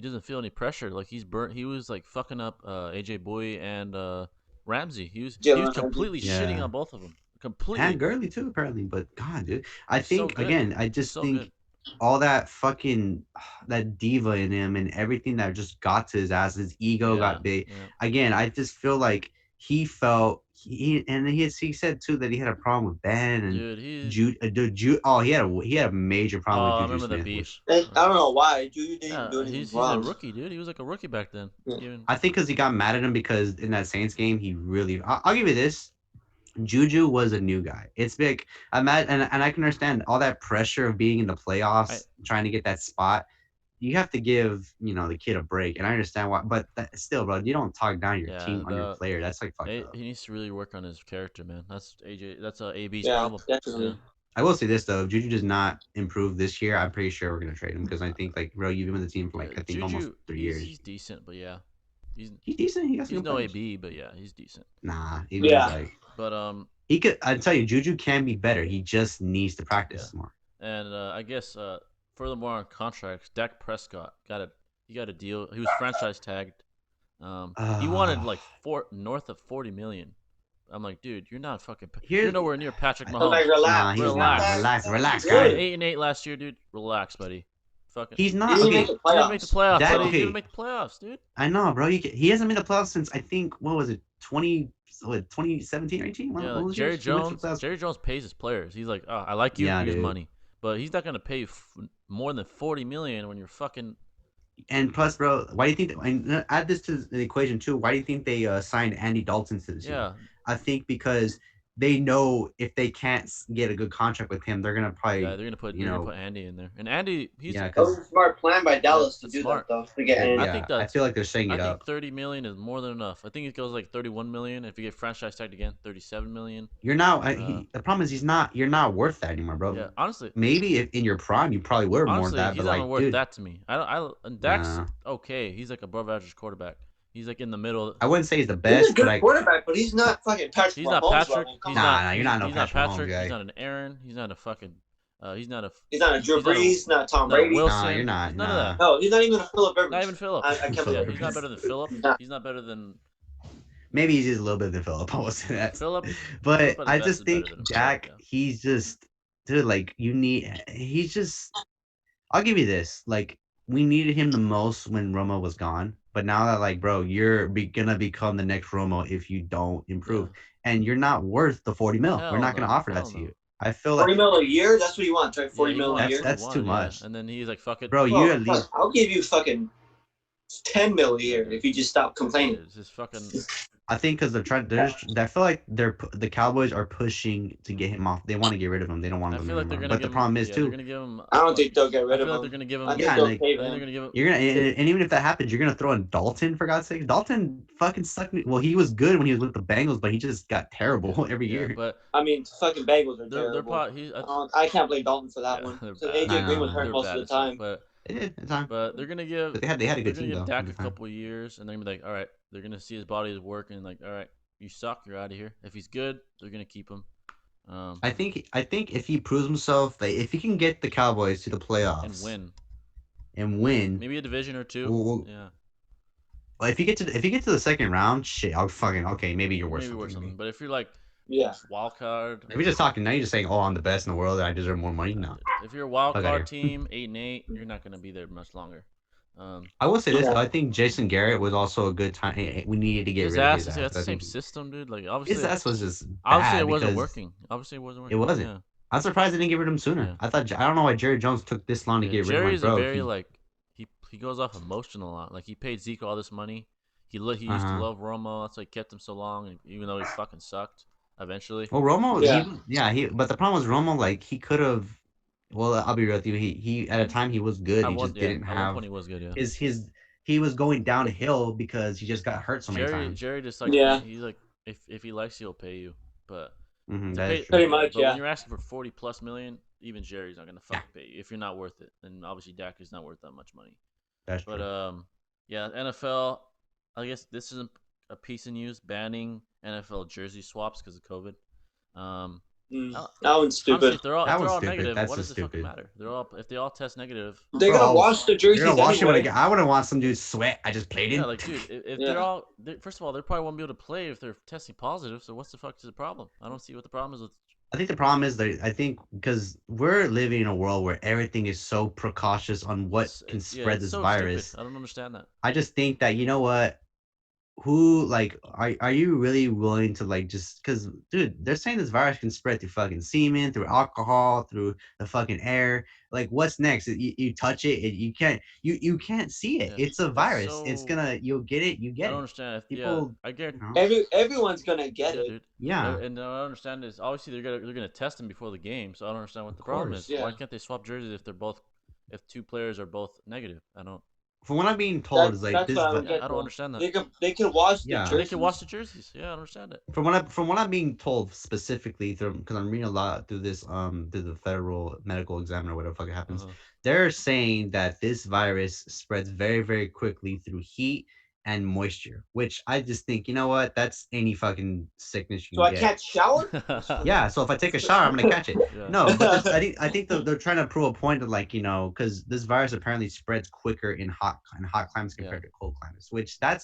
doesn't feel any pressure. Like he's burnt. He was like fucking up AJ Bowie and Ramsey. He was completely shitting on both of them. Completely. And Gurley too, apparently. But God, dude, I think again, I just think all that fucking that diva in him and everything that just got to his ass, his ego got big. Yeah. Again, I just feel like he felt he said too that he had a problem with Ben and Jude. Oh, he had a major problem with Juju. I remember Smith, the beef. I don't know why. Juju didn't do anything wrong. He's a rookie, dude. He was like a rookie back then. Yeah. I think because he got mad at him because in that Saints game he really. I'll give you this. Juju was a new guy. It's big. And I can understand all that pressure of being in the playoffs, trying to get that spot. You have to give, the kid a break. And I understand why, but still, bro, you don't talk down your team on your player. That's like fucked up. He needs to really work on his character, man. That's AB's yeah, problem. Definitely. Yeah. I will say this though, if Juju does not improve this year, I'm pretty sure we're gonna trade him because I think bro, you've been with the team for I think Juju, almost 3 years. He's decent, but yeah. He's decent. He's no players. AB, but yeah, he's decent. Nah, but he could. I tell you, Juju can be better. He just needs to practice more. And I guess furthermore on contracts, Dak Prescott he got a deal. He was franchise tagged. He wanted like north of 40 million. I'm like, dude, you're not fucking. You're nowhere near Patrick Mahomes. Like, relax. Nah, relax, guy. 8-8 last year, dude. Relax, buddy. Fucking. He's not. He didn't make the playoffs. He didn't make the playoffs, dude. I know, bro. He hasn't made the playoffs since I think 2017 or 18. Yeah, Jerry Jones pays his players. He's like, I like you. Here's money, but he's not gonna pay more than 40 million when you're fucking. And plus, bro, why do you think? And add this to the equation too. Why do you think they signed Andy Dalton to this year? Yeah, I think because they know if they can't get a good contract with him, they're gonna probably they're gonna put Andy in there. And Andy, that was a smart plan by Dallas to do that though, to get Andy. I feel like they're saying it up. I think 30 million is more than enough. I think it goes like 31 million. If you get franchise tagged again, 37 million. You're not. The problem is you're not worth that anymore, bro. Yeah, honestly. Maybe if in your prime you probably were more than that. He's not worth that to me. Dak's okay. He's like above average quarterback. He's like in the middle. I wouldn't say he's the best. He's a good quarterback, but he's not fucking Patrick. He's not Patrick. You're not no Patrick. He's not an Aaron. He's not a fucking. He's not a Drew Brees. Not Tom Brady. Wilson. Nah, you're not. None of that. No, he's not even a Phillip Rivers. Not even Phillip. I can't believe he's not better than Phillip. He's not better than. Maybe he's just a little bit than Phillip. I will say that. Phillip. But I just think Dak. He's just dude. Like he's just. I'll give you this. Like we needed him the most when Romo was gone. But now that, like, bro, you're gonna become the next Romo if you don't improve, and you're not worth the 40 mil. We're not gonna offer that to you. I feel 40 mil a year. That's what he wants, right? 40 mil a year. That's too much. And then he's like, "Fuck it, bro. You at least. I'll give you fucking 10 mil a year if you just stop complaining." It's just fucking. I think because they're trying. I feel like the Cowboys are pushing to get him off. They want to get rid of him. They don't want him. I feel like they're gonna. But the problem is too. I don't think they'll get rid of him. They're gonna give him. Yeah, they're gonna give him. You're gonna, and even if that happens, you're gonna throw in Dalton for God's sake. Dalton fucking sucked me. Well, he was good when he was with the Bengals, but he just got terrible every year. But I mean, fucking Bengals are terrible. I can't blame Dalton for that one. So AJ Green was hurt most of the time. But they're gonna give. But they had a good team though. Dak a couple of years, and they're gonna be like, all right, they're gonna see his body is working. Like, all right, you suck, you're out of here. If he's good, they're gonna keep him. I think if he proves himself, if he can get the Cowboys to the playoffs and win, maybe a division or two. Yeah. Well, if you get to the second round, shit, I'll fucking okay. Maybe you're worth something. But if you're like, wild card. If you're just talking now, you're just saying, oh, I'm the best in the world and I deserve more money. No. If you're a wild card team, 8-8, you're not gonna be there much longer. I will say this though. I think Jason Garrett was also a good time. We needed to get rid of his ass. That's the same system, dude. Like obviously, his ass was just obviously it wasn't working. It wasn't. Yeah. I'm surprised they didn't get rid of him sooner. Yeah. I don't know why Jerry Jones took this long to get rid of him. Jerry's very like he goes off emotional a lot. Like he paid Zeke all this money. He used to love Romo. That's why he kept him so long, even though he fucking sucked eventually. Well, Romo, but the problem was Romo. Like he could have. Well, I'll be real with you. He at a time he was good. He just didn't have. When he was good, his he was going downhill because he just got hurt so many times. Jerry just like he's like if he likes you, he'll pay you. But That is true. Pretty much, but when you're asking for 40+ million, even Jerry's not gonna fucking pay you if you're not worth it. And obviously Dak is not worth that much money. That's true. But yeah, NFL. I guess this is a piece of news banning NFL jersey swaps because of COVID. That one's stupid. Honestly, if they're all negative, That's what does stupid. it fucking matter? If they all test negative, they're gonna wash the jerseys. They're gonna wash anyway. it. I wouldn't want some dude sweat. I just played in. Yeah, like dude, if they're all first of all, they probably won't be able to play if they're testing positive. So what's the fuck is the problem? I don't see what the problem is with. I think the problem is that I think because we're living in a world where everything is so precautious on what can spread this virus. Stupid. I don't understand that. I just think that, you know what, who like are you really willing to like just because dude, they're saying this virus can spread through fucking semen, through alcohol, through the fucking air. Like what's next? You touch it, you can't see it. It's a virus. It's gonna you'll get it. You get it. I don't understand. People, I get everyone's gonna get it. Dude. Yeah. And I understand is obviously they're gonna test them before the game. So I don't understand what the problem is. Yeah. Why can't they swap jerseys if two players are both negative? I don't. From what I'm being told is like this. I don't understand that. They can wash the jerseys. They can wash the jerseys. Yeah, I don't understand it. From what I'm being told specifically because I'm reading a lot through this through the Federal Medical Examiner, whatever the fuck happens. They're saying that this virus spreads very, very quickly through heat and moisture, which I just think, you know what, that's any fucking sickness you can get. So I can't shower? Yeah, so if I take a shower, I'm gonna catch it. Yeah. No, but I think they're trying to prove a point of like, you know, because this virus apparently spreads quicker in hot climates compared to cold climates, which that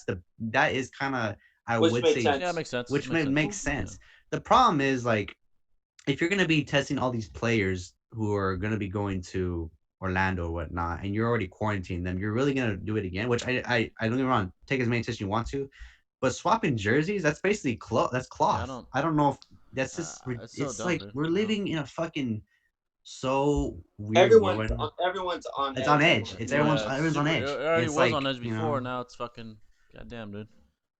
is kind of would say sense. Yeah, makes sense. Which makes sense. Yeah. The problem is like if you're gonna be testing all these players who are gonna be going to Orlando or whatnot, and you're already quarantined them, you're really gonna do it again? Which I don't get me wrong, take as many tests you want to, but swapping jerseys, that's basically cloth. That's cloth. Yeah, I don't know if that's just it's so like dude. We're living in a fucking so weird. Everyone's on. It's on edge. It's everyone's on edge. It already was on edge before. Now it's fucking goddamn, dude.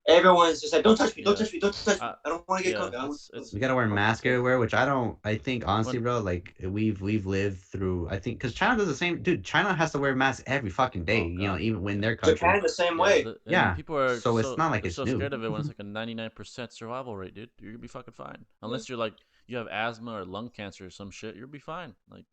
Everyone's just like, don't touch me, don't touch me. I don't want to get COVID. We gotta wear masks everywhere, which I think honestly, bro, like we've lived through. I think because China does the same, dude. China has to wear masks every fucking day. You know, even when their country. Japan the same way. People are so it's not like it's so new. scared of it when it's like a 99% survival rate, dude. You're gonna be fucking fine, unless you're like you have asthma or lung cancer or some shit. You'll be fine. Like.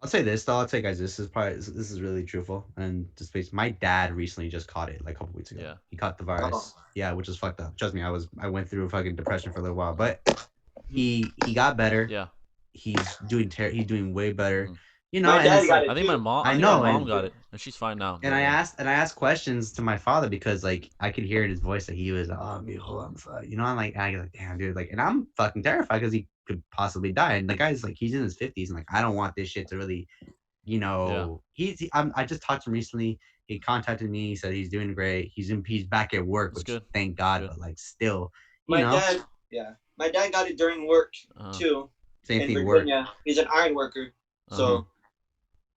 I'll say this though. I'll tell you guys this is really truthful and just based. My dad recently just caught it like a couple weeks ago. Yeah, he caught the virus. Yeah, which is fucked up. Trust me, I went through a fucking depression for a little while, but he got better. Yeah, he's doing way better. Mm-hmm. You know, my dad got it. I think my mom. I know my mom got it, and she's fine now. And I asked questions to my father because like I could hear in his voice that he was you know, I'm like damn dude, like, and I'm fucking terrified because he could possibly die. And the guy's like he's in his 50s and like I don't want this shit to really, you know, I just talked to him recently. He contacted me. He said he's doing great. He's back at work, which good. Thank God. But like still, my dad got it during work too. Same thing. Virginia. He's an iron worker, so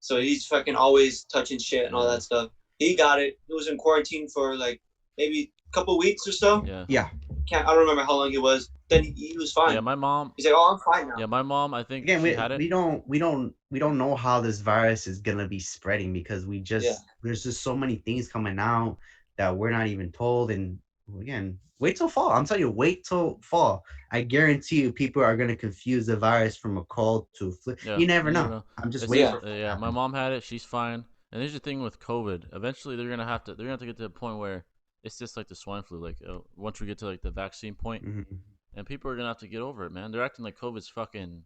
he's fucking always touching shit and all that stuff. He got it. He was in quarantine for like maybe a couple weeks or so. Yeah. I don't remember how long it was. Then he was fine. Yeah, my mom. He's like, oh, I'm fine now. Yeah, my mom. I think again, she had it. We don't know how this virus is gonna be spreading because there's just so many things coming out that we're not even told. And again, wait till fall. I'm telling you, wait till fall. I guarantee you, people are gonna confuse the virus from a cold to flu. Yeah, you never know. I'm just waiting. Yeah, my mom had it. She's fine. And here's the thing with COVID. Eventually, they're gonna have to get to the point where it's just like the swine flu. Like once we get to like the vaccine point, and people are gonna have to get over it, man. They're acting like COVID's fucking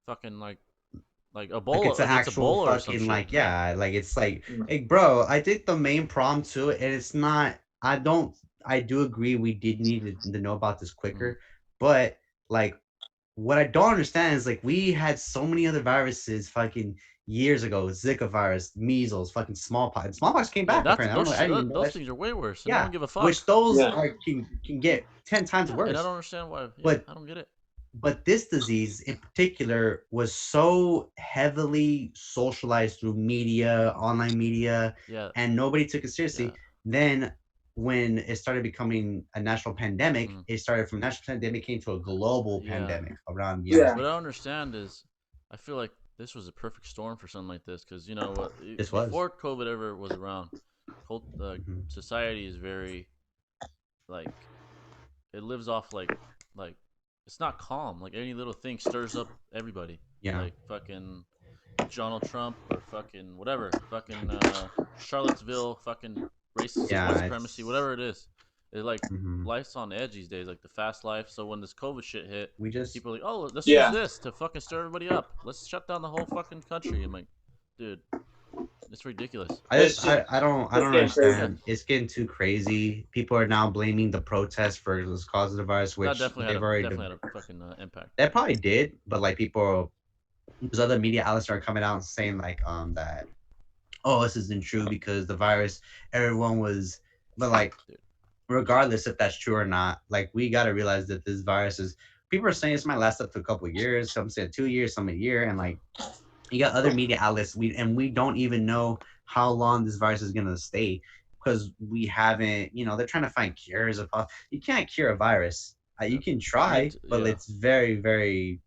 like Ebola. Like it's an actual Ebola fucking like like it's like bro. I think the main problem to it, and it's not. I do agree we did need to know about this quicker, but like what I don't understand is like we had so many other viruses fucking years ago, Zika virus, measles, fucking smallpox. Smallpox came back. Those things are way worse. I don't give a fuck. Which those can get 10 times worse. And I don't understand why. But I don't get it. But this disease in particular was so heavily socialized through media, online media, and nobody took it seriously. Yeah. Then when it started becoming a national pandemic, it started from national pandemic came to a global pandemic around What I don't understand is I feel like this was a perfect storm for something like this because you know what? Before COVID ever was around, society is very like it lives off like it's not calm. Like any little thing stirs up everybody. Yeah. Like fucking Donald Trump or fucking whatever, fucking Charlottesville, fucking racist white supremacy, whatever it is. It's like life's on edge these days, like the fast life. So when this COVID shit hit, people are like, oh, let's use this to fucking stir everybody up. Let's shut down the whole fucking country. I'm like, dude, it's ridiculous. I don't understand. It's getting too crazy. People are now blaming the protests for the cause of the virus, which that definitely had a fucking impact. That probably did, but like people, because other media outlets are coming out and saying like that, oh, this isn't true because the virus, everyone was, but like, regardless if that's true or not, like we got to realize that this virus is. People are saying this might last up to a couple of years. Some say 2 years, some a year, and like you got other media outlets. We don't even know how long this virus is gonna stay because we haven't. They're trying to find cures. You can't cure a virus. You can try, but it's very, very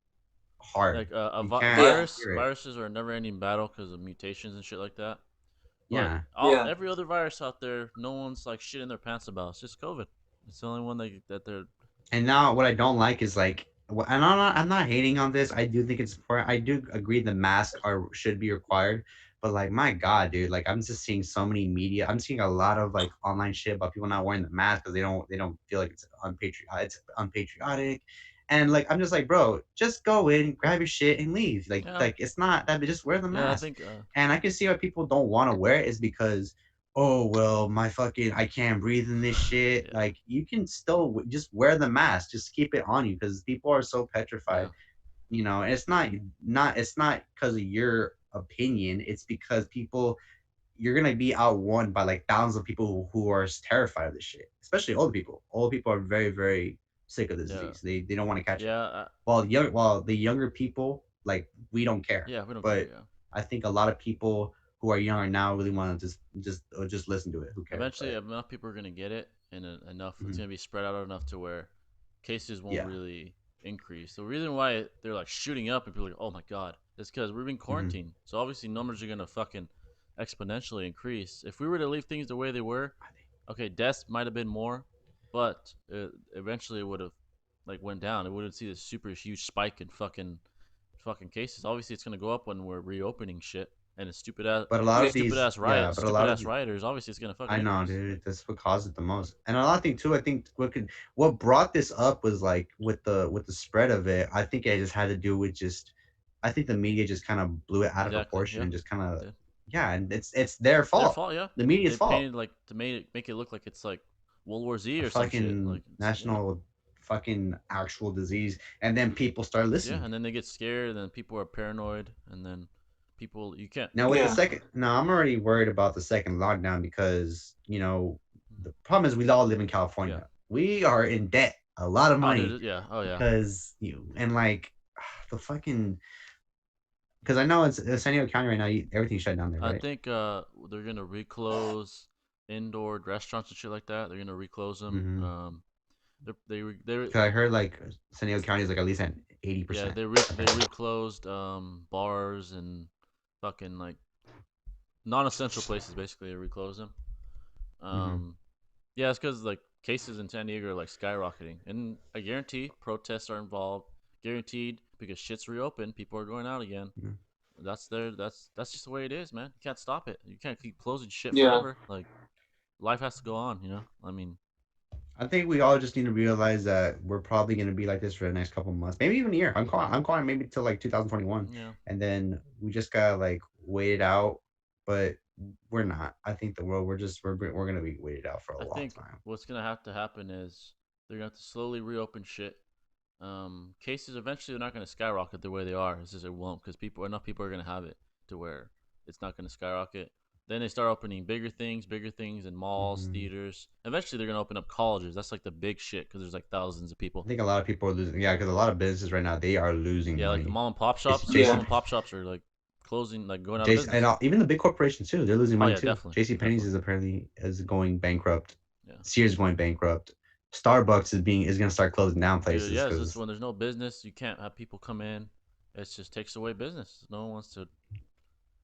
hard. Like viruses are a never-ending battle because of mutations and shit like that. But every other virus out there, no one's like shitting their pants about. It's just COVID. It's the only one that they're. And now, what I don't like is like, and I'm not hating on this. I do think it's important. I do agree the masks should be required, but like, my God, dude, like I'm just seeing so many media. I'm seeing a lot of like online shit about people not wearing the mask because they don't feel like it's unpatriotic. And like I'm just like, bro, just go in, grab your shit, and leave. Like it's not that, but just wear the mask. And I can see why people don't want to wear it is because, oh well, I can't breathe in this shit. Yeah. Like you can still just wear the mask, just keep it on you because people are so petrified. And it's not because of your opinion. It's because you're gonna be outwon by like thousands of people who are terrified of this shit, especially old people. Old people are very, very sick of this disease. They don't want to catch it. While the younger people, like we don't care. Yeah, we don't care. But I think a lot of people who are younger now really want to just listen to it. Who cares? Eventually, enough people are gonna get it, and enough it's gonna be spread out enough to where cases won't really increase. The reason why they're like shooting up and people are like, oh my god, it's because we're being quarantined. So obviously numbers are gonna fucking exponentially increase. If we were to leave things the way they were, okay, deaths might have been more, but eventually it would have like went down. It wouldn't see this super huge spike in fucking cases. Obviously, it's gonna go up when we're reopening shit. And it's stupid ass. But a lot of stupid ass riots, stupid ass rioters. Obviously, it's gonna fucking. I know, dude. That's what caused it the most. And a lot of things too. I think what brought this up was like with the spread of it. I think it just had to do with I think the media just kind of blew it out of proportion and just kind of. Yeah, and it's their fault. Their fault, yeah. The media's fault. Painted like to make it look like it's like World War Z or something. Like national. Fucking actual disease, and then people start listening. Yeah, and then they get scared, and then people are paranoid, and then people you can't. Now with the second, I'm already worried about the second lockdown because the problem is we all live in California. Yeah. We are in debt, a lot of money. Oh yeah. Because and like the fucking. Because I know it's San Diego County right now. Everything's shut down there. Right? I think they're gonna reclose indoor restaurants and shit like that. They're gonna reclose them. Mm-hmm. They I heard like San Diego County is like at least at 80%. Yeah, they reclosed bars and fucking like non-essential places. Basically, they reclosed them. Yeah, it's because like cases in San Diego are like skyrocketing, and I guarantee protests are involved. Guaranteed because shit's reopened, people are going out again. That's just the way it is, man. You can't stop it. You can't keep closing shit forever. Like life has to go on, I mean. I think we all just need to realize that we're probably going to be like this for the next couple of months, maybe even a year. I'm calling maybe till like 2021, and then we just gotta like wait it out. But we're not. I think the world we're going to be waited out for a long time. What's going to have to happen is they're going to have to slowly reopen shit. Cases eventually they're not going to skyrocket the way they are. It's just it won't because enough people are going to have it to where it's not going to skyrocket. Then they start opening bigger things in malls, theaters. Eventually, they're going to open up colleges. That's like the big shit because there's like thousands of people. I think a lot of people are losing. Yeah, because a lot of businesses right now, they are losing money. Like the mom and pop shops. Mom and pop shops are like closing, like going out of business. And even the big corporations too, they're losing money too. Definitely. JCPenney's is apparently going bankrupt. Yeah. Sears is going bankrupt. Starbucks is going to start closing down places. Yeah, it's just when there's no business, you can't have people come in. It just takes away business. No one wants to.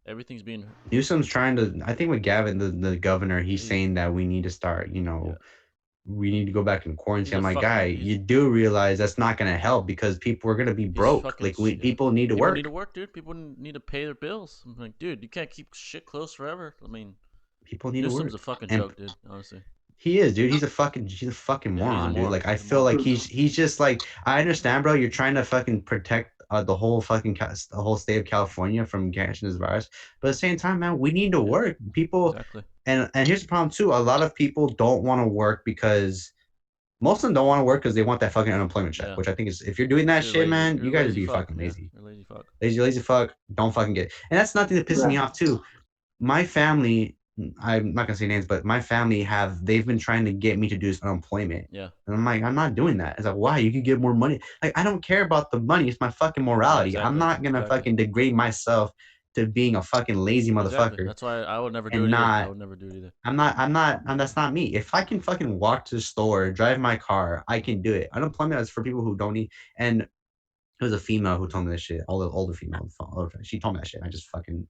everything's being. Newsom's trying to. I think with Gavin, the governor, he's saying that we need to start. We need to go back in quarantine. I'm like, guy, you do realize that's not gonna help because people are gonna be broke. Like people need to work. People need to work, dude. People need to pay their bills. I'm like, dude, you can't keep shit closed forever. I mean, people need to work. Newsom's a fucking joke, dude. Honestly. He is, dude. He's a fucking moron, dude. Like, I feel like he's just like, I understand, bro. You're trying to fucking protect the whole state of California from catching this virus, but at the same time, man, we need to work. People, exactly. And here's the problem too. A lot of people don't want to work because most of them don't want to work because they want that fucking unemployment check. Which I think is, if you're doing that shit, lazy. Man, you guys would be fucking lazy. You're lazy fuck. Lazy fuck. Don't fucking get it. And that's nothing that pisses me off too. My family. I'm not gonna say names, but my family they've been trying to get me to do this unemployment. Yeah. And I'm like, I'm not doing that. It's like, why? You could get more money. Like, I don't care about the money. It's my fucking morality. Yeah, exactly. I'm not gonna fucking degrade myself to being a fucking lazy motherfucker. Exactly. That's why I would never do it either. I would never do it either. I'm not, that's not me. If I can fucking walk to the store, drive my car, I can do it. Unemployment is for people who don't need. And it was a female who told me this shit. Older female. She told me that shit. I just fucking,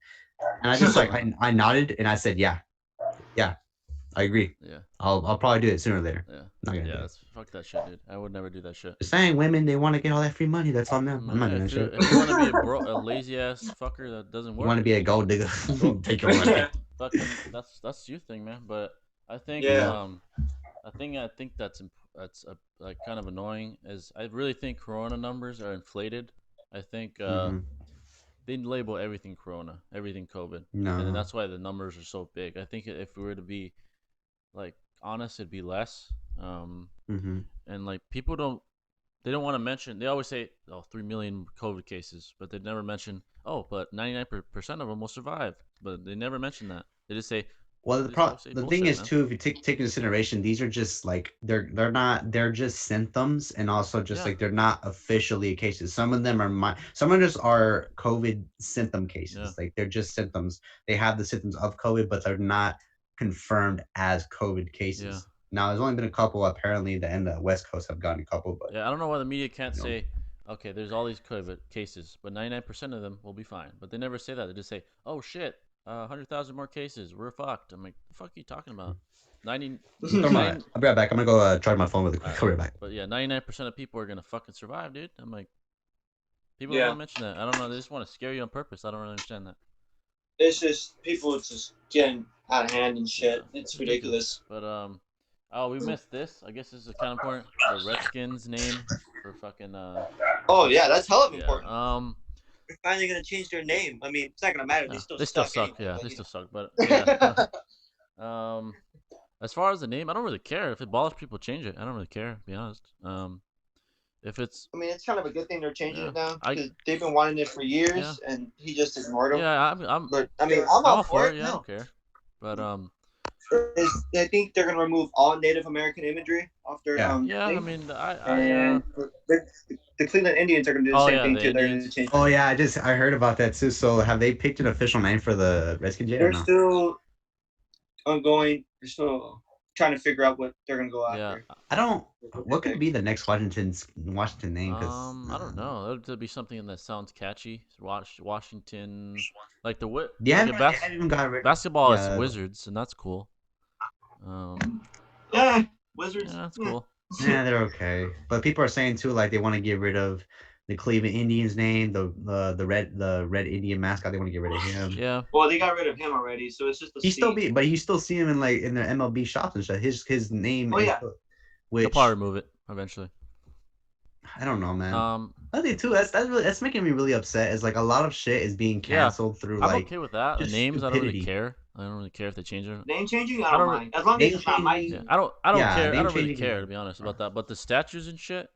and I just like, I nodded and I said, yeah, I agree. Yeah. I'll probably do it sooner or later. Yeah. Not gonna do it. Fuck that shit, dude. I would never do that shit. Just saying, women, they want to get all that free money. That's on them. I'm not doing that shit. If you want to be a lazy ass fucker that doesn't work. You want to be a gold digger. Take your money. Fuck, that's your thing, man. But I think I think that's like kind of annoying. Is I really think Corona numbers are inflated. I think they label everything Corona, everything COVID, and that's why the numbers are so big. I think if we were to be like honest, it'd be less. And like people don't want to mention. They always say, 3 million COVID cases, but they never mention, but 99% of them will survive. But they never mention that. They just say. Well, the thing is too, if you take into consideration, these are just like they're just symptoms, and also just like they're not officially cases. Some of them are just are COVID symptom cases. Yeah. Like they're just symptoms. They have the symptoms of COVID, but they're not confirmed as COVID cases. Yeah. Now, there's only been a couple. Apparently, the West Coast have gotten a couple, but I don't know why the media can't say, okay, there's all these COVID cases, but 99% of them will be fine. But they never say that. They just say, oh shit. 100,000 more cases. We're fucked. I'm like, the fuck are you talking about? 90. I'll be right back. I'm gonna go charge my phone really quick. I'll be right back. But yeah, 99% of people are gonna fucking survive, dude. I'm like, people don't want to mention that. I don't know. They just want to scare you on purpose. I don't really understand that. It's just people just getting out of hand and shit. It's ridiculous. But we missed this. I guess this is kind of important. The Redskins name for fucking. Oh yeah, that's hell of important. They're finally gonna change their name. I mean, it's not gonna matter. They still suck. Anyway, they still suck. But as far as the name, I don't really care. If it bothers people, change it. I don't really care, to be honest. If it's, I mean, it's kind of a good thing they're changing it now because they've been wanting it for years, and he just ignored them. Yeah, I'm all for it. Yeah, I don't care. But I think they're gonna remove all Native American imagery off their I mean, the Cleveland Indians are gonna do the same thing too. They're gonna change. Oh yeah, I heard about that too. So have they picked an official name for the Redskins yet? They're still ongoing. They're still trying to figure out what they're gonna go after. I don't. What could be the next Washington name? I don't know. There'll be something that sounds catchy. Washington, like the what? Yeah, like basketball is Wizards, and that's cool. Wizards. Yeah, that's cool. Yeah, they're okay. But people are saying too, like they want to get rid of the Cleveland Indians name, the red Indian mascot. They want to get rid of him. Yeah. Well, they got rid of him already, so it's just but you still see him in the MLB shops and stuff. His name. Oh yeah. They'll probably remove it eventually. I don't know, man. I think too. That's making me really upset. Is like a lot of shit is being canceled through. I'm okay with that. The names, stupidity. I don't really care. I don't really care if they change it. Name changing, I don't mind. As long as it's not my. Yeah, I don't care. I don't really care, to be honest, about that. But the statues and shit.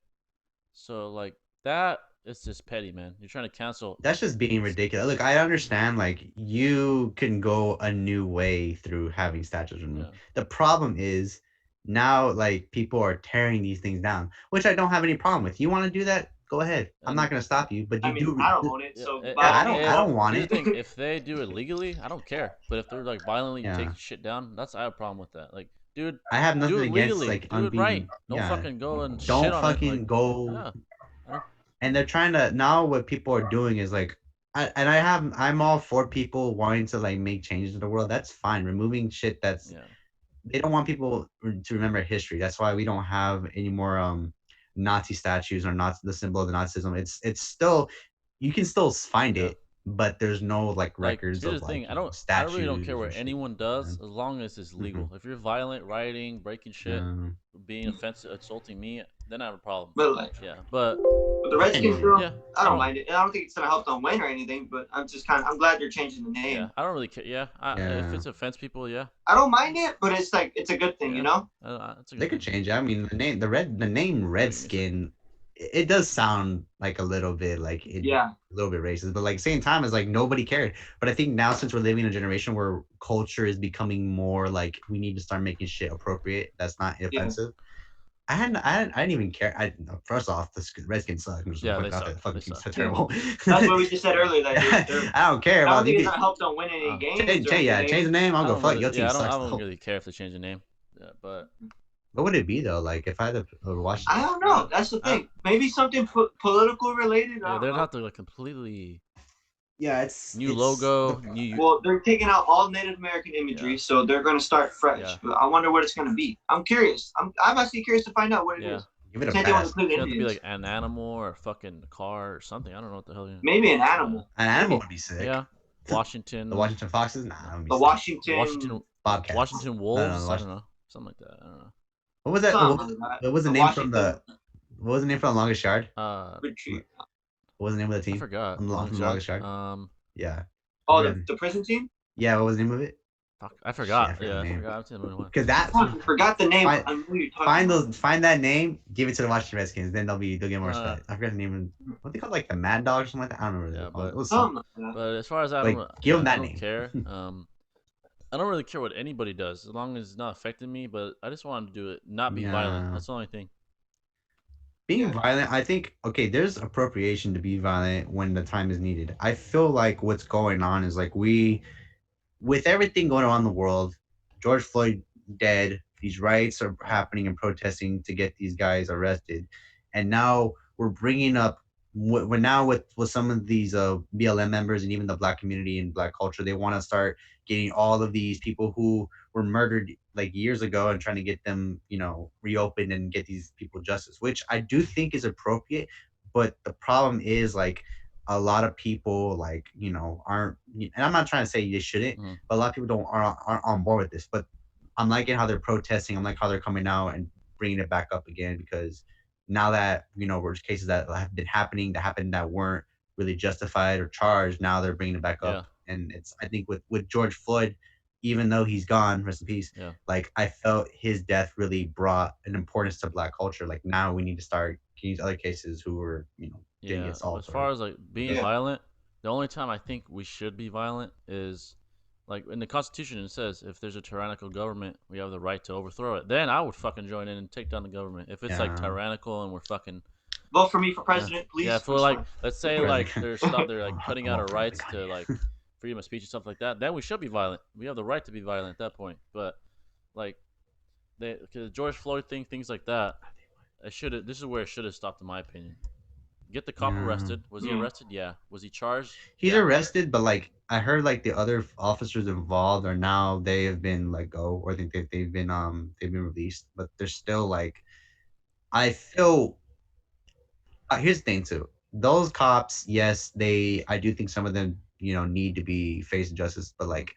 So like that, it's just petty, man. You're trying to cancel. That's just being ridiculous. Look, I understand. Like you can go a new way through having statues removed. Yeah. The problem is now, like people are tearing these things down, which I don't have any problem with. You want to do that? Go ahead. I'm not gonna stop you, but I don't own it, so I don't want it. If they do it legally, I don't care. But if they're like violently taking shit down, I have a problem with that. Like, dude, I have nothing do it against legally. like do it right. Don't fucking go and don't shit on fucking it. Like, go. And they're trying to now. What people are doing is like I'm all for people wanting to like make changes in the world. That's fine. Removing shit that's they don't want people to remember history. That's why we don't have any more Nazi statues or not the symbol of the Nazism. It's still you can still find it, but there's no like records here's of the thing. like I really don't care statues or what shit. anyone does as long as it's legal. If you're violent, rioting, breaking shit, being offensive, insulting me, then I have a problem. But like, but the Redskins, I don't mind it. I don't think it's gonna help them win or anything. But I'm glad they're changing the name. Yeah, I don't really care. If it's offends people, I don't mind it, but it's like it's a good thing, you know. They could change it. I mean, the name Redskin, it does sound like a little bit like a little bit racist, but like same time it's like nobody cared. But I think now since we're living in a generation where culture is becoming more like we need to start making shit appropriate that's not offensive. I didn't even care. First off, the Redskins suck. They suck. Fucking team's so terrible. That's what we just said earlier. That I don't care about. I don't think it's gonna help them win any games. Change the name. I'll go fuck your team. I sucks. don't really care if they change the name. Yeah, but what would it be though? Like if I had to watch. I don't know. That's the thing. Maybe something political related. Yeah, they'd have to like completely. Yeah, it's new logo. Well, they're taking out all Native American imagery, so they're going to start fresh. Yeah. But I wonder what it's going to be. I'm curious. I'm actually curious to find out what it is. Give it a pass. It have to be like an animal or a fucking car or something. I don't know what the hell. Maybe an animal. An animal would be sick. Yeah. Washington. The Washington Foxes? Nah. The Washington Bobcats. Washington Wolves. I don't know. Something like that. I don't know. What was that? What was the name from the? What was the name from the longest yard? What was the name of the team? I forgot. From the longest yard. Yeah. Oh, the prison team. Yeah. What was the name of it? I forgot. I forgot. Because I forgot the name. Find that name. Give it to the Washington Redskins. Then they'll get more respect. I forgot the name. What they called like the Mad Dog or something like that. I don't remember. Yeah, it was but as far as I don't, give them that I don't name. care. I don't really care what anybody does as long as it's not affecting me. But I just want them to do it, not be violent. That's the only thing. Being violent, I think, okay, there's appropriation to be violent when the time is needed. I feel like what's going on is like with everything going on in the world, George Floyd dead, these riots are happening and protesting to get these guys arrested. And now we're bringing up, we're now with some of these BLM members and even the Black community and Black culture, they want to start getting all of these people who were murdered like years ago and trying to get them, reopened and get these people justice, which I do think is appropriate. But the problem is like a lot of people like, aren't, and I'm not trying to say they shouldn't, but a lot of people aren't on board with this. But I'm liking how they're protesting. I'm like how they're coming out and bringing it back up again, because now that, there's cases that have been happening that weren't really justified or charged, now they're bringing it back up. And I think with George Floyd, even though he's gone, rest in peace, like I felt his death really brought an importance to Black culture. Like now we need to start getting other cases who were, getting assaulted. As far as like being violent, the only time I think we should be violent is like in the Constitution. It says if there's a tyrannical government, we have the right to overthrow it. Then I would fucking join in and take down the government. If it's like tyrannical and we're fucking vote for me for president, please. Yeah, for like let's say like they're like cutting out our rights to like freedom of speech and stuff like that, then we should be violent. We have the right to be violent at that point. But like the George Floyd things like that, this is where it should have stopped in my opinion. Get the cop arrested. Was he arrested? Yeah. Was he charged? He's arrested, but like I heard like the other officers involved are now they have been let go, or I think they've been released, but they're still like I feel here's the thing too. Those cops, yes, I do think some of them need to be facing justice, but like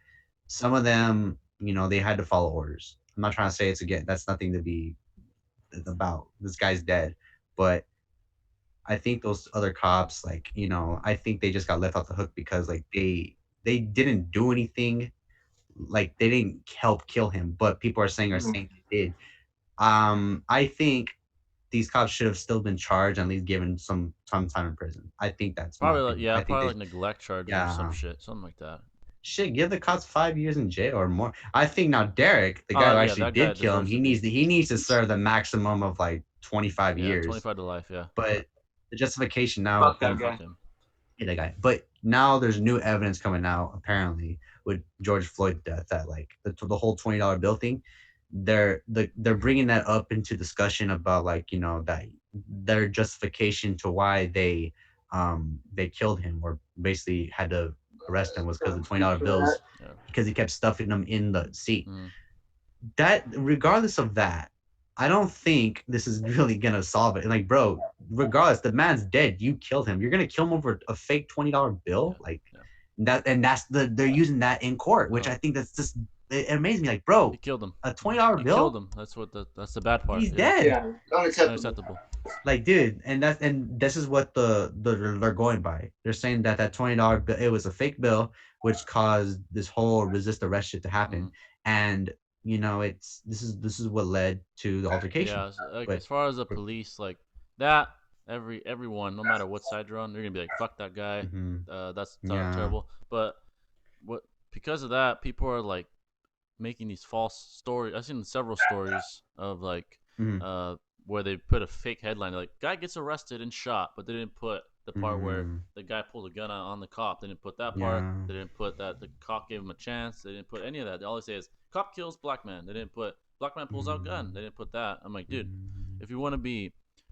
some of them, they had to follow orders. I'm not trying to say that's nothing to be about. This guy's dead, but I think those other cops, like, I think they just got left off the hook because like they didn't do anything, like they didn't help kill him, but people are saying they did. I think these cops should have still been charged and at least given some time in prison. I think that's probably like neglect charges or some shit, something like that. Shit, give the cops 5 years in jail or more. I think now Derek, the guy who actually did kill him, he needs to serve the maximum of like 25 years. 25 to life, yeah. But the justification now, that guy. But now there's new evidence coming out apparently with George Floyd's death that like the whole $20 bill thing. They're bringing that up into discussion about like that their justification to why they they killed him or basically had to arrest him was because of $20 bills because he kept stuffing them in the seat. That regardless of that, I don't think this is really gonna solve it. Like, bro, regardless, the man's dead. You killed him. You're gonna kill him over a fake $20 bill, like that, and they're using that in court, which I think that's just it amazes me. Like, bro, he killed him. A $20 bill. Killed him. That's the bad part. He's dead. Yeah, unacceptable. Like, dude, and this is what they're going by. They're saying that $20 bill, it was a fake bill, which caused this whole resist arrest shit to happen, and this is what led to the altercation. Yeah, like, as far as the police, like that, everyone, no matter what side you're on, they're gonna be like, "Fuck that guy." That's terrible. But because of that, people are like making these false stories. I've seen several stories of like where they put a fake headline, like guy gets arrested and shot, but they didn't put the part where the guy pulled a gun on the cop. They didn't put that part. They didn't put that the cop gave him a chance. They didn't put any of that. All they say is cop kills black man. They didn't put black man pulls out gun. They didn't put that. I'm like, dude, if you want to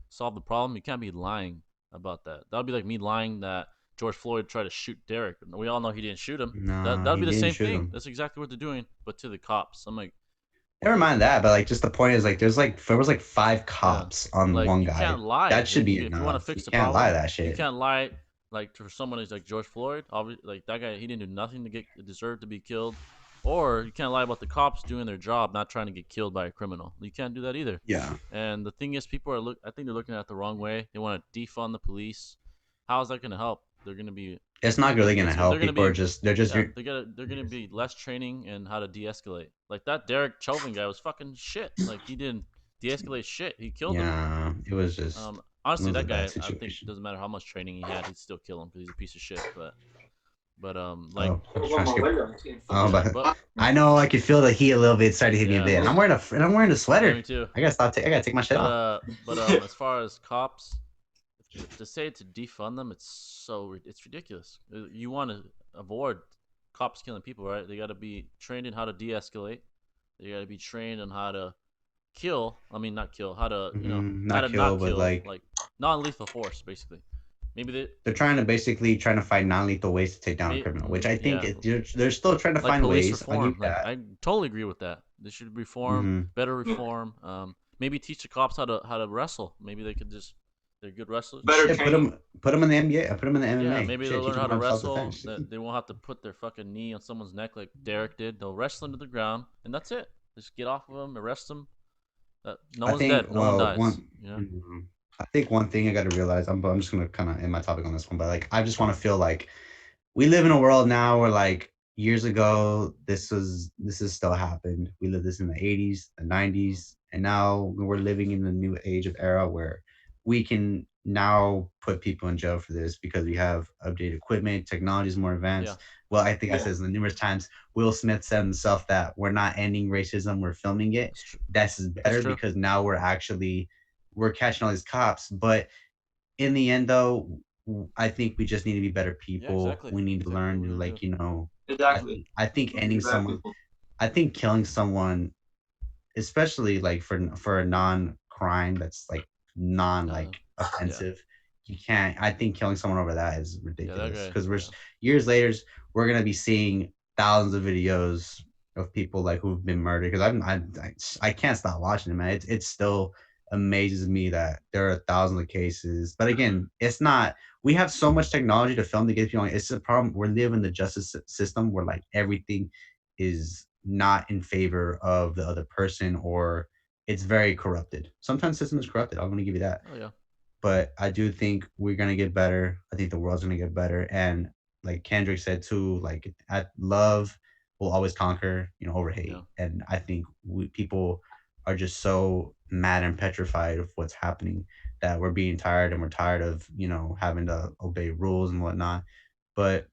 solve the problem, you can't be lying about that. That would be like me lying that George Floyd tried to shoot Derek. We all know he didn't shoot him. No, that would be the same thing. That's exactly what they're doing, but to the cops. I'm like, never mind that, but like, just the point is like, there was like 5 cops on like, one guy. You can't lie. That should be if enough. You want to fix you the can't problem, lie that shit. You can't lie like for someone who's like George Floyd. Obviously, like that guy, he didn't do nothing to deserve to be killed. Or you can't lie about the cops doing their job, not trying to get killed by a criminal. You can't do that either. Yeah. And the thing is, people are I think they're looking at it the wrong way. They want to defund the police. How is that going to help? They're going to be. It's not really going to help. People are just they're going to be less training in how to de-escalate. Like that Derek Chauvin guy was fucking shit. Like he didn't de-escalate shit. He killed him. Yeah, it was just. Honestly, that guy, I think it doesn't matter how much training he had, he'd still kill him because he's a piece of shit. But like, but I know I can feel the heat a little bit starting to hit me a bit. And I'm wearing a sweater. Yeah, me too. I gotta take my shit off. But as far as cops, to say to defund them, it's ridiculous. You want to avoid cops killing people, right? They got to be trained in how to de-escalate. They got to be trained on how to kill. I mean, not kill. How to not kill, like non-lethal force, basically. Maybe they're trying to find non-lethal ways to take down a criminal, which I think they're still trying to find ways. Reform. I totally agree with that. They should reform, better reform. Maybe teach the cops how to wrestle. Maybe they could just they're good wrestlers. Better put them in the NBA. Put them in the MMA. Yeah, maybe they'll learn how to wrestle. They won't have to put their fucking knee on someone's neck like Derek did. They'll wrestle into the ground, and that's it. Just get off of them, arrest them. No one's dead. No one dies. I think one thing I got to realize, I'm just going to kind of end my topic on this one, but like, I just want to feel like we live in a world now where like years ago, this is still happened. We lived this in the 80s, the 90s, and now we're living in the new age of era where we can now put people in jail for this because we have updated equipment, technology is more advanced. Yeah. Well, I think I said numerous times, Will Smith said himself that we're not ending racism, we're filming it. That's better because now we're catching all these cops. But in the end, though, I think we just need to be better people. Yeah, exactly. We need to learn to, like, Exactly. I think ending someone, I think killing someone, especially like for a non-crime that's like offensive, you can't. I think killing someone over that is ridiculous because years later we're gonna be seeing thousands of videos of people like who've been murdered. Because I can't stop watching it, man. It still amazes me that there are thousands of cases. But again, it's not. We have so much technology to film to get people. It's a problem. We're living in the justice system where like everything is not in favor of the other person, or it's very corrupted. Sometimes the system is corrupted. I'm going to give you that. Oh, yeah. But I do think we're going to get better. I think the world's going to get better. And like Kendrick said too, like love will always conquer, over hate. Yeah. And I think people are just so mad and petrified of what's happening that we're being tired, and we're tired of, having to obey rules and whatnot. But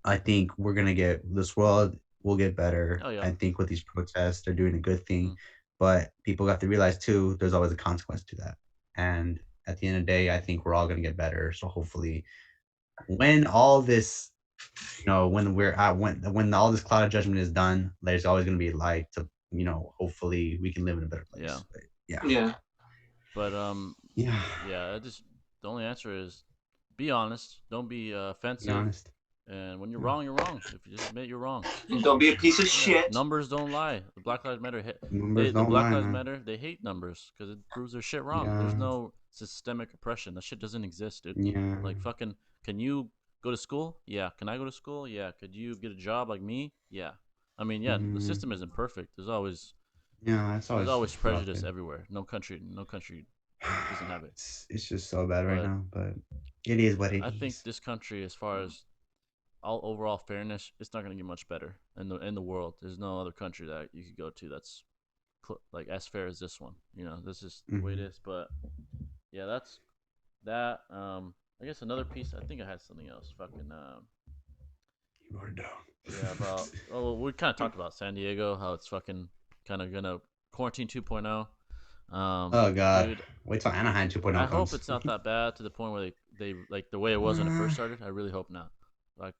I think this world will get better. Oh, yeah. I think with these protests, they're doing a good thing. Mm-hmm. But people have to realize too, there's always a consequence to that. And at the end of the day, I think we're all going to get better. So hopefully when all this, when all this cloud of judgment is done, there's always going to be light to, hopefully we can live in a better place. Yeah. But, yeah. Yeah. But, the only answer is be honest. Don't be offensive. Be honest. And when you're wrong, you're wrong. If you just admit you're wrong. Don't be a piece of shit. Numbers don't lie. The Black Lives Matter. Numbers The don't Black lie, Lives man. Matter. They hate numbers because it proves their shit wrong. Yeah. There's no systemic oppression. That shit doesn't exist, dude. Yeah. Like fucking. Can you go to school? Yeah. Can I go to school? Yeah. Could you get a job like me? Yeah. I mean, yeah. The system isn't perfect. There's always. Yeah, there's always prejudice everywhere. No country doesn't have it. It's just so bad right now, but it is what it is. I think this country, as far as all overall fairness, it's not going to get much better in the world. There's no other country that you could go to that's like as fair as this one. You know, this is the way it is. But yeah, that's that. I guess another piece. I think I had something else. Fucking. You wrote it down. Yeah, about. Oh, we kind of talked about San Diego, how it's fucking kind of gonna quarantine 2.0. Oh god, dude, wait till Anaheim 2.0 I comes. hope it's not that bad to the point where they like the way it was when it first started. I really hope not. Like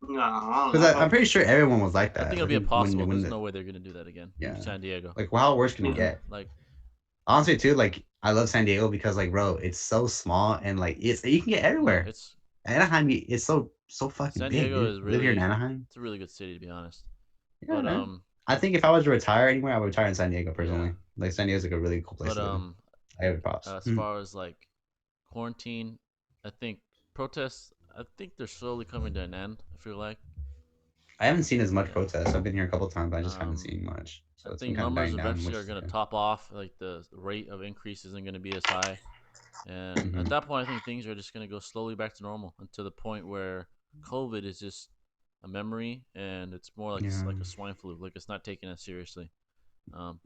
No, because I'm pretty sure everyone was like that. I think it'll be impossible. There's no way they're gonna do that again. Yeah, San Diego. Like, how worse can it get? Like, honestly, too. Like, I love San Diego because, like, bro, it's so small and like you can get everywhere. It's Anaheim is so fucking San big. Diego Dude. is really Live here in Anaheim. It's a really good city, to be honest. Yeah, but man. I think if I was to retire anywhere, I would retire in San Diego personally. Yeah. Like, San Diego's like a really cool place to live. I have props. As far as like quarantine, I think protests. I think they're slowly coming to an end. I feel like. I haven't seen as much protests. I've been here a couple of times, but I just haven't seen much. So I think numbers eventually are going to top off. Like the rate of increase isn't going to be as high, and at that point, I think things are just going to go slowly back to normal, and to the point where COVID is just a memory, and it's more like like a swine flu. Like it's not taken as seriously.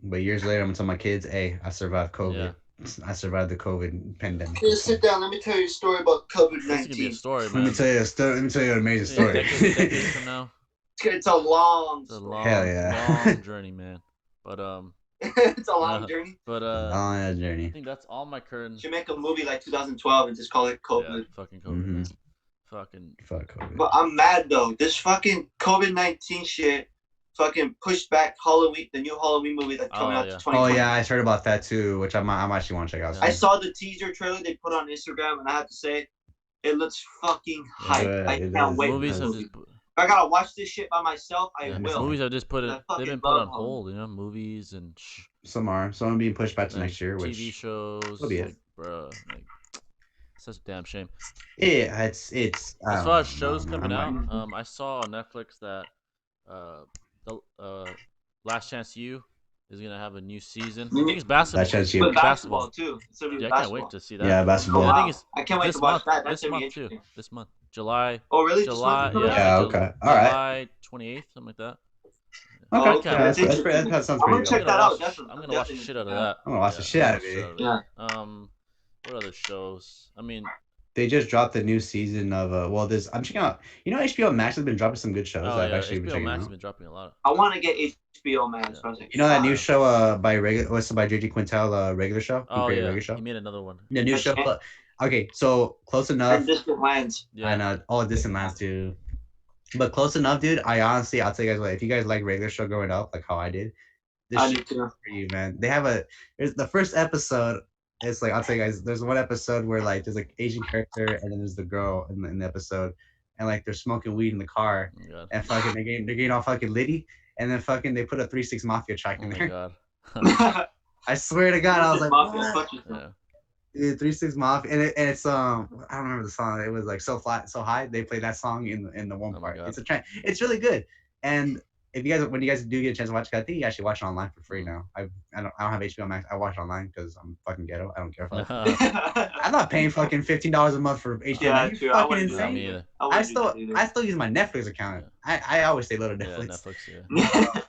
But years later, I'm gonna tell my kids, "Hey, I survived COVID. Yeah. I survived the COVID pandemic." Just sit down. Let me tell you a story about COVID-19. This could be a story, man. Let me tell you an amazing story. Decades from now. It's a long hell yeah, long journey, man. But it's a long journey. But long journey. I think that's all my current. Should make a movie like 2012 and just call it COVID. Yeah, fucking COVID. Fuck COVID. But I'm mad though. This fucking COVID-19 shit. Fucking pushed back Halloween, the new Halloween movie that's coming out to 2020. Oh yeah, I heard about that too, which I'm actually want to check out. I saw the teaser trailer they put on Instagram, and I have to say, it looks fucking hype. I can't wait. Movies have if I gotta watch this shit by myself, I will. Movies have just they've been put on hold, you know, movies and some are being pushed back to next year. TV shows, like, bro, like such a damn shame. Yeah, it's. As far as shows coming out, I saw on Netflix that the Last Chance U is gonna have a new season. I think it's basketball. Last Chance U. But basketball too. Yeah, I can't wait to see that. Yeah, basketball. Oh, wow. I can't wait to watch that. That's this month too. This month, July. Oh really? July. Yeah. Okay. All right. July 28th, something like that. Okay. That sounds pretty good. I'm gonna check that out. Definitely. I'm gonna watch the shit out of that. I'm gonna watch the shit out of it. Yeah. What other shows? I mean. They just dropped the new season of I'm checking out. You know, HBO Max has been dropping some good shows. Oh, I've yeah. actually HBO been checking Max out. has been dropping a lot. I want to get HBO Max. Yeah. You know that new show by JJ Quintel, regular show. Oh yeah, regular show? He made another one. The new show. Okay, so Close Enough. And Distant Lands. Yeah. And all Distant Lands too. But Close Enough, dude. I'll tell you guys what. If you guys like regular show growing up, like how I did, this I show's for you, man. They have there's the first episode. It's like, I'll tell you guys, there's one episode where like there's like Asian character and then there's the girl in the episode, and like they're smoking weed in the car, and fucking they're getting all fucking litty, and then fucking they put a 3 6 Mafia track in there. Oh my god. I swear to God, I was like, what? Yeah. Dude, 3 6 Mafia, and it's I don't remember the song. It was like So Flat, So High. They played that song in the one part. It's a trend. It's really good, and if you guys, when you guys do get a chance to watch it, I think you actually watch it online for free now. I don't have HBO Max. I watch it online because I'm fucking ghetto. I don't care if I'm not paying fucking $15 a month for HBO Max. You're fucking insane. I still use my Netflix account. Yeah. I always say little Netflix. Yeah, Netflix,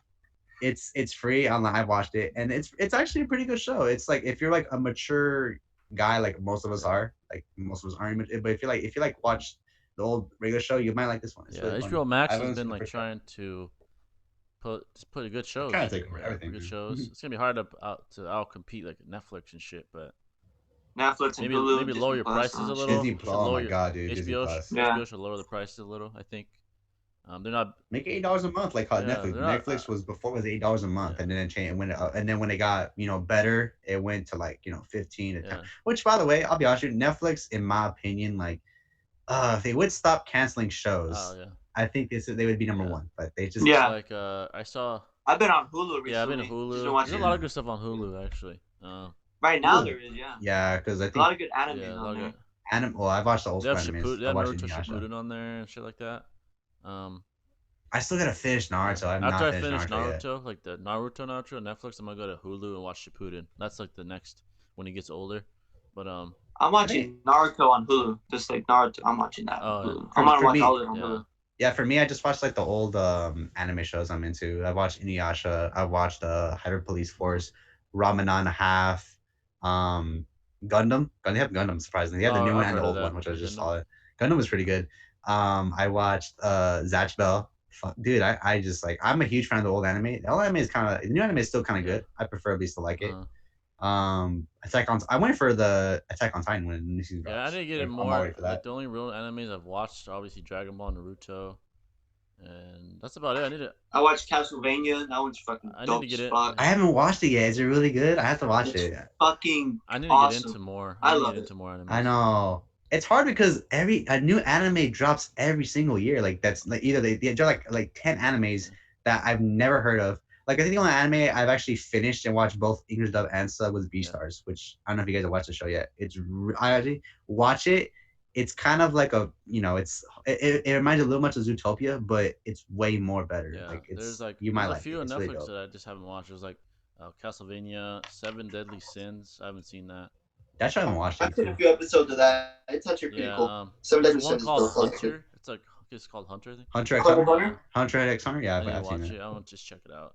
yeah. It's free online. I watched it, and it's actually a pretty good show. It's like if you're like a mature guy, like most of us are, like most of us aren't. But if you like watch the old regular show, you might like this one. It's really HBO Max has been like trying to put a good shows. Trying to take over everything. Good shows. It's gonna be hard to out compete like Netflix and shit, but Netflix maybe and Hulu, maybe lower your prices a little. Disney Plus. Oh my god, dude. HBO should lower the prices a little. I think. They're not make $8 a month like how Netflix. Netflix was before was $8 a month, and then it changed. And then when it got better, it went to like 15. Which, by the way, I'll be honest with you, Netflix, in my opinion, like if they would stop canceling Oh shows, yeah. I think they would be number one. But they just like I saw. I've been on Hulu recently. Yeah, I've been on Hulu. There's a lot of good stuff on Hulu actually. Right now there is, yeah. Yeah, because I think a lot of good animes on there. Well, I've watched the old They have animes. They I have watched Naruto Inuyasha. Shippuden on there and shit like that. I still gotta finish Naruto. Yeah. I've After not I finished finish Naruto yet. like the Naruto on Netflix, I'm gonna go to Hulu and watch Shippuden. That's like the next when he gets older. But I'm watching Naruto on Hulu. Just like Naruto, I'm watching that on Hulu. I'm gonna watch all of it on Hulu. Yeah, for me, I just watched like the old anime shows I'm into. I watched Inuyasha. I watched Hyper Police Force, Ramanan Half, Gundam. They have Gundam surprisingly. They have the new one and the old one, which I just saw. Gundam was pretty good. I watched Zatch Bell. Dude, I just like I'm a huge fan of the old anime. The old anime is kind of the new anime is still kind of good. I preferably still like it. I went for the Attack on Titan when the new season drops. Yeah, I didn't get it more. Like the only real animes I've watched are obviously Dragon Ball, Naruto, and that's about it. I watched Castlevania. That one's fucking dope. I need to get it. I haven't watched it yet. Is it really good? I have to watch it. Fucking I need to awesome. get into more. I love get into more animes. I know. It's hard because a new anime drops every single year. Like that's like either they drop like 10 animes that I've never heard of. Like I think the only anime I've actually finished and watched both English dub and sub was Beastars, which I don't know if you guys have watched the show yet. I actually watch it. It's kind of like it reminds a little much of Zootopia, but it's way more better. Yeah, like there's like you might there's like a few on it. Netflix really that I just haven't watched. There's like Castlevania, Seven Deadly Sins. I haven't seen that. That's why I haven't watched it. I've seen a few episodes of that. It's actually pretty cool. Seven Deadly Sins. One called Hunter. It's called Hunter. I think. Hunter x Hunter. Hunter x Hunter. Yeah, I've seen it. I want to just check it out.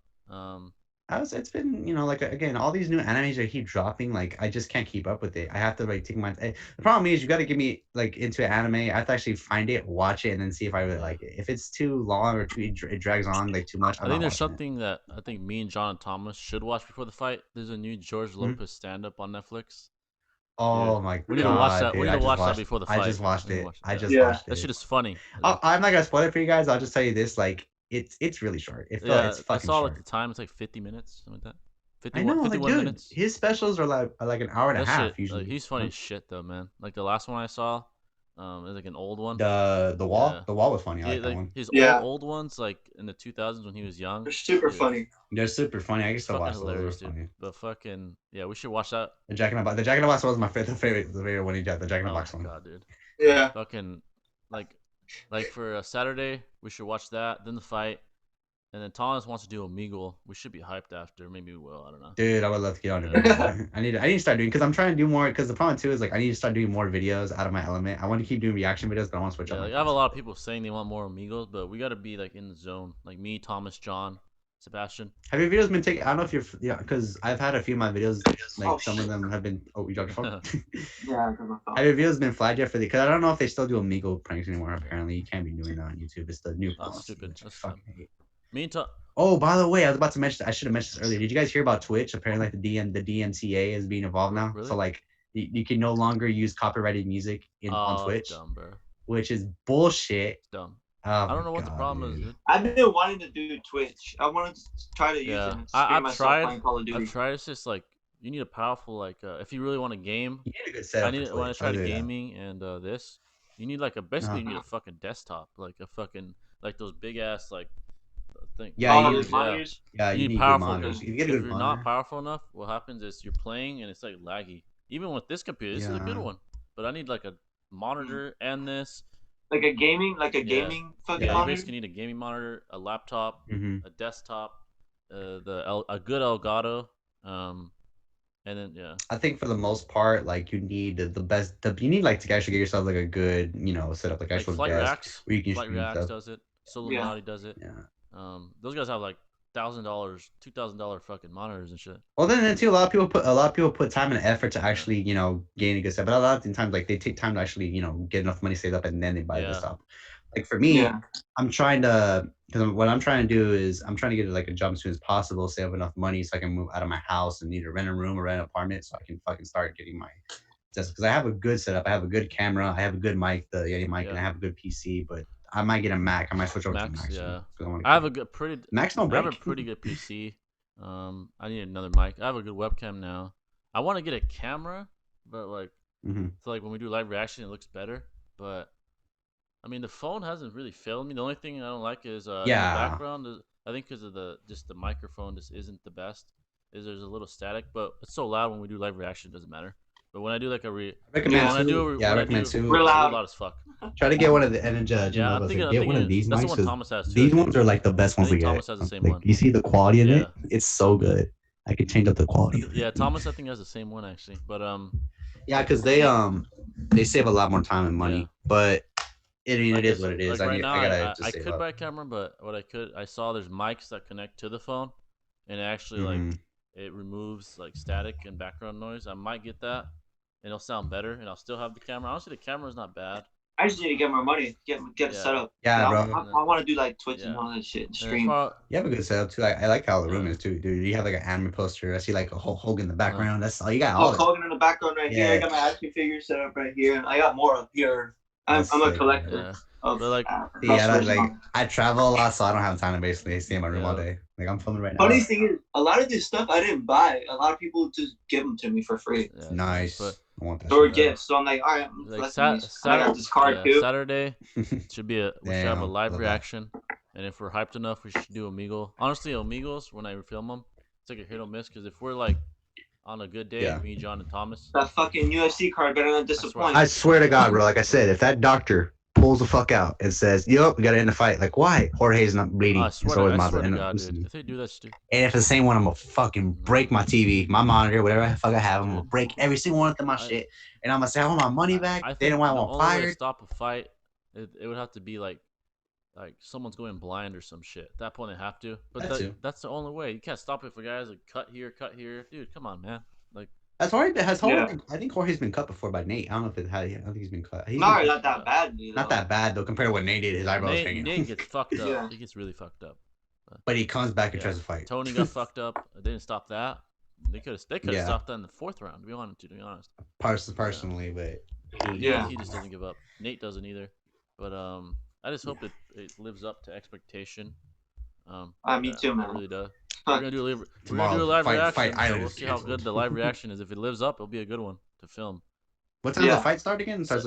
It's been like again all these new animes that keep dropping. Like I just can't keep up with it. I have to like take my. The problem is you got to give me like into anime. I have to actually find it, watch it, and then see if I really like it. If it's too long or it drags on like too much, I think there's something that I think me and John and Thomas should watch before the fight. There's a new George Lopez stand up on Netflix. Oh my god! We need to watch that. We need to watch that before the fight. I just watched it. I just watched it. That shit is funny. I'm not gonna spoil it for you guys. I'll just tell you this: like it's really short. It's fucking I saw short. at the time it's like 50 minutes, something like that. 51 minutes. His specials are like an hour and a half usually. Like, he's funny as shit though, man. Like the last one I saw, it's like an old one. The wall. Yeah. The wall was funny. I like that one. His old ones, like in the 2000s when he was young. They're super funny. They're super funny. I used to watch those. Dude. Funny. But fucking we should watch that. The Jack in the Box was my favorite one he did. The Jack in the Box one. God, dude. Yeah. Fucking like for a Saturday, we should watch that. Then the fight. And then Thomas wants to do Omegle. We should be hyped after. Maybe we will. I don't know. Dude, I would love to get on it. I need to start doing because I'm trying to do more. Because the problem too is like I need to start doing more videos out of my element. I want to keep doing reaction videos, but I want to switch up. Like, I have a lot of people saying they want more Omegles, but we got to be like in the zone. Like me, Thomas, John, Sebastian. Have your videos been taken? I don't know if you're because I've had a few of my videos. Like some of them have been. Oh, you dropped your phone. Yeah. Have your videos been flagged yet for the? Because I don't know if they still do Omegle pranks anymore. Apparently, you can't be doing that on YouTube. It's the new policy. Stupid. That's fucking hate. Me and Tom. Oh, by the way, I was about to mention. I should have mentioned this earlier. Did you guys hear about Twitch? Apparently, like the DMCA is being involved now. Really? So like, you can no longer use copyrighted music on Twitch, dumb, bro. Which is bullshit. It's dumb. Oh, I don't know what the problem is, dude. I've been wanting to do Twitch. I wanted to try to use it. I've tried. I've tried. It's just like you need a powerful if you really want a game. You need a good setup. When I tried gaming and this, you need like basically you need a fucking desktop, like a fucking like those big ass thing. Yeah, you need powerful. If you're not powerful enough, what happens is you're playing and it's like laggy. Even with this computer, this is a good one, but I need like a monitor and this. Like a gaming fucking monitor. You basically need a gaming monitor, a laptop, a desktop, a good Elgato, and then I think for the most part, like you need the best. You need like to actually get yourself like a good setup, like actual Flight desk Racks. Where you can Flight Racks does it. Soluminati does it. Yeah. Those guys have like $1,000, $2,000 fucking monitors and shit. Well, then too, a lot of people put time and effort to actually gain a good set, but a lot of times like they take time to actually get enough money saved up and then they buy the stuff. Like for me, I'm trying to what I'm trying to do is I'm trying to get like a job as soon as possible, save up enough money so I can move out of my house and either rent a room or rent an apartment so I can fucking start getting my desk because I have a good setup, I have a good camera, I have a good mic, the Yeti mic, and I have a good PC, but I might get a Mac. I might switch over to Mac. Yeah, I have a good Mac's no break. I have a pretty good PC. I need another mic. I have a good webcam now. I want to get a camera, but like, so like when we do live reaction, it looks better. But I mean, the phone hasn't really failed me. The only thing I don't like is in the background. I think because of the microphone just isn't the best. Is there's a little static, but it's so loud when we do live reaction, it doesn't matter. But when I do like a I recommend too. I recommend too. We're loud as fuck. Try to get one of the Yeah, I'm thinking, get one of these that's mics. The one Thomas has too, these ones are like the best ones to get. Thomas has the same one. You see the quality in it? It's so good. I could change up the quality. Yeah, Thomas I think has the same one actually, but yeah, because they save a lot more time and money, but it is what it is. Like right now, I could buy a camera, but I saw there's mics that connect to the phone, and it actually like it removes like static and background noise. I might get that, and it'll sound better, and I'll still have the camera. Honestly, the camera's not bad. I just need to get more money, get it set up. Yeah, bro. I want to do like Twitch and all that shit, and stream. You have a good setup too. I like how the room is too, dude. You have like an anime poster. I see like a Hulk Hogan in the background. That's all you got. Hulk Hogan in the background right here. I got my action figure set up right here. I got more up here. I'm a collector. Yeah. But like, I travel a lot, so I don't have time to basically stay in my room all day. Like I'm filming right now. Funny thing is, a lot of this stuff I didn't buy. A lot of people just give them to me for free. Yeah, nice. But I want that. Or gifts. So I'm like, all right, I got this card too. Saturday should be we should have a live reaction, and if we're hyped enough, we should do Omegle. Honestly, Omegles when I film them, it's like a hit or miss because if we're like on a good day, me, John, and Thomas, that fucking UFC card better not disappoint. I swear to God, bro. Like I said, if that doctor pulls the fuck out and says, "Yo, we gotta end the fight," like why? Jorge's not bleeding. I swear to God, dude. If they do that stupid. And if it's the same one, I'm gonna fucking break my TV, my monitor, whatever the fuck I have. I'm gonna break every single one of my shit, and I'm gonna say I want my money back. They don't want to fired. To stop a fight, it would have to be like someone's going blind or some shit. At that point, they have to. But that's the only way. You can't stop it for guys like cut here, dude. Come on, man. Like. I think Jorge's been cut before by Nate. I don't know if it had. I don't think he's been cut. Not that bad. Not that bad though, compared to what Nate did. His eyebrows hanging. Nate gets fucked up. Yeah. He gets really fucked up. But he comes back and tries to fight. Tony got fucked up. They didn't stop that. They could have stopped that in the 4th round. To be honest. Personally, but he just doesn't give up. Nate doesn't either. But I just hope it lives up to expectation. Me too, man. It really does. We're gonna do a live reaction. So we'll see how good the live reaction is. If it lives up, it'll be a good one to film. What time does the fight start again? It starts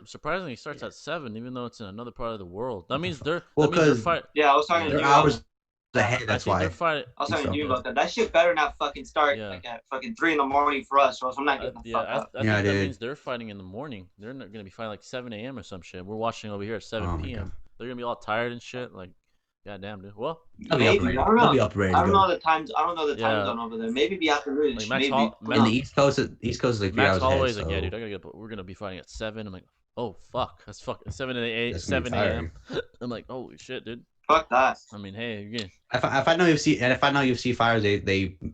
surprisingly, it starts at 7, even though it's in another part of the world. That means they're fighting. Yeah, I was talking to you. Hours ahead. That's why. I was talking to you about that. That shit better not fucking start like at fucking 3 in the morning for us, or else I'm not getting the fuck up. I think that means they're fighting in the morning. They're not gonna be fighting like 7 a.m. or some shit. We're watching over here at 7 p.m. They're gonna be all tired and shit. Like. God damn, dude. Well, maybe. I don't know. I don't know the times. I don't know the time zone over there. Maybe be afternoon. Like maybe. In the East Coast is like 3 hours Holloway's ahead. Like, yeah, dude. I gotta get. We're gonna be fighting at 7. I'm like, oh fuck, that's 7 a.m. I'm like, holy shit, dude. Fuck that. I mean, hey, again. If I know UFC fighters,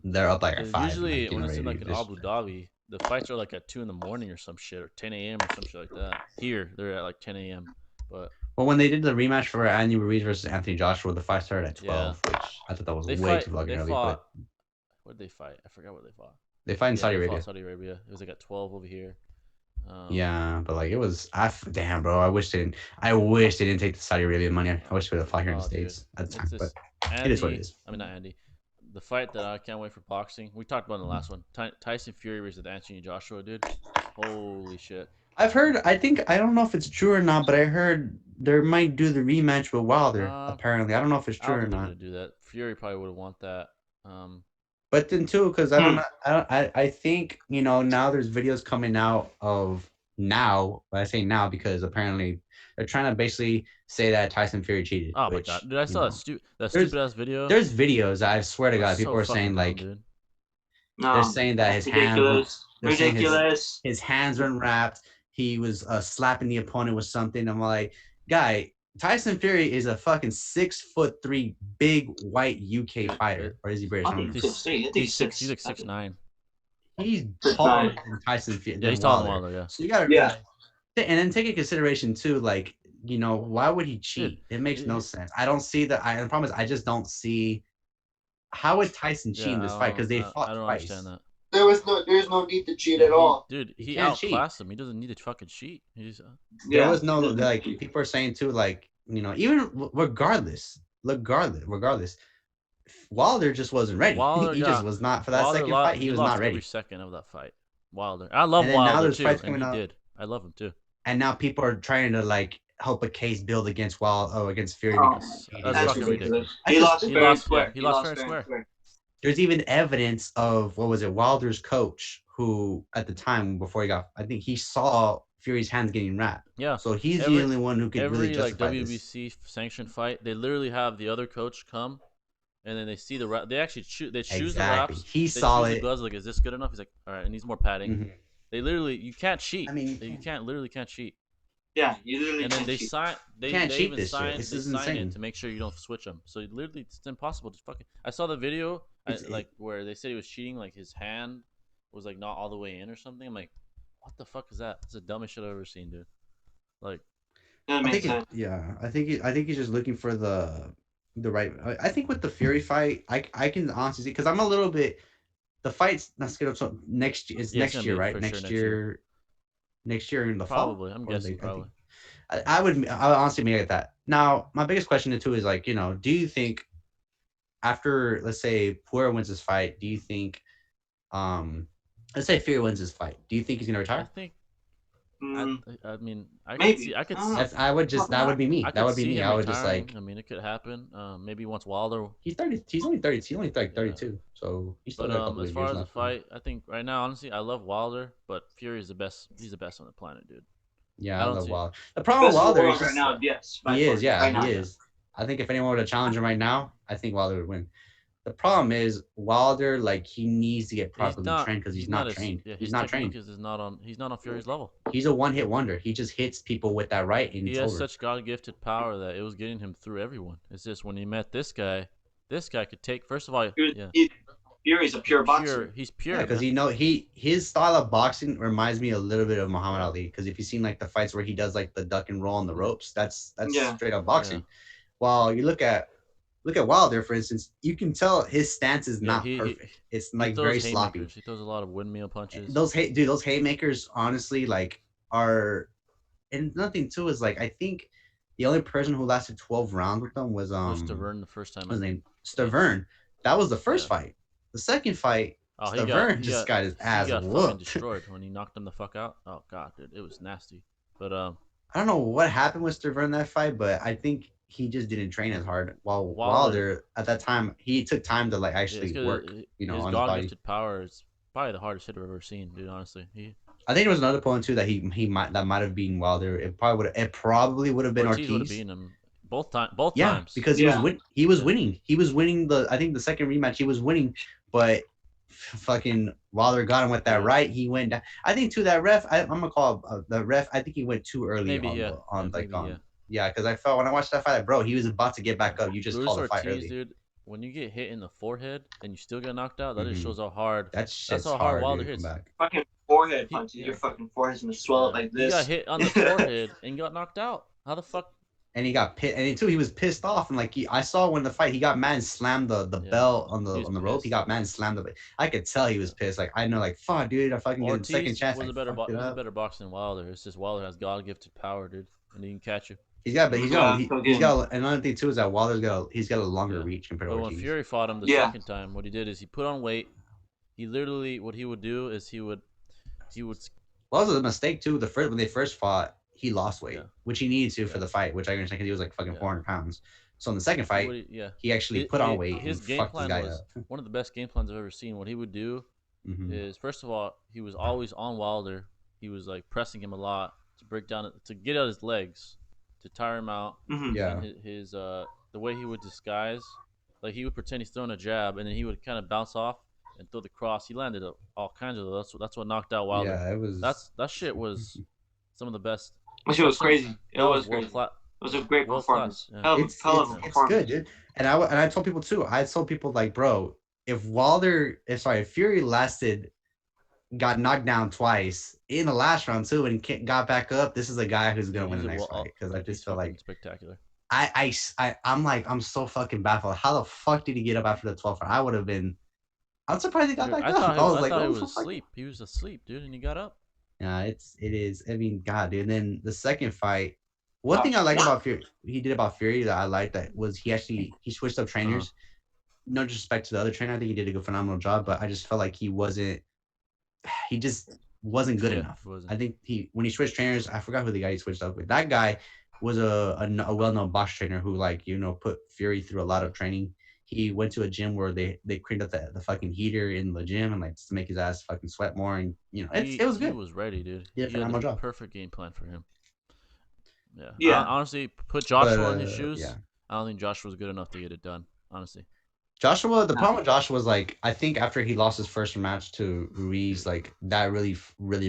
they're up like at 5. Usually, when it's in like in Abu Dhabi, the fights are like at 2 in the morning or some shit, or 10 a.m. or some shit like that. Here, they're at like 10 a.m. But. Well, when they did the rematch for Andy Ruiz versus Anthony Joshua, the fight started at 12, which I thought that was way too fucking early. What did they fight? I forgot what they fought. They fight in Saudi Arabia. Saudi Arabia. It was like at 12 over here. Yeah, but like it was. Damn, bro. I wish they didn't take the Saudi Arabia money. I wish we would have fought here in the States at the time. But it is what it is. I mean, not Andy. The fight that I can't wait for boxing. We talked about in the last one. Tyson Fury versus Anthony Joshua, dude. Holy shit. I've heard. I don't know if it's true or not, but I heard they might do the rematch with Wilder. Apparently, I don't know if it's true or not. Do that. Fury probably would want that. But then too, because I think now there's videos coming out of now. I say now because apparently they're trying to basically say that Tyson Fury cheated. Oh my god, dude! I saw that stupid ass video. There's videos. I swear to God, people are saying like, they're saying that his hands. Ridiculous. His hands were wrapped. He was slapping the opponent with something. I'm like, guy, Tyson Fury is a fucking 6'3" big white UK fighter, or is he British? He's like 6'9". He's taller than Tyson Fury. Yeah, he's taller than Wilder. Yeah. So you gotta and then take into consideration too, like why would he cheat? It makes no sense. I don't see that. The problem is I just don't see how would Tyson cheat in this fight because they fought I don't twice. understand that. There's no need to cheat at all. Dude, he outclassed him. He doesn't need to fucking cheat. There was no people are saying too, like, even regardless, Wilder just wasn't ready. He just was not for that second fight. He was not ready. Every second of that fight, Wilder. I love Wilder too, and he did. I love him too. and now people are trying to like help a case build against against Fury Oh, because That's that's fucking ridiculous. ridiculous. He lost fair and Yeah, square. he lost fair and square. There's even evidence of what was it, Wilder's coach, who at the time before he got, I think he saw Fury's hands getting wrapped. Yeah. So he's the only one who could really justify like this. WBC sanctioned fight, they literally have the other coach come, and then they see the they actually they choose the wraps. He they saw choose it. The gloves. Like, is this good enough? He's like, all right, it needs more padding. Mm-hmm. They literally, you can't cheat. I mean, you can't literally can't cheat. Yeah, you literally. And then they sign. They even this sign. Shit. This they is sign insane. it to make sure you don't switch them. So literally, it's impossible to fucking. I saw the video, like where they said he was cheating. Like his hand was like not all the way in or something. I'm like, what the fuck is that? It's the dumbest shit I've ever seen, dude. Like, I think he's just looking for the right. I think with the Fury fight, I can honestly see, because I'm a little bit. The fight's not scheduled until next year. It's next year, right? Next year. Next year in the probably, fall. I'm guessing probably. I would honestly make it that. Now, my biggest question too is like, do you think after, let's say, Poirier wins this fight, do you think, let's say Fury wins this fight, do you think he's gonna retire? I think. I mean, I maybe. could see. I could. That would be me. That would be me. I would just like. I mean, it could happen. Maybe once Wilder. He's 30. He's only 30. He's only like 32. So he's still got a couple as of far years as the left. fight, I think right now, honestly, I love Wilder, but Fury is the best. He's the best on the planet, dude. Yeah, I love Wilder. The problem with Wilder is right now, yes, he is. Yeah, he is. I think if anyone were to challenge him right now, I think Wilder would win. The problem is Wilder, like, he needs to get properly trained because he's not trained. Yeah, he's not trained. He's not on Fury's level. He's a one-hit wonder. He just hits people with that right, and he has such God-gifted power that it was getting him through everyone. It's just when he met this guy could take. First of all, Fury's a pure boxer. He's pure. Yeah, because his style of boxing reminds me a little bit of Muhammad Ali. Because if you've seen like the fights where he does like the duck and roll on the ropes, that's straight up boxing. Yeah. While you look at Wilder, for instance, you can tell his stance is not perfect. It's like very sloppy. He throws a lot of windmill punches. Those haymakers, honestly, like are, and nothing too is like, I think the only person who lasted 12 rounds with them was Stavern the first time. His name Stavern. That was the first fight. The second fight, Stavern just got his ass whooped. He got fucking destroyed when he knocked him the fuck out. Oh god, dude, it was nasty. But I don't know what happened with Stavern that fight, but I think he just didn't train as hard. While Wilder at that time, he took time to like actually work. His on God-gifted power is probably the hardest hit I've ever seen, dude. Honestly, I think there was another opponent too that he might have beaten Wilder. It probably would have been Ortiz. Would have beaten him both times. Because he was winning. He was winning I think the second rematch he was winning, but fucking Wilder got him with that right. He went down. I think to that ref, I'm gonna call the ref. I think he went too early because I felt when I watched that fight, bro, he was about to get back up. You just called the fight early. Dude, when you get hit in the forehead and you still get knocked out, that just shows how hard. That's how hard Wilder hits. Fucking forehead punches. Your fucking forehead's gonna swell up like this. He got hit on the forehead and got knocked out. How the fuck? And he got pissed, and he was pissed off. And like I saw when the fight, he got mad and slammed the bell on the rope. He got mad and slammed the. I could tell he was pissed. Like I know, like fuck, dude, I fucking get a second chance. Was a better boxer than Wilder. It's just Wilder has God-gifted power, dude, and he can catch you. He's got another thing too is that Wilder's got a longer reach compared to Ortiz. When Fury fought him the second time, what he did is he put on weight. He literally, what he would do is he would. Well, it was a mistake too. When they first fought, he lost weight, which he needed to for the fight, which I understand because he was like fucking 400 pounds. So in the second fight, he actually put on weight. His game plan was one of the best game plans I've ever seen. What he would do is, first of all, he was always on Wilder. He was like pressing him a lot to break down, to get out his legs, to tire him out. Yeah. And his the way he would disguise, like he would pretend he's throwing a jab, and then he would kind of bounce off and throw the cross. He landed all kinds of those. That's what knocked out Wilder. Yeah, it was. That shit was some of the best. That shit was crazy. It was crazy. It was a great performance. Yeah. It's good, dude. And I told people too. I told people like, bro, if Fury got knocked down twice in the last round too, and got back up, this is a guy who's gonna win the next fight. Because I just feel like spectacular. I'm so fucking baffled. How the fuck did he get up after the 12th round? I'm surprised he got back up. I thought he was asleep. He was asleep, dude, and he got up. Yeah, it is. I mean, God, dude. And then the second fight, one thing I like about Fury, that I liked that was he switched up trainers. No disrespect to the other trainer, I think he did a phenomenal job, but I just felt like he wasn't good enough. I think when he switched trainers, I forgot who the guy he switched up with. That guy was a well-known box trainer who put Fury through a lot of training. He went to a gym where they cranked up the fucking heater in the gym and like to make his ass fucking sweat more, and it was good. He was ready, dude. He had the perfect game plan for him. Yeah. Honestly, put Joshua in his shoes. Yeah. I don't think Joshua was good enough to get it done. Honestly. The problem with Joshua was like, I think after he lost his first match to Ruiz, like that really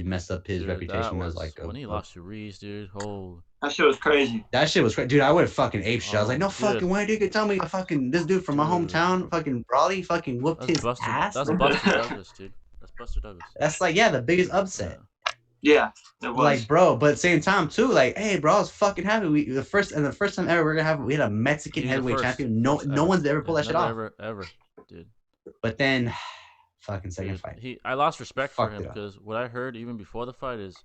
messed up his reputation as like when he lost to Ruiz, dude. Holy. That shit was crazy. Dude. I went fucking ape shit. I was like, no fucking way, dude. You tell me this dude from my hometown, fucking Brawley, fucking whooped his ass. That's Buster Douglas, dude. That's Buster Douglas. That's like, the biggest upset. Yeah, it was. Like, bro, but at the same time too, like, hey, bro, I was fucking happy. The first time ever we had a Mexican heavyweight champion. No one's ever pulled that shit off. Ever, dude. But then, fucking second fight. I lost respect for him because what I heard even before the fight is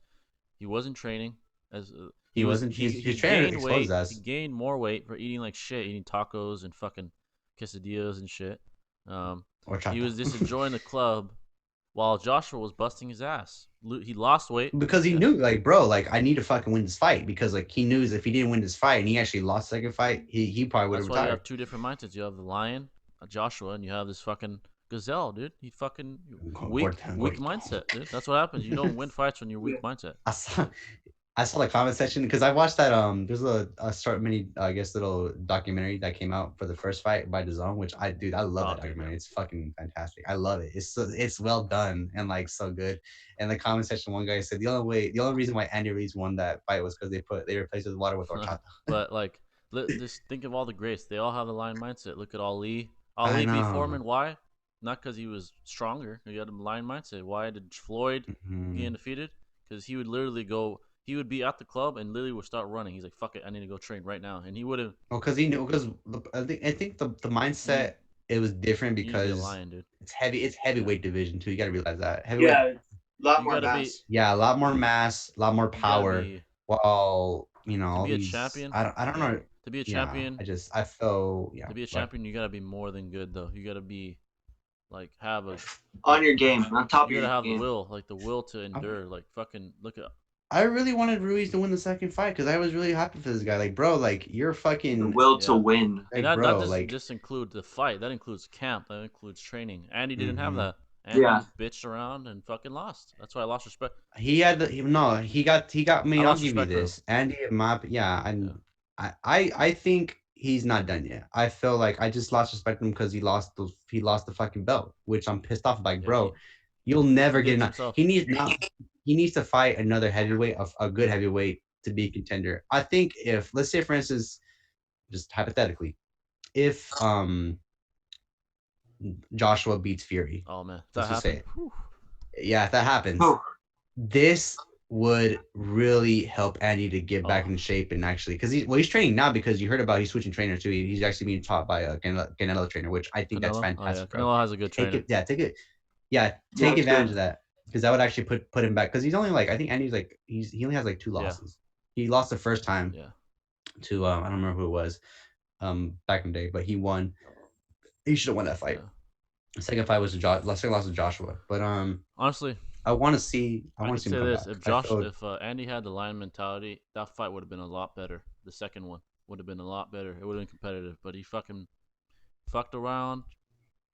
he wasn't training as. He gained weight. He gained more weight for eating like shit, eating tacos and fucking quesadillas and shit. He was just enjoying the club while Joshua was busting his ass. He lost weight because he knew, like, bro, like, I need to fucking win this fight, because like he knew if he didn't win this fight and he actually lost the second fight, he probably would have retired. That's why you have two different mindsets. You have the lion, Joshua, and you have this fucking gazelle, dude. He fucking weak mindset, dude. That's what happens. You don't win fights when you're weak mindset. I saw the comment section because I watched that. There's a short mini, I guess, little documentary that came out for the first fight by DAZN, which I love that documentary. It's fucking fantastic. I love it. It's well done and like so good. And the comment section, one guy said the only reason why Andy Ruiz won that fight was because they replaced his water with horchata. But like, just think of all the greats. They all have the lion mindset. Look at Ali. Ali beat Foreman. Why? Not because he was stronger. He had a lion mindset. Why did Floyd get undefeated? Because he would literally go. He would be at the club and literally would start running. He's like, "Fuck it, I need to go train right now," and he would have. Oh, because he knew. Because I think the mindset it was different because lion, dude. It's heavy. It's heavyweight division too. You got to realize that. Heavyweight, a lot more mass. A lot more mass, a lot more power. Well, to be a champion. I don't know. To be a champion, I feel To be a champion, you gotta be more than good though. You gotta be like have a on your game, on top of your game. You gotta have the will to endure. Like fucking look at. I really wanted Ruiz to win the second fight because I was really happy for this guy. Like, bro, like you're fucking the will to win. Like, and that doesn't like, just include the fight. That includes camp. That includes training. Andy didn't have that. And he bitched around and fucking lost. That's why I lost respect. He got me. I'll give you this. Andy, I think he's not done yet. I feel like I just lost respect to him because he lost the fucking belt, which I'm pissed off. Like, bro, you'll never get enough. He needs to fight another heavyweight, a good heavyweight, to be a contender. I think if, let's say for instance, just hypothetically, if Joshua beats Fury. Oh man, if that happens. If that happens, this would really help Andy to get back in shape and actually, because he's training now because you heard about he's switching trainers too. He's actually being taught by a Canelo trainer, which I think that's fantastic. Canelo has a good trainer. Take advantage of that, because that would actually put him back, because he's only like, I think Andy's like he only has like 2 losses. He lost the first time to I don't remember who it was back in the day, but he won. He should have won that fight. The second fight was second loss to Joshua. But honestly, I want to see. I want to see this. If Andy had the lion mentality, that fight would have been a lot better. The second one would have been a lot better. It would have been competitive. But he fucking fucked around.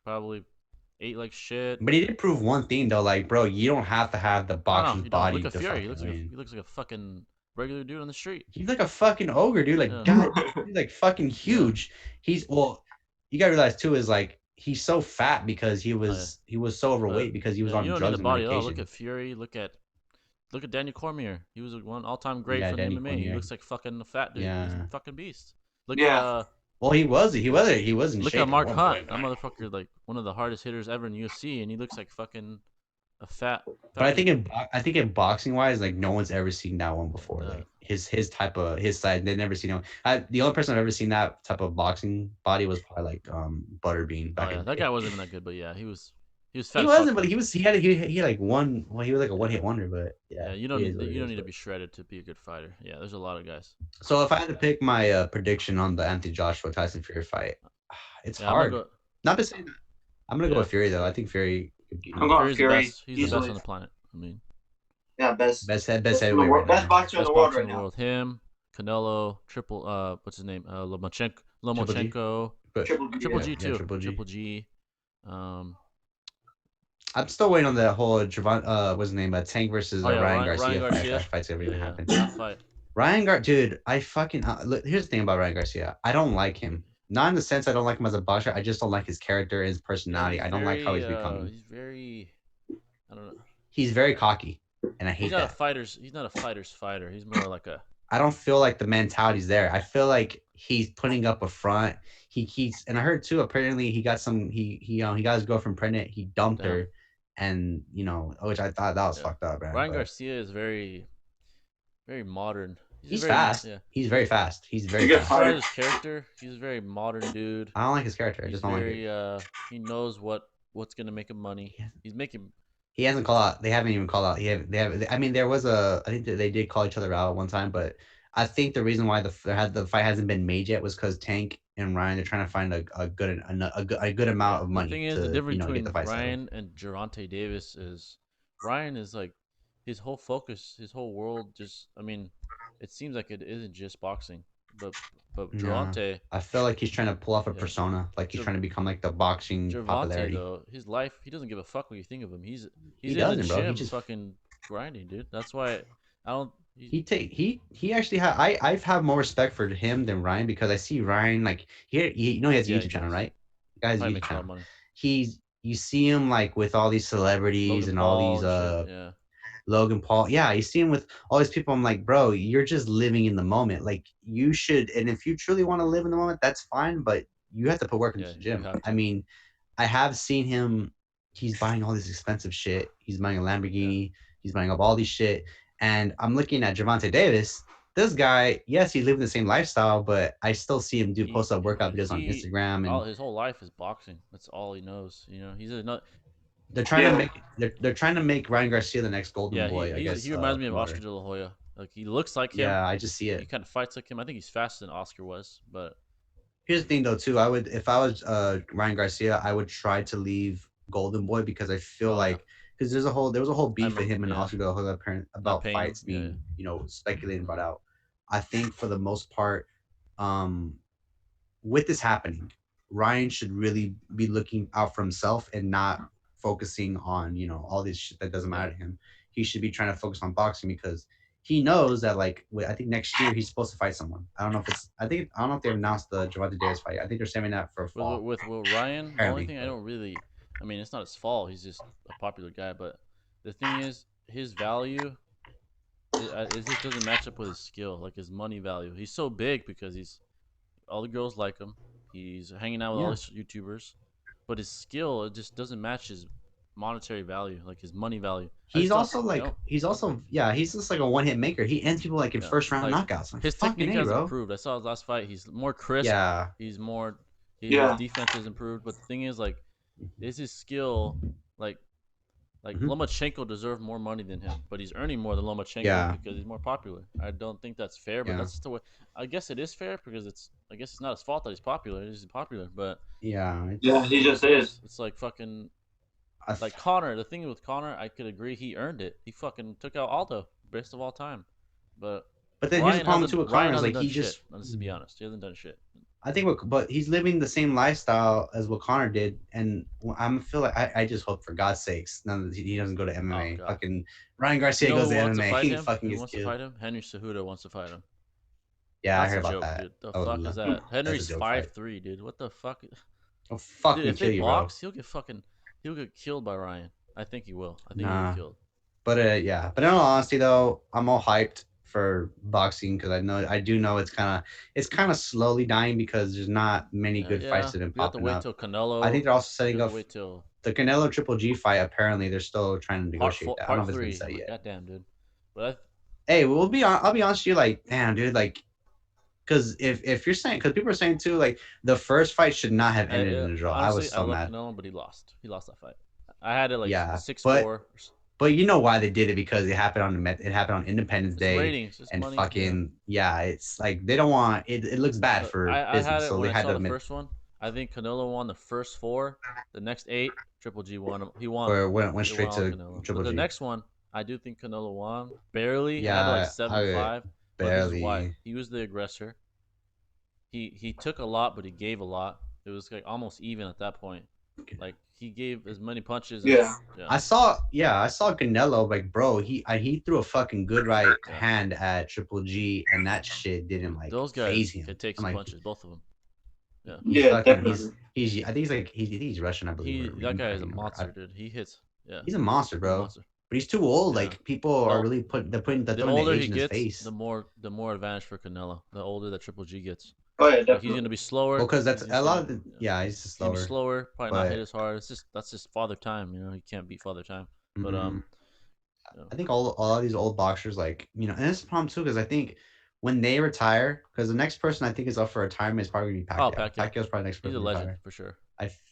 Probably ate like shit. But he did prove one thing though, like, bro, you don't have to have the boxer's body. Look at Fury. He looks like a fucking regular dude on the street. He's like a fucking ogre, dude. Like, God, he's like fucking huge. You gotta realize too is like he's so fat because he was so overweight because he was on drugs and medication. Look at Fury. Look at Daniel Cormier. He was one all-time great for the MMA. Cormier. He looks like fucking a fat dude. He's a fucking beast. Look at well, he was in Look shape at Mark Hunt. That motherfucker, like one of the hardest hitters ever in UFC, and he looks like fucking a fat. But I think in boxing wise, like no one's ever seen that one before. Like his size, they've never seen him. The only person I've ever seen that type of boxing body was probably like Butterbean. That guy wasn't even that good, but yeah, he was fat. He wasn't, but he had like one. Well, he was like a one-hit wonder, but you don't need to be shredded to be a good fighter. Yeah, there's a lot of guys. So if I had to pick my prediction on the Anthony Joshua Tyson Fury fight, it's hard. Not to say that I'm gonna go with Fury though. I think Fury. I'm going Fury. He's the best on the planet. I mean, Yeah, best heavyweight right best now. boxer in Best the world boxer in right the now. world. Him, Canelo, what's his name? Triple G. Lomachenko, But Triple Yeah. G yeah, too. Triple G. Triple G. Um, I'm still waiting on the whole what's his name? Tank versus oh yeah, Ryan Ryan Garcia fight. If Garcia. that fight's ever Yeah, gonna yeah, happen. that fight. Dude, I fucking look, here's the thing about Ryan Garcia. I don't like him. Not in the sense I don't like him as a boxer. I just don't like his character, his Yeah, personality. I don't like how he's becoming. he's very. I don't know. He's very cocky, and I He's hate not a that. fighter's. He's not a fighter's fighter. He's more like a. I don't feel like the mentality's there. I feel like he's putting up a front. He keeps, and I heard too. Apparently, he got some. He got his girlfriend pregnant. He dumped Damn. her, and which I thought that was Yeah. fucked up, man. Ryan But Garcia is very, very modern. he's very fast. Yeah. He's very fast. He's very good fast. Part fighter. of his character, he's a very modern dude. I don't like his character. I He's just don't very. like it. He knows what's gonna make him money. He's making. He hasn't called out. They haven't even called out. They have. I mean, there was a. I think that they did call each other out one time, but I think the reason why the fight hasn't been made yet was because Tank and Ryan, they're trying to find a good amount of money. The thing is, to, the difference get between the fight Ryan and Gervonta Davis is Ryan is like his whole focus, his whole world. Just, I mean, it seems like it isn't just boxing, but Gervonta. I feel like he's trying to pull off a persona, like he's trying to become like the boxing popularity. Though, his life, he doesn't give a fuck what you think of him. He's in doesn't, the bro. gym, He just fucking grinding, dude. That's why I don't. He actually had I've had more respect for him than Ryan because I see Ryan like here he has a YouTube channel, right? The guy's YouTube channel. You see him like with all these celebrities and all these Logan Paul. Yeah, you see him with all these people. I'm like, bro, you're just living in the moment. Like you should, and if you truly want to live in the moment, that's fine. But you have to put work into the gym. I mean, I have seen him. He's buying all this expensive shit. He's buying a Lamborghini. He's buying up all these shit. And I'm looking at Gervonta Davis. This guy, yes, he lived the same lifestyle, but I still see him do post-up workout videos on Instagram. And his whole life is boxing. That's all he knows. You know, he's another. They're trying to make they're trying to make Ryan Garcia the next Golden Boy. I guess he reminds me of Oscar De La Hoya. Like he looks like him. Yeah, I just see it. He kind of fights like him. I think he's faster than Oscar was. But here's the thing, though, too. I would, if I was Ryan Garcia, I would try to leave Golden Boy because I feel because there was a whole beef with him and Oscar De La Hoya about fights being speculated and brought out. I think for the most part, with this happening, Ryan should really be looking out for himself and not focusing on all this shit that doesn't matter to him. He should be trying to focus on boxing because he knows that I think next year he's supposed to fight someone. I don't know if they announced the Gervonta Davis fight. I think they're saving that for fall. With Ryan, apparently. The only thing I don't really, I mean, it's not his fault. He's just a popular guy. But the thing is, his value, it just doesn't match up with his skill, like his money value. He's so big because all the girls like him. He's hanging out with all these YouTubers, but his skill, it just doesn't match his monetary value, like his money value. He's just like a one-hit maker. He ends people like in first round knockouts. Like, his technique has improved. I saw his last fight. He's more crisp. Yeah. His defense has improved. But the thing is, like, is his skill like Lomachenko deserved more money than him, but he's earning more than Lomachenko because he's more popular. I don't think that's fair, but that's just the way. I guess it is fair because I guess it's not his fault that he's popular. He's popular, but he just is. It's like fucking. Like Connor, the thing with Connor, I could agree he earned it. He fucking took out Aldo, best of all time. But then here's the problem too with Connor is like he just. Let's be honest, he hasn't done shit. I think, but he's living the same lifestyle as what Connor did, and I feel like I just hope for God's sakes none of he doesn't go to MMA. Fucking Ryan Garcia goes to MMA. He fucking gets killed. To fight him? Henry Cejudo wants to fight him. Yeah, I heard about that. Dude. The fuck is that? Henry's 5'3", dude. What the fuck? Oh, fucking kill you, bro. He'll get killed by Ryan. I think he will. I think he'll get killed. But But in all honesty, though, I'm all hyped for boxing because I do know it's kind of slowly dying because there's not many good fights that have been popping up. We have to wait till Canelo. I think they're also setting up the Canelo Triple G fight. Apparently, they're still trying to negotiate that. I don't know if it's been set yet. Goddamn, dude. But I'll be honest with you, like, damn, dude, like. Because if you're saying, because people are saying too, like the first fight should not have ended in a draw. Honestly, I was so mad. Canelo, but he lost. He lost that fight. I had it like 6-4. But you know why they did it? Because it happened on Independence Day. Ratings, and money, fucking it's like they don't want it. It looks bad for business. I had it so when they had I saw to the first one. I think Canelo won the first 4. The next 8, Triple G won. He won. Or went straight to Triple G. The next one, I do think Canelo won barely. It had like Yeah, 7-5, but this is why barely. he was the aggressor. He took a lot, but he gave a lot. It was like almost even at that point. Like he gave as many punches as yeah. I saw Canelo, like, bro, he threw a fucking good right hand at Triple G, and that shit didn't like Those phase guys him. can take I'm some like, punches, both of them. Yeah. Definitely. He's I think he's like he's Russian, I believe. That guy is a monster, dude. He hits. Yeah. He's a monster, He's a bro. monster. But he's too old. Yeah. Like people are really they're throwing the their older age he in his gets, face. the more advantage for Canelo. The older that Triple G gets. Oh yeah, Like, definitely. he's gonna be slower. Well, because that's He's a just lot gonna, of the he's just he's gonna be slower. slower. Probably not hit But as hard. That's just father time. You know, he can't beat father time. But you know. I think all of these old boxers, like, you know, and it's a problem too, because I think when they retire, because the next person I think is up for retirement is probably gonna be Pacquiao. Oh, Pacquiao. Pacquiao's probably the next person He's a to legend retire. for sure.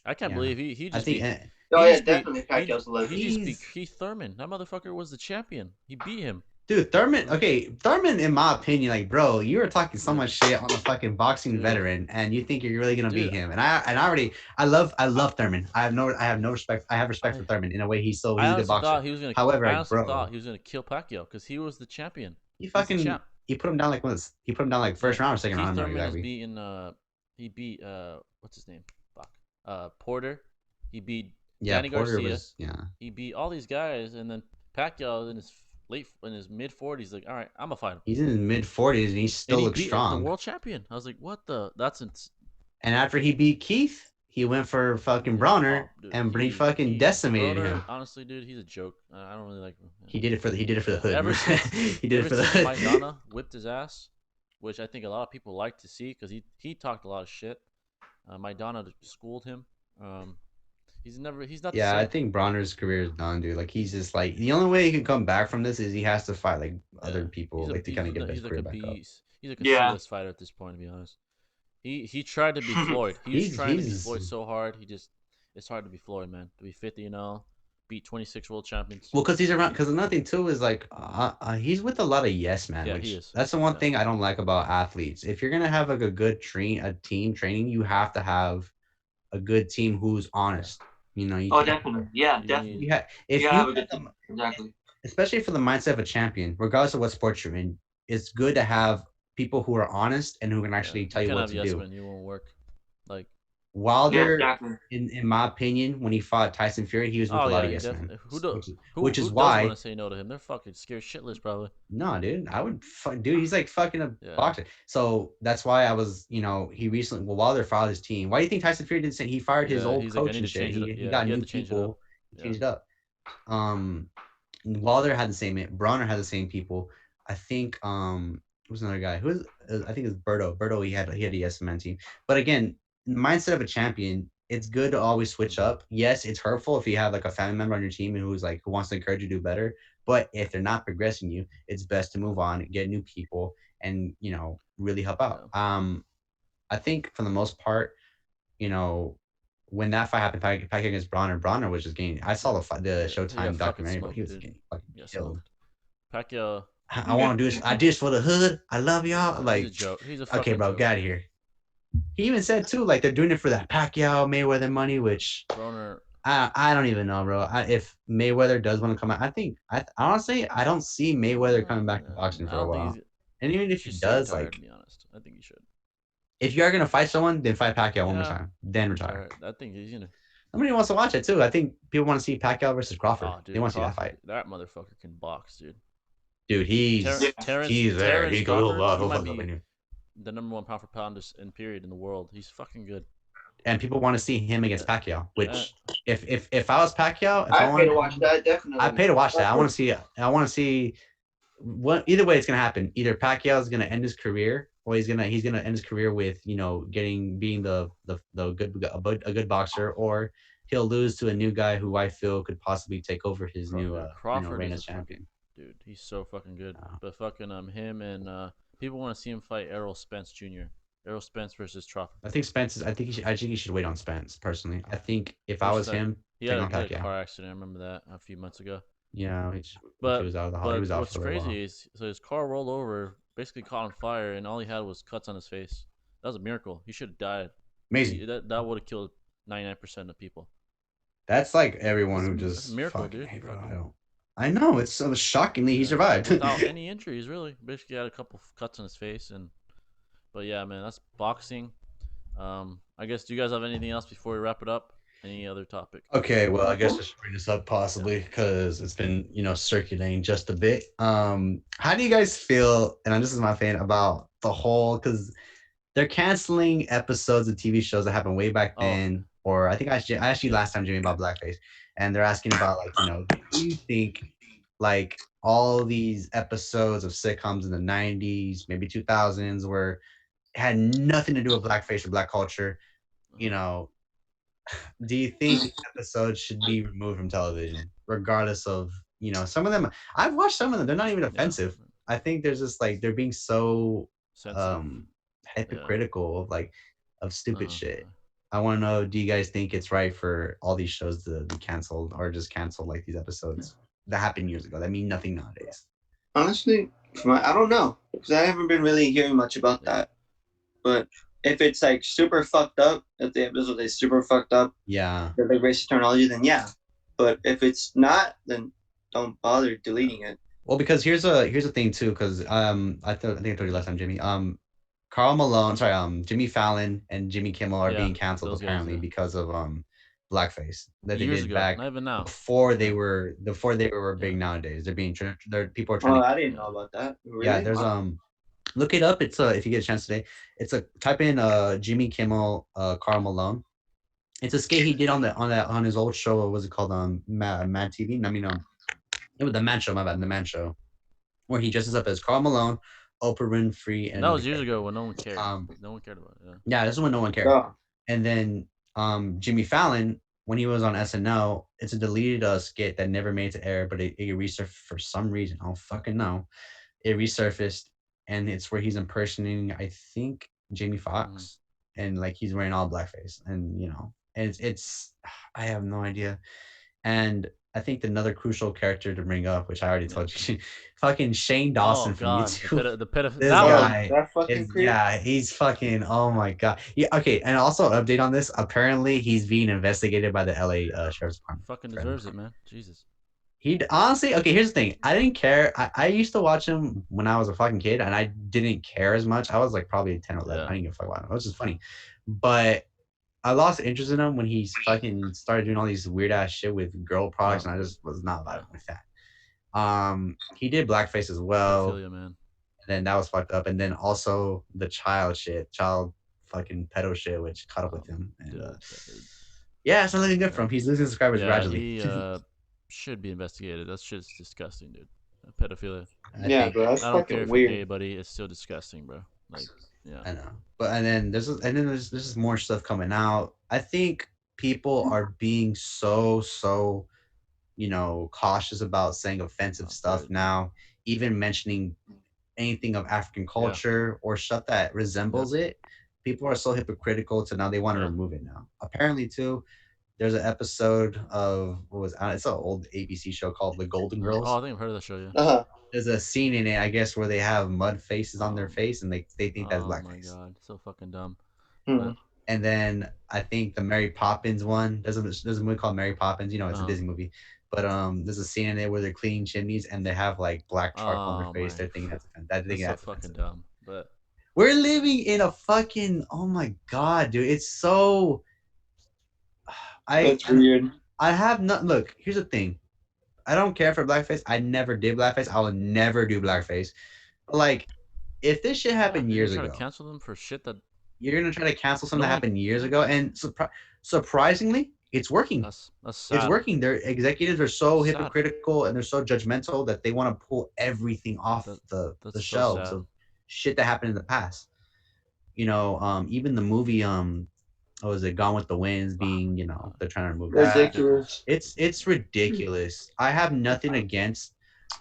I can't believe he I just think. beat. Oh he yeah, just beat, definitely. Pacquiao's a legend. He just beat Keith Thurman. That motherfucker was the champion. He beat him. Dude, Thurman. Okay, Thurman. In my opinion, like, bro, you were talking so much shit on a fucking boxing veteran, and you think you're really gonna beat him. And I love Thurman. I have no respect. I have respect for Thurman in a way. He's a good boxer. Thought he was gonna. However, I honestly bro, thought he was gonna kill Pacquiao because he was the champion. he put him down like once. He put him down like first round or second round. Keith Thurman exactly. is beating. He beat what's his name? Fuck. Porter. He beat Danny Porter Garcia. was. He beat all these guys, and then Pacquiao in his mid 40s, like, all right, I'm gonna fight him. He's in his mid 40s and he still looks strong. The world champion. I was like, what the? And after he beat Keith, he went for fucking Bronner, and he fucking decimated him. Honestly, dude, he's a joke. I don't really like him. He did it for the hood. Ever since he did it for the hood. Maidana whipped his ass, which I think a lot of people like to see because he talked a lot of shit. Maidana schooled him. He's not. Yeah, I think Bronner's career is done, dude. Like, he's just like, the only way he can come back from this is he has to fight like other people, like, to kind of get his career back up. He's like a C-list fighter at this point, to be honest. He tried to be Floyd. He's trying to be Floyd so hard. It's hard to be Floyd, man. To be 50-0, beat 26 world champions. Well, because he's around. Because another thing too is like, he's with a lot of yes man. Yeah, which, he is. That's the one thing I don't like about athletes. If you're gonna have like a good team training, you have to have a good team who's honest. You know. Definitely. Yeah, definitely. Exactly. Especially for the mindset of a champion, regardless of what sport you're in, it's good to have people who are honest and who can actually tell you what to do. You won't work. Like Wilder, in my opinion, when he fought Tyson Fury, he was with a lot of yes men. Who does want to say no to him? They're fucking scared shitless, probably. No, dude, dude, he's like fucking a boxer. So that's why I was, Wilder fired his team. Why do you think Tyson Fury didn't say he fired his old coach and shit? He got new people. He changed it up. Wilder had the same. Bronner had the same people. I think who's another guy? I think it's Berto. Berto, he had a yes man team. But again, the mindset of a champion, it's good to always switch up. Yes, it's hurtful if you have like a family member on your team who wants to encourage you to do better. But if they're not progressing you, it's best to move on, get new people, and really help out. I think for the most part, when that fight happened, Pacquiao against Bronner was just getting. I saw the Showtime documentary, but he was getting fucking killed. Pacquiao. I want to do this. I did this for the hood. I love y'all. Like, he's a joke. He's a okay, bro, joke. get out of here. He even said too, like, they're doing it for that Pacquiao Mayweather money, which Bronner. I don't even know, bro. If Mayweather does want to come out, honestly I don't see Mayweather coming back to boxing for a while. And even if he does, to be honest, I think he should. If you are gonna fight someone, then fight Pacquiao one more time, then retire. I think he's gonna. Nobody wants to watch it too. I think people want to see Pacquiao versus Crawford. Oh, dude, they want to see that fight. That motherfucker can box, dude. Dude, he's there. He might be the number one pound for pound in the world. He's fucking good. And people want to see him against Pacquiao. Which, if I was Pacquiao, I pay to watch that. Definitely, I pay to watch that. I want to see. What either way it's gonna happen. Either Pacquiao is gonna end his career, or he's gonna end his career with being a good boxer, or he'll lose to a new guy who I feel could possibly take over his Crawford reign as champion. Dude, he's so fucking good. But fucking him and people want to see him fight Errol Spence Jr. Errol Spence versus Crawford. I think Spence is. I think he should wait on Spence personally. I think if I was him, he had a car accident. I remember that a few months ago. Yeah, he was out of the hospital. He was out what's crazy is his car rolled over, basically caught on fire, and all he had was cuts on his face. That was a miracle. He should have died. Amazing. That would have killed 99% of people. That's like everyone who just miracle, dude. Hey, bro, I know, it's so shockingly he survived. without any injuries, really. Basically, had a couple cuts on his face, but yeah, man, that's boxing. I guess, do you guys have anything else before we wrap it up? Any other topic? Okay, well, I guess I should bring this up possibly because it's been, circulating just a bit. How do you guys feel? And this is my fan about the whole because they're canceling episodes of TV shows that happened way back then. Or I think I asked you last time, Jimmy, about blackface, and they're asking about like, do you think like all these episodes of sitcoms in the '90s, maybe 2000s, where had nothing to do with blackface or black culture, you know, do you think these episodes should be removed from television, regardless of some of them? I've watched some of them; they're not even offensive. I think there's just like they're being so hypocritical of stupid shit. I want to know: do you guys think it's right for all these shows to be canceled, or just cancel like these episodes that happened years ago that mean nothing nowadays? Honestly, I don't know because I haven't been really hearing much about that. But if it's like super fucked up, if the episode is super fucked up, yeah, the like racist terminology, then yeah. But if it's not, then don't bother deleting it. Well, because here's a thing too, because I think I told you last time, Jimmy. Carl Malone, sorry, Jimmy Fallon and Jimmy Kimmel are being canceled apparently because of blackface that they did back before they were big nowadays. They're being people are trying. I didn't know about that. Really? Yeah, there's look it up. It's if you get a chance today, it's a type in Jimmy Kimmel, Carl Malone. It's a skit he did on his old show. What was it called? Mad TV. I mean, it was the Man Show. My bad, the Man Show, where he dresses up as Carl Malone, Oprah Winfrey, and that was years ago when no one cared. No one cared about it. Yeah, this is when no one cared. Yeah. And then Jimmy Fallon, when he was on SNL, it's a deleted skit that never made it to air, but it resurfaced for some reason. I don't fucking know. It resurfaced, and it's where he's impersonating, I think, Jamie Foxx, and like he's wearing all blackface, and and it's I have no idea. And I think another crucial character to bring up, which I already told you, fucking Shane Dawson from YouTube. The pedophile. This guy he's fucking. Oh my god. Yeah. Okay. And also update on this. Apparently, he's being investigated by the LA Sheriff's Department. Fucking deserves it, man. Jesus. He honestly. Okay. Here's the thing. I didn't care. I used to watch him when I was a fucking kid, and I didn't care as much. I was like probably 10 or 11. I didn't give a fuck about him. It was just funny, but I lost interest in him when he fucking started doing all these weird ass shit with girl products, and I just was not vibing with that. He did blackface as well. I feel you, man. And then that was fucked up. And then also the child fucking pedo shit, which caught up with him. And yeah, it's not looking good for him. He's losing subscribers gradually. He should be investigated. That shit's disgusting, dude. Pedophilia. Bro, that's fucking weird. Gay, buddy, it's still disgusting, bro. Like. Yeah, I know, but and then there's more stuff coming out. I think people are being so cautious about saying offensive stuff now, even mentioning anything of African culture or stuff that resembles it. People are so hypocritical to now they want to remove it now. Apparently, too, there's an episode of it's an old ABC show called The Golden Girls. Oh, I think I've heard of the show. Yeah. There's a scene in it, I guess, where they have mud faces on their face, and they think that's blackface. Oh my god, so fucking dumb. And then I think the Mary Poppins one. There's a movie called Mary Poppins. It's a Disney movie, but there's a scene in it where they're cleaning chimneys and they have like black charcoal on their face. They're thinking that's so fucking dumb. But we're living in a fucking oh my god, dude! It's so. That's weird. I have not. Look, here's the thing. I don't care for blackface. I never did blackface. I will never do blackface. Like, if this shit happened years ago, you're gonna cancel them for shit that you're gonna try to cancel something that happened years ago, and surprisingly, it's working. That's sad. It's working. Their executives are so hypocritical and they're so judgmental that they want to pull everything off the shelves of shit that happened in the past. Even the movie what was it, Gone with the Winds being, they're trying to remove that. Ridiculous. It's ridiculous. I have nothing against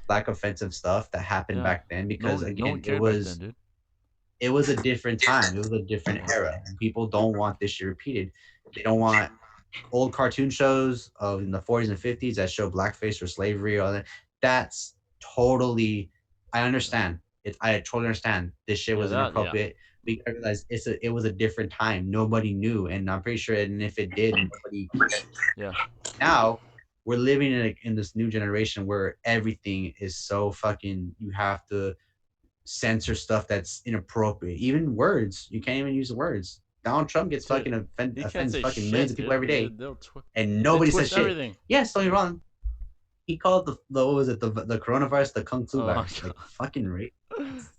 black offensive stuff that happened back then because it was a different time. It was a different era. And people don't want this shit repeated. They don't want old cartoon shows of in the 40s and 50s that show blackface or slavery or all that. That's totally I understand. I totally understand. This shit was inappropriate. We realized it was a different time. Nobody knew, and I'm pretty sure. And if it did, nobody. Yeah. Now, we're living in this new generation where everything is so fucking. You have to censor stuff that's inappropriate. Even words, you can't even use the words. Donald Trump gets Dude, fucking you can't offends say fucking millions shit, of people dude. every day, and They nobody says twist shit. everything. Yes, don't get me wrong. He called the what was it the coronavirus the kung flu Oh my virus, god. like fucking rape.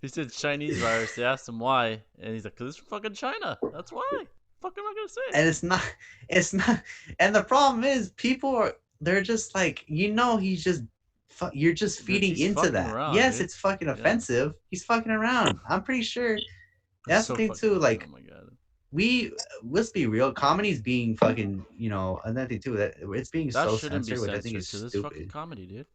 He said Chinese virus. They asked him why, and he's like, "Cause it's from fucking China. That's why." Fuck am I gonna say? And it's not. And the problem is, people are they're just like, he's just you're just Dude, feeding he's into fucking that. around, Yes, dude. it's fucking Yeah. offensive. He's fucking around. I'm pretty sure. It's That's the so thing fucking. too. Like Oh my god. let's be real. Comedy's being fucking, another thing too, that it's being That so shouldn't be censored, which I think censored is because it's fucking stupid. comedy, dude.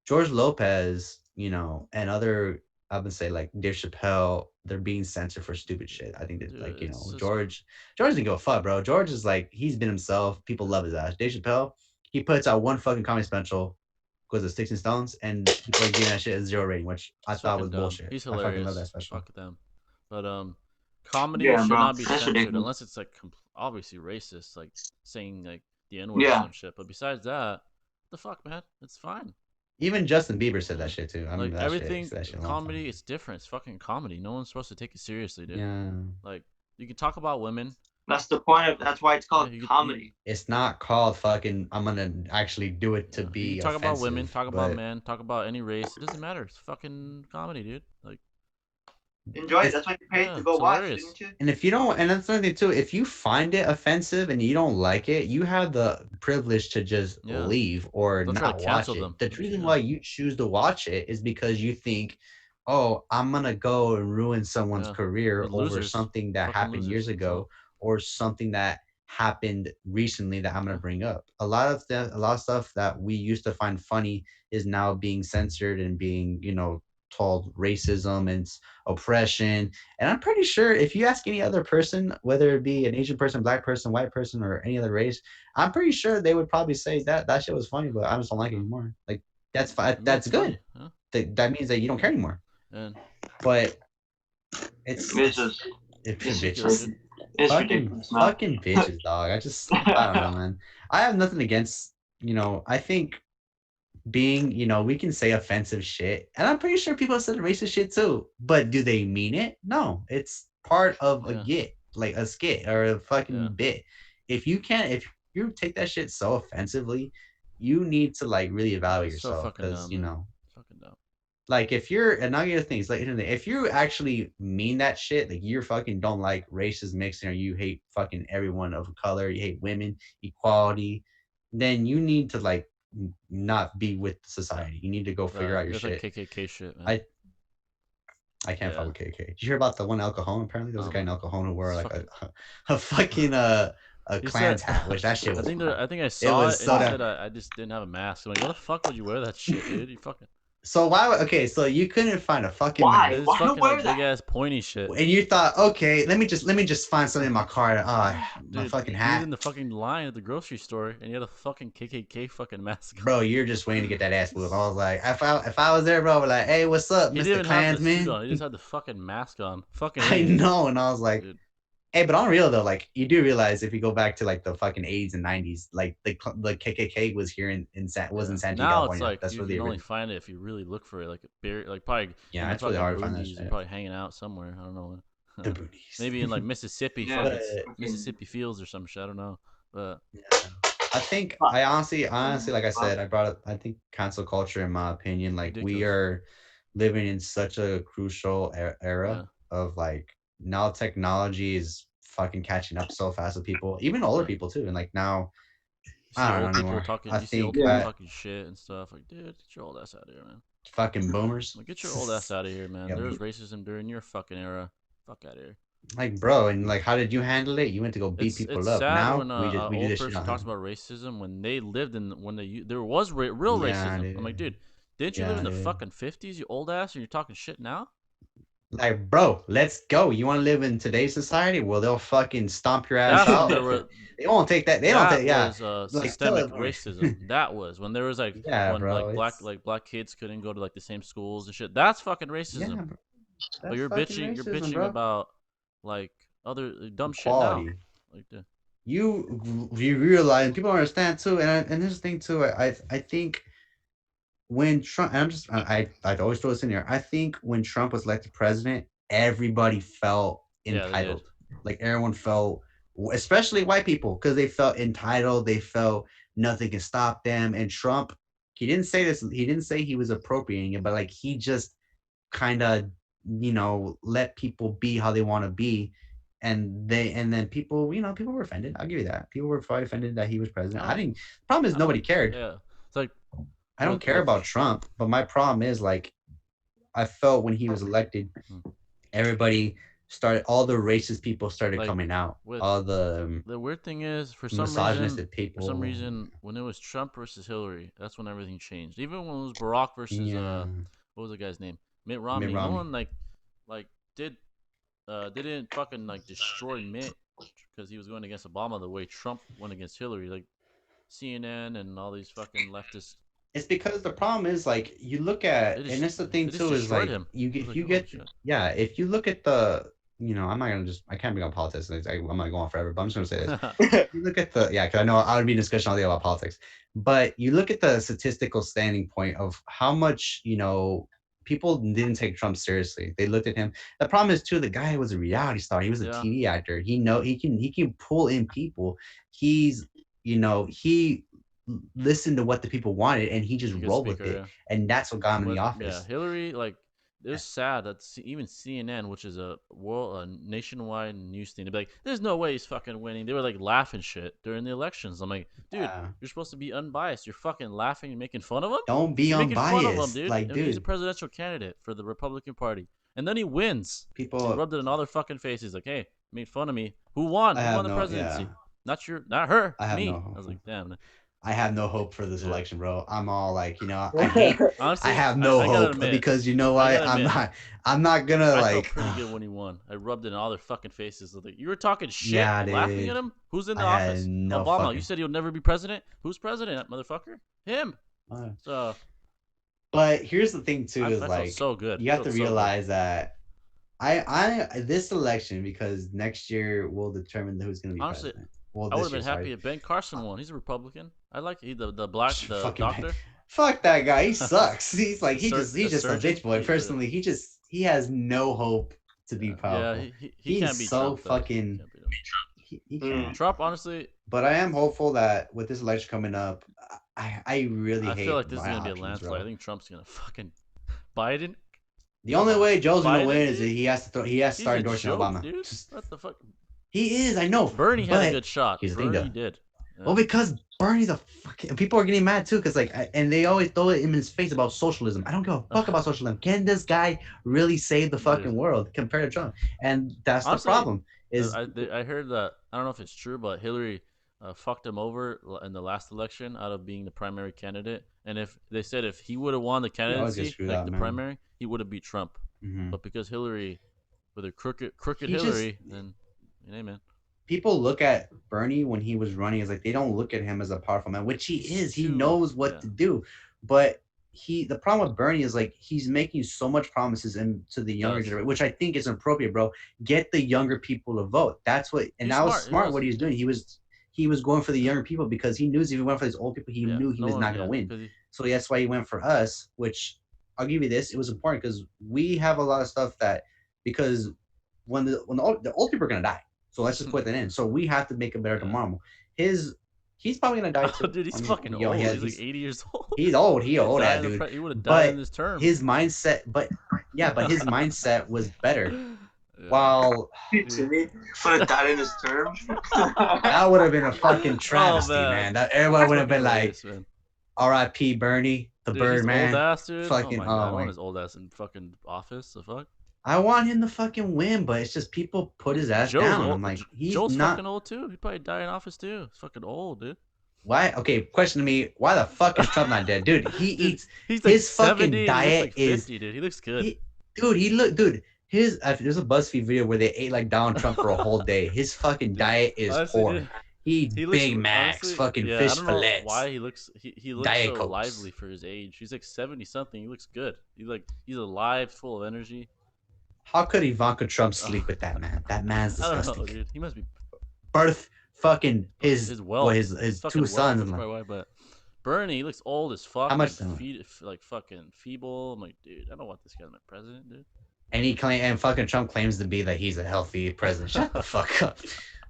George Lopez, and other, I would say like Dave Chappelle, they're being censored for stupid shit. I think that, Dude, like, it's just George didn't give a fuck, bro. George is like, he's been himself. People love his ass. Dave Chappelle, he puts out one fucking comedy special because of Sticks and Stones, and people are giving that shit a 0 rating, which I it's thought fucking was dumb. bullshit. He's I fucking love that hilarious. special. Fuck them. But comedy Yeah, should bro. not be That's censored ridiculous. unless it's like obviously racist, like saying like the N word or Yeah. some shit. But besides that, the fuck, man, it's fine. Even Justin Bieber said that shit too. I Like remember everything, that shit a long time comedy, ago. it's different. It's fucking comedy. No one's supposed to take it seriously, dude. Yeah. Like you can talk about women. That's the point of. That's why it's called Yeah, comedy. It's not called fucking. I'm gonna actually do it to yeah, you can be talk about women, offensive, talk about but men, talk about any race. It doesn't matter. It's fucking comedy, dude. Like Enjoy it. it's That's why you paid yeah, to go it's watch, hilarious. didn't you? and if you don't, and that's another thing too. If you find it offensive and you don't like it, you have the privilege to just Yeah. leave or Don't try to not watch cancel it. them. The But, reason yeah. why you choose to watch it is because you think, oh, I'm gonna go and ruin someone's Yeah. career They're over losers. something that Fucking happened years losers. That's ago all. or something that happened recently that I'm gonna Yeah. bring up. A lot of stuff that we used to find funny is now being censored and being, told racism and oppression. And I'm pretty sure if you ask any other person, whether it be an Asian person, black person, white person, or any other race, I'm pretty sure they would probably say that shit was funny, but I just don't like it anymore. Like that's fine. I mean, That's it's good. funny. Huh? That means that you don't care anymore. And But it's ridiculous, bitches. dude. It's Fucking ridiculous, man. fucking bitches, dog. I don't know, man. I have nothing against, I think being, we can say offensive shit. And I'm pretty sure people said racist shit too. But do they mean it? No. It's part of Yeah. like a skit or a fucking Yeah. bit. If you take that shit so offensively, you need to like really evaluate It's so yourself. fucking Because, dumb, man. Fucking dumb. like if you're another thing is like if you actually mean that shit, like you fucking don't like races mixing or you hate fucking everyone of color, you hate women, equality, then you need to like not be with society. You need to go figure out your It's shit. like KKK shit, man. I can't fuck with KK. Did you hear about the one El Cajon? Apparently there was a guy in El Cajon who wore it's like fucking- a fucking a He Klan's said- hat, which that shit I was think fun. I think I saw was it, so and he damn- said I just didn't have a mask. I'm like, what the fuck would you wear that shit, dude? You fucking. So so you couldn't find a fucking Why? mask. It's Why fucking wear like that? big ass pointy shit. And you thought, okay, let me just find something in my car. My Dude, fucking he was hat. in the fucking line at the grocery store, and he had a fucking KKK fucking mask. Bro, you're just waiting to get that ass whooped. I was like, if I was there, bro, I'd be like, hey, what's up, He didn't Mr. even have the suit Klansman? on. He just had the fucking mask on. Fucking I idiot. know, and I was like, Dude. hey, but on real though, like you do realize if you go back to like the fucking 80s and 90s, like the KKK was here in San Diego, Now California. it's like That's you where the can only original. find it if you really look for it, like probably Yeah, in the it's really fucking hard to find that boonies. You're shit. probably hanging out somewhere. I don't know. The booties. Maybe in like Mississippi, Yeah, fucking But- Mississippi Fields or some shit. I don't know, but Yeah. I think I honestly, like I said, I brought up. I think cancel culture, in my opinion, like we Ridiculous. are living in such a crucial era of like now technology is fucking catching up so fast with people, even older people too, and like now you see I don't know old people anymore. talking. I You see old think people that talking shit and stuff. Like, dude, get your old ass out of here, man. fucking boomers. Like, get your old ass out of here, man. Yeah, There was racism during your fucking era. Fuck out of here. like bro, and like how did you handle it? You went to go beat people It's up. sad Now when we do old this shit person on talks them. about racism when they lived in when they there was real Yeah, racism. I'm like, dude, didn't you live in the dude. fucking 50s, you old ass, and you're talking shit now? Like, bro, let's go. You want to live in today's society? Well, they'll fucking stomp your ass That's when out. there were. They won't take that. They don't That take. Yeah, was Like, systemic tell it- racism. That was when there was like Yeah, when bro, black kids couldn't go to like the same schools and shit. That's fucking yeah, racism. bro. But That's you're fucking bitching. You're racism, bitching bro. about like other dumb Quality. shit now. Like, you realize, and people don't understand too, and this thing too. I think when Trump, and I always throw this in here. I think when Trump was elected president, everybody felt Yeah, they did. entitled. Like everyone felt, especially white people, because they felt entitled. They felt nothing can stop them. And Trump, he didn't say this. He didn't say he was appropriating it, but like he just kind of, let people be how they want to be. And then people, people were offended. I'll give you that. People were probably offended that he was president. I didn't. Problem is nobody cared. Yeah, it's like I don't care about Trump, but my problem is like I felt when he was elected, everybody started, all the racist people started like, coming out. All the weird thing is, for some reason, when it was Trump versus Hillary, that's when everything changed. Even when it was Barack versus what was the guy's name? Mitt Romney. No one like didn't fucking like destroy Mitt because he was going against Obama the way Trump went against Hillary. Like CNN and all these fucking leftists. It's because the problem is like you look at, and that's the thing too, is like if you look at the, I'm not gonna I can't bring up politics. I'm not going on forever, but I'm just gonna say this. You look at the, because I know I would be in discussion all day about politics, but you look at the statistical standing point of how much, people didn't take Trump seriously. They looked at him. The problem is too, the guy was a reality star. He was a TV actor. He can pull in people. He's, he listened to what the people wanted, and he just rolled with it, and that's what got him in the office. Yeah, Hillary, like, it was sad that even CNN, which is a nationwide news thing, they'd be like, "There's no way he's fucking winning." They were like laughing shit during the elections. I'm like, dude, you're supposed to be unbiased. You're fucking laughing and making fun of him. Don't be unbiased. Making fun of him, dude. Like, dude, he's a presidential candidate for the Republican Party, and then he wins. People he rubbed it in all their fucking faces. Like, hey, made fun of me. Who won? Who won the presidency? Yeah. Not her. Me. I was like, damn. I have no hope for this election, bro. I'm all like, honestly, I have no hope because you know what? I'm not gonna I felt pretty good when he won. I rubbed it in all their fucking faces. Like, you were talking shit, laughing at him. Who's in the office? Obama. You said he'll never be president. Who's president, motherfucker? Him. So. But here's the thing too, is like, so good. You have to realize that this election, because next year will determine who's gonna be president. Well, I would have been happy if Ben Carson won. He's a Republican. I like the doctor. Fuck that guy. He sucks. He's like he's just a bitch boy. Personally, he has no hope to be powerful. Yeah, he can't be so Trump, fucking. He can't. Trump, honestly. But I am hopeful that with this election coming up, I really feel like this is gonna be a landslide. I think Trump's gonna fucking Biden. The only way Joe's gonna win is that he has to start endorsing Obama. Dude. What the fuck? He is, I know. Bernie had a good shot. Bernie did. Yeah. Well, because Bernie's a fucking. People are getting mad too, because like, and they always throw it in his face about socialism. I don't give a fuck about socialism. Can this guy really save the fucking world compared to Trump? And that's the problem. Is I heard that, I don't know if it's true, but Hillary fucked him over in the last election out of being the primary candidate. And if they said if he would have won the candidacy, primary, he would have beat Trump. Mm-hmm. But because Hillary, with her crooked Hillary, then. Hey, man. People look at Bernie when he was running as like, they don't look at him as a powerful man, which he is. He knows what to do, but the problem with Bernie is like he's making so much promises to the younger generation, which I think is inappropriate, bro. Get the younger people to vote. That's what, and that was smart what he was doing. He was going for the younger people because he knew if he went for these old people, he knew he was not going to win. So that's why he went for us. Which I'll give you this: it was important because we have a lot of stuff because when the old people are going to die. So let's just put that in. So we have to make it better tomorrow. He's probably gonna die too. Dude, he's fucking old. He's like 80 years old. He's old. He old ass dude. He would have died in his term. His mindset, but his mindset was better. Yeah. While would have died in his term. That would have been a fucking travesty, man. That everyone would have been like, "R.I.P. Bernie, the Birdman." Old ass, dude. Fucking I want his old ass in fucking office. The fuck. I want him to fucking win, but it's just people put his ass down. I'm like, Joe's fucking old too. He'd probably die in office too. He's fucking old, dude. Why? Okay, question to me: why the fuck is Trump not dead, dude? He eats. He's like his 70, fucking diet like 50, dude. He looks good. Dude. There's a BuzzFeed video where they ate like Donald Trump for a whole day. His fucking diet is poor. He eats Big Macs, honestly, fucking fish I don't know fillets. Why he looks Diet so Cokes. Lively for his age. He's like 70 something. He looks good. He's alive, full of energy. How could Ivanka Trump sleep with that man? That man's disgusting. I don't know, dude. He must be fucking his wealth, his two sons. That's probably why. But Bernie, he looks old as fuck. How much? Like fucking feeble. I'm like, dude, I don't want this guy as my president, dude. And fucking Trump claims to be that he's a healthy president. Shut the fuck up,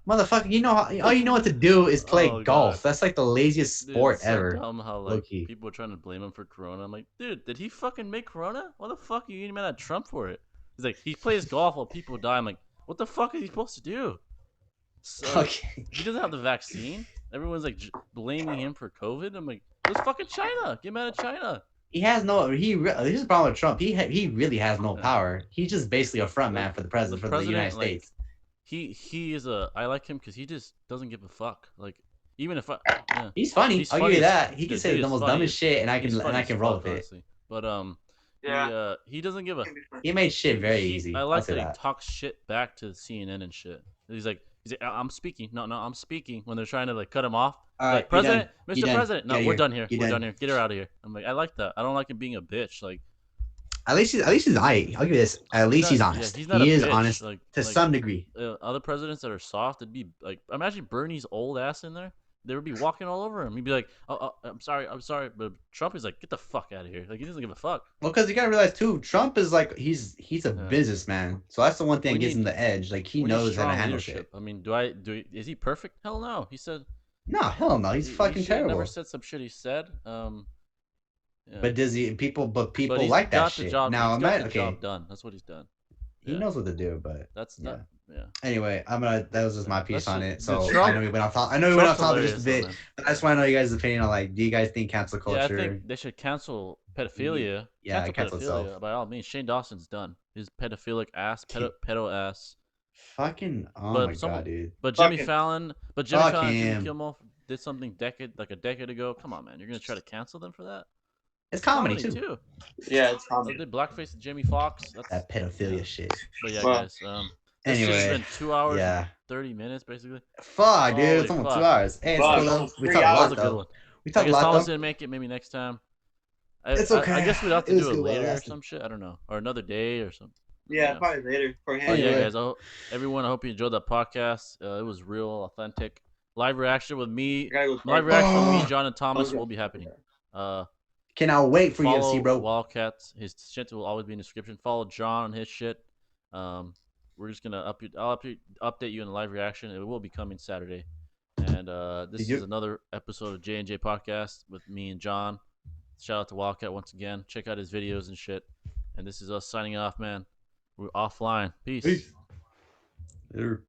motherfucker. You know all you know what to do is play golf. God. That's like the laziest sport ever. So dumb how like people are trying to blame him for Corona. I'm like, dude, did he fucking make Corona? What the fuck are you getting mad at Trump for it? He's like, he plays golf while people die. I'm like, what the fuck is he supposed to do? So, he doesn't have the vaccine. Everyone's like blaming him for COVID. I'm like, it was fucking China. Get mad at China. He has no. Here's the problem with Trump. He really has no power. He's just basically a front man for the president for the United States. He is a. I like him because he just doesn't give a fuck. Like even if he's funny. I'll give you that. He can say the most dumbest shit, and I can roll with it. But he doesn't give a. He made shit very easy. I like that he talks shit back to CNN and shit. He's like, I'm speaking. No, I'm speaking. When they're trying to like cut him off. Like, President, Mr. President. No, we're done here. We're done here. Get her out of here. I'm like, I like that. I don't like him being a bitch. Like, at least he's alright. I'll give you this. At least he's honest. Yeah, he is honest to some degree. Other presidents that are soft, it'd be like, imagine Bernie's old ass in there. They would be walking all over him. He'd be like, oh, I'm sorry. But Trump is like, get the fuck out of here. Like, he doesn't give a fuck. Well, because you gotta realize too, Trump is like, he's a businessman. So that's the one thing that gives him the edge. Like, he knows how to handle shit. I mean, is he perfect? Hell no. He said. No, hell no. He's fucking terrible. Never said some shit he said. Yeah. But does he? People like that shit. Now, he's got the job done. That's what he's done. He knows what to do, but that's not. Yeah. Anyway, that was just my piece on it. So I know we went off topic just a bit. But I just want to know you guys' opinion on like, do you guys think cancel culture? Yeah, I think they should cancel pedophilia. Yeah, cancel pedophilia by all means. Shane Dawson's done. His pedophilic ass, pedo ass. Fucking my god, dude. But Jimmy Fallon, and Jimmy Kimmel did something a decade ago. Come on, man, you're gonna try to cancel them for that? It's comedy too. Yeah, it's comedy. They did blackface to Jamie Foxx. That pedophilia shit. But yeah, guys. Anyway, it's been 2 hours, 30 minutes basically. Fuck, dude, it's almost 2 hours. Hey, we talked a lot though. We talked a lot. Thomas didn't make it. Maybe next time. It's okay. I guess we'd have to do it later or some shit. I don't know, or another day or something. Yeah, probably later for him. Yeah, guys. I hope you enjoyed that podcast. It was real, authentic. Live reaction with me. John, and Thomas will be happening. Cannot wait for you to see, bro. Wildcats. His shit will always be in the description. Follow John on his shit. We're just gonna update you in the live reaction. It will be coming Saturday. And this is another episode of J&J Podcast with me and John. Shout out to Wildcat once again. Check out his videos and shit. And this is us signing off, man. We're offline. Peace. Later.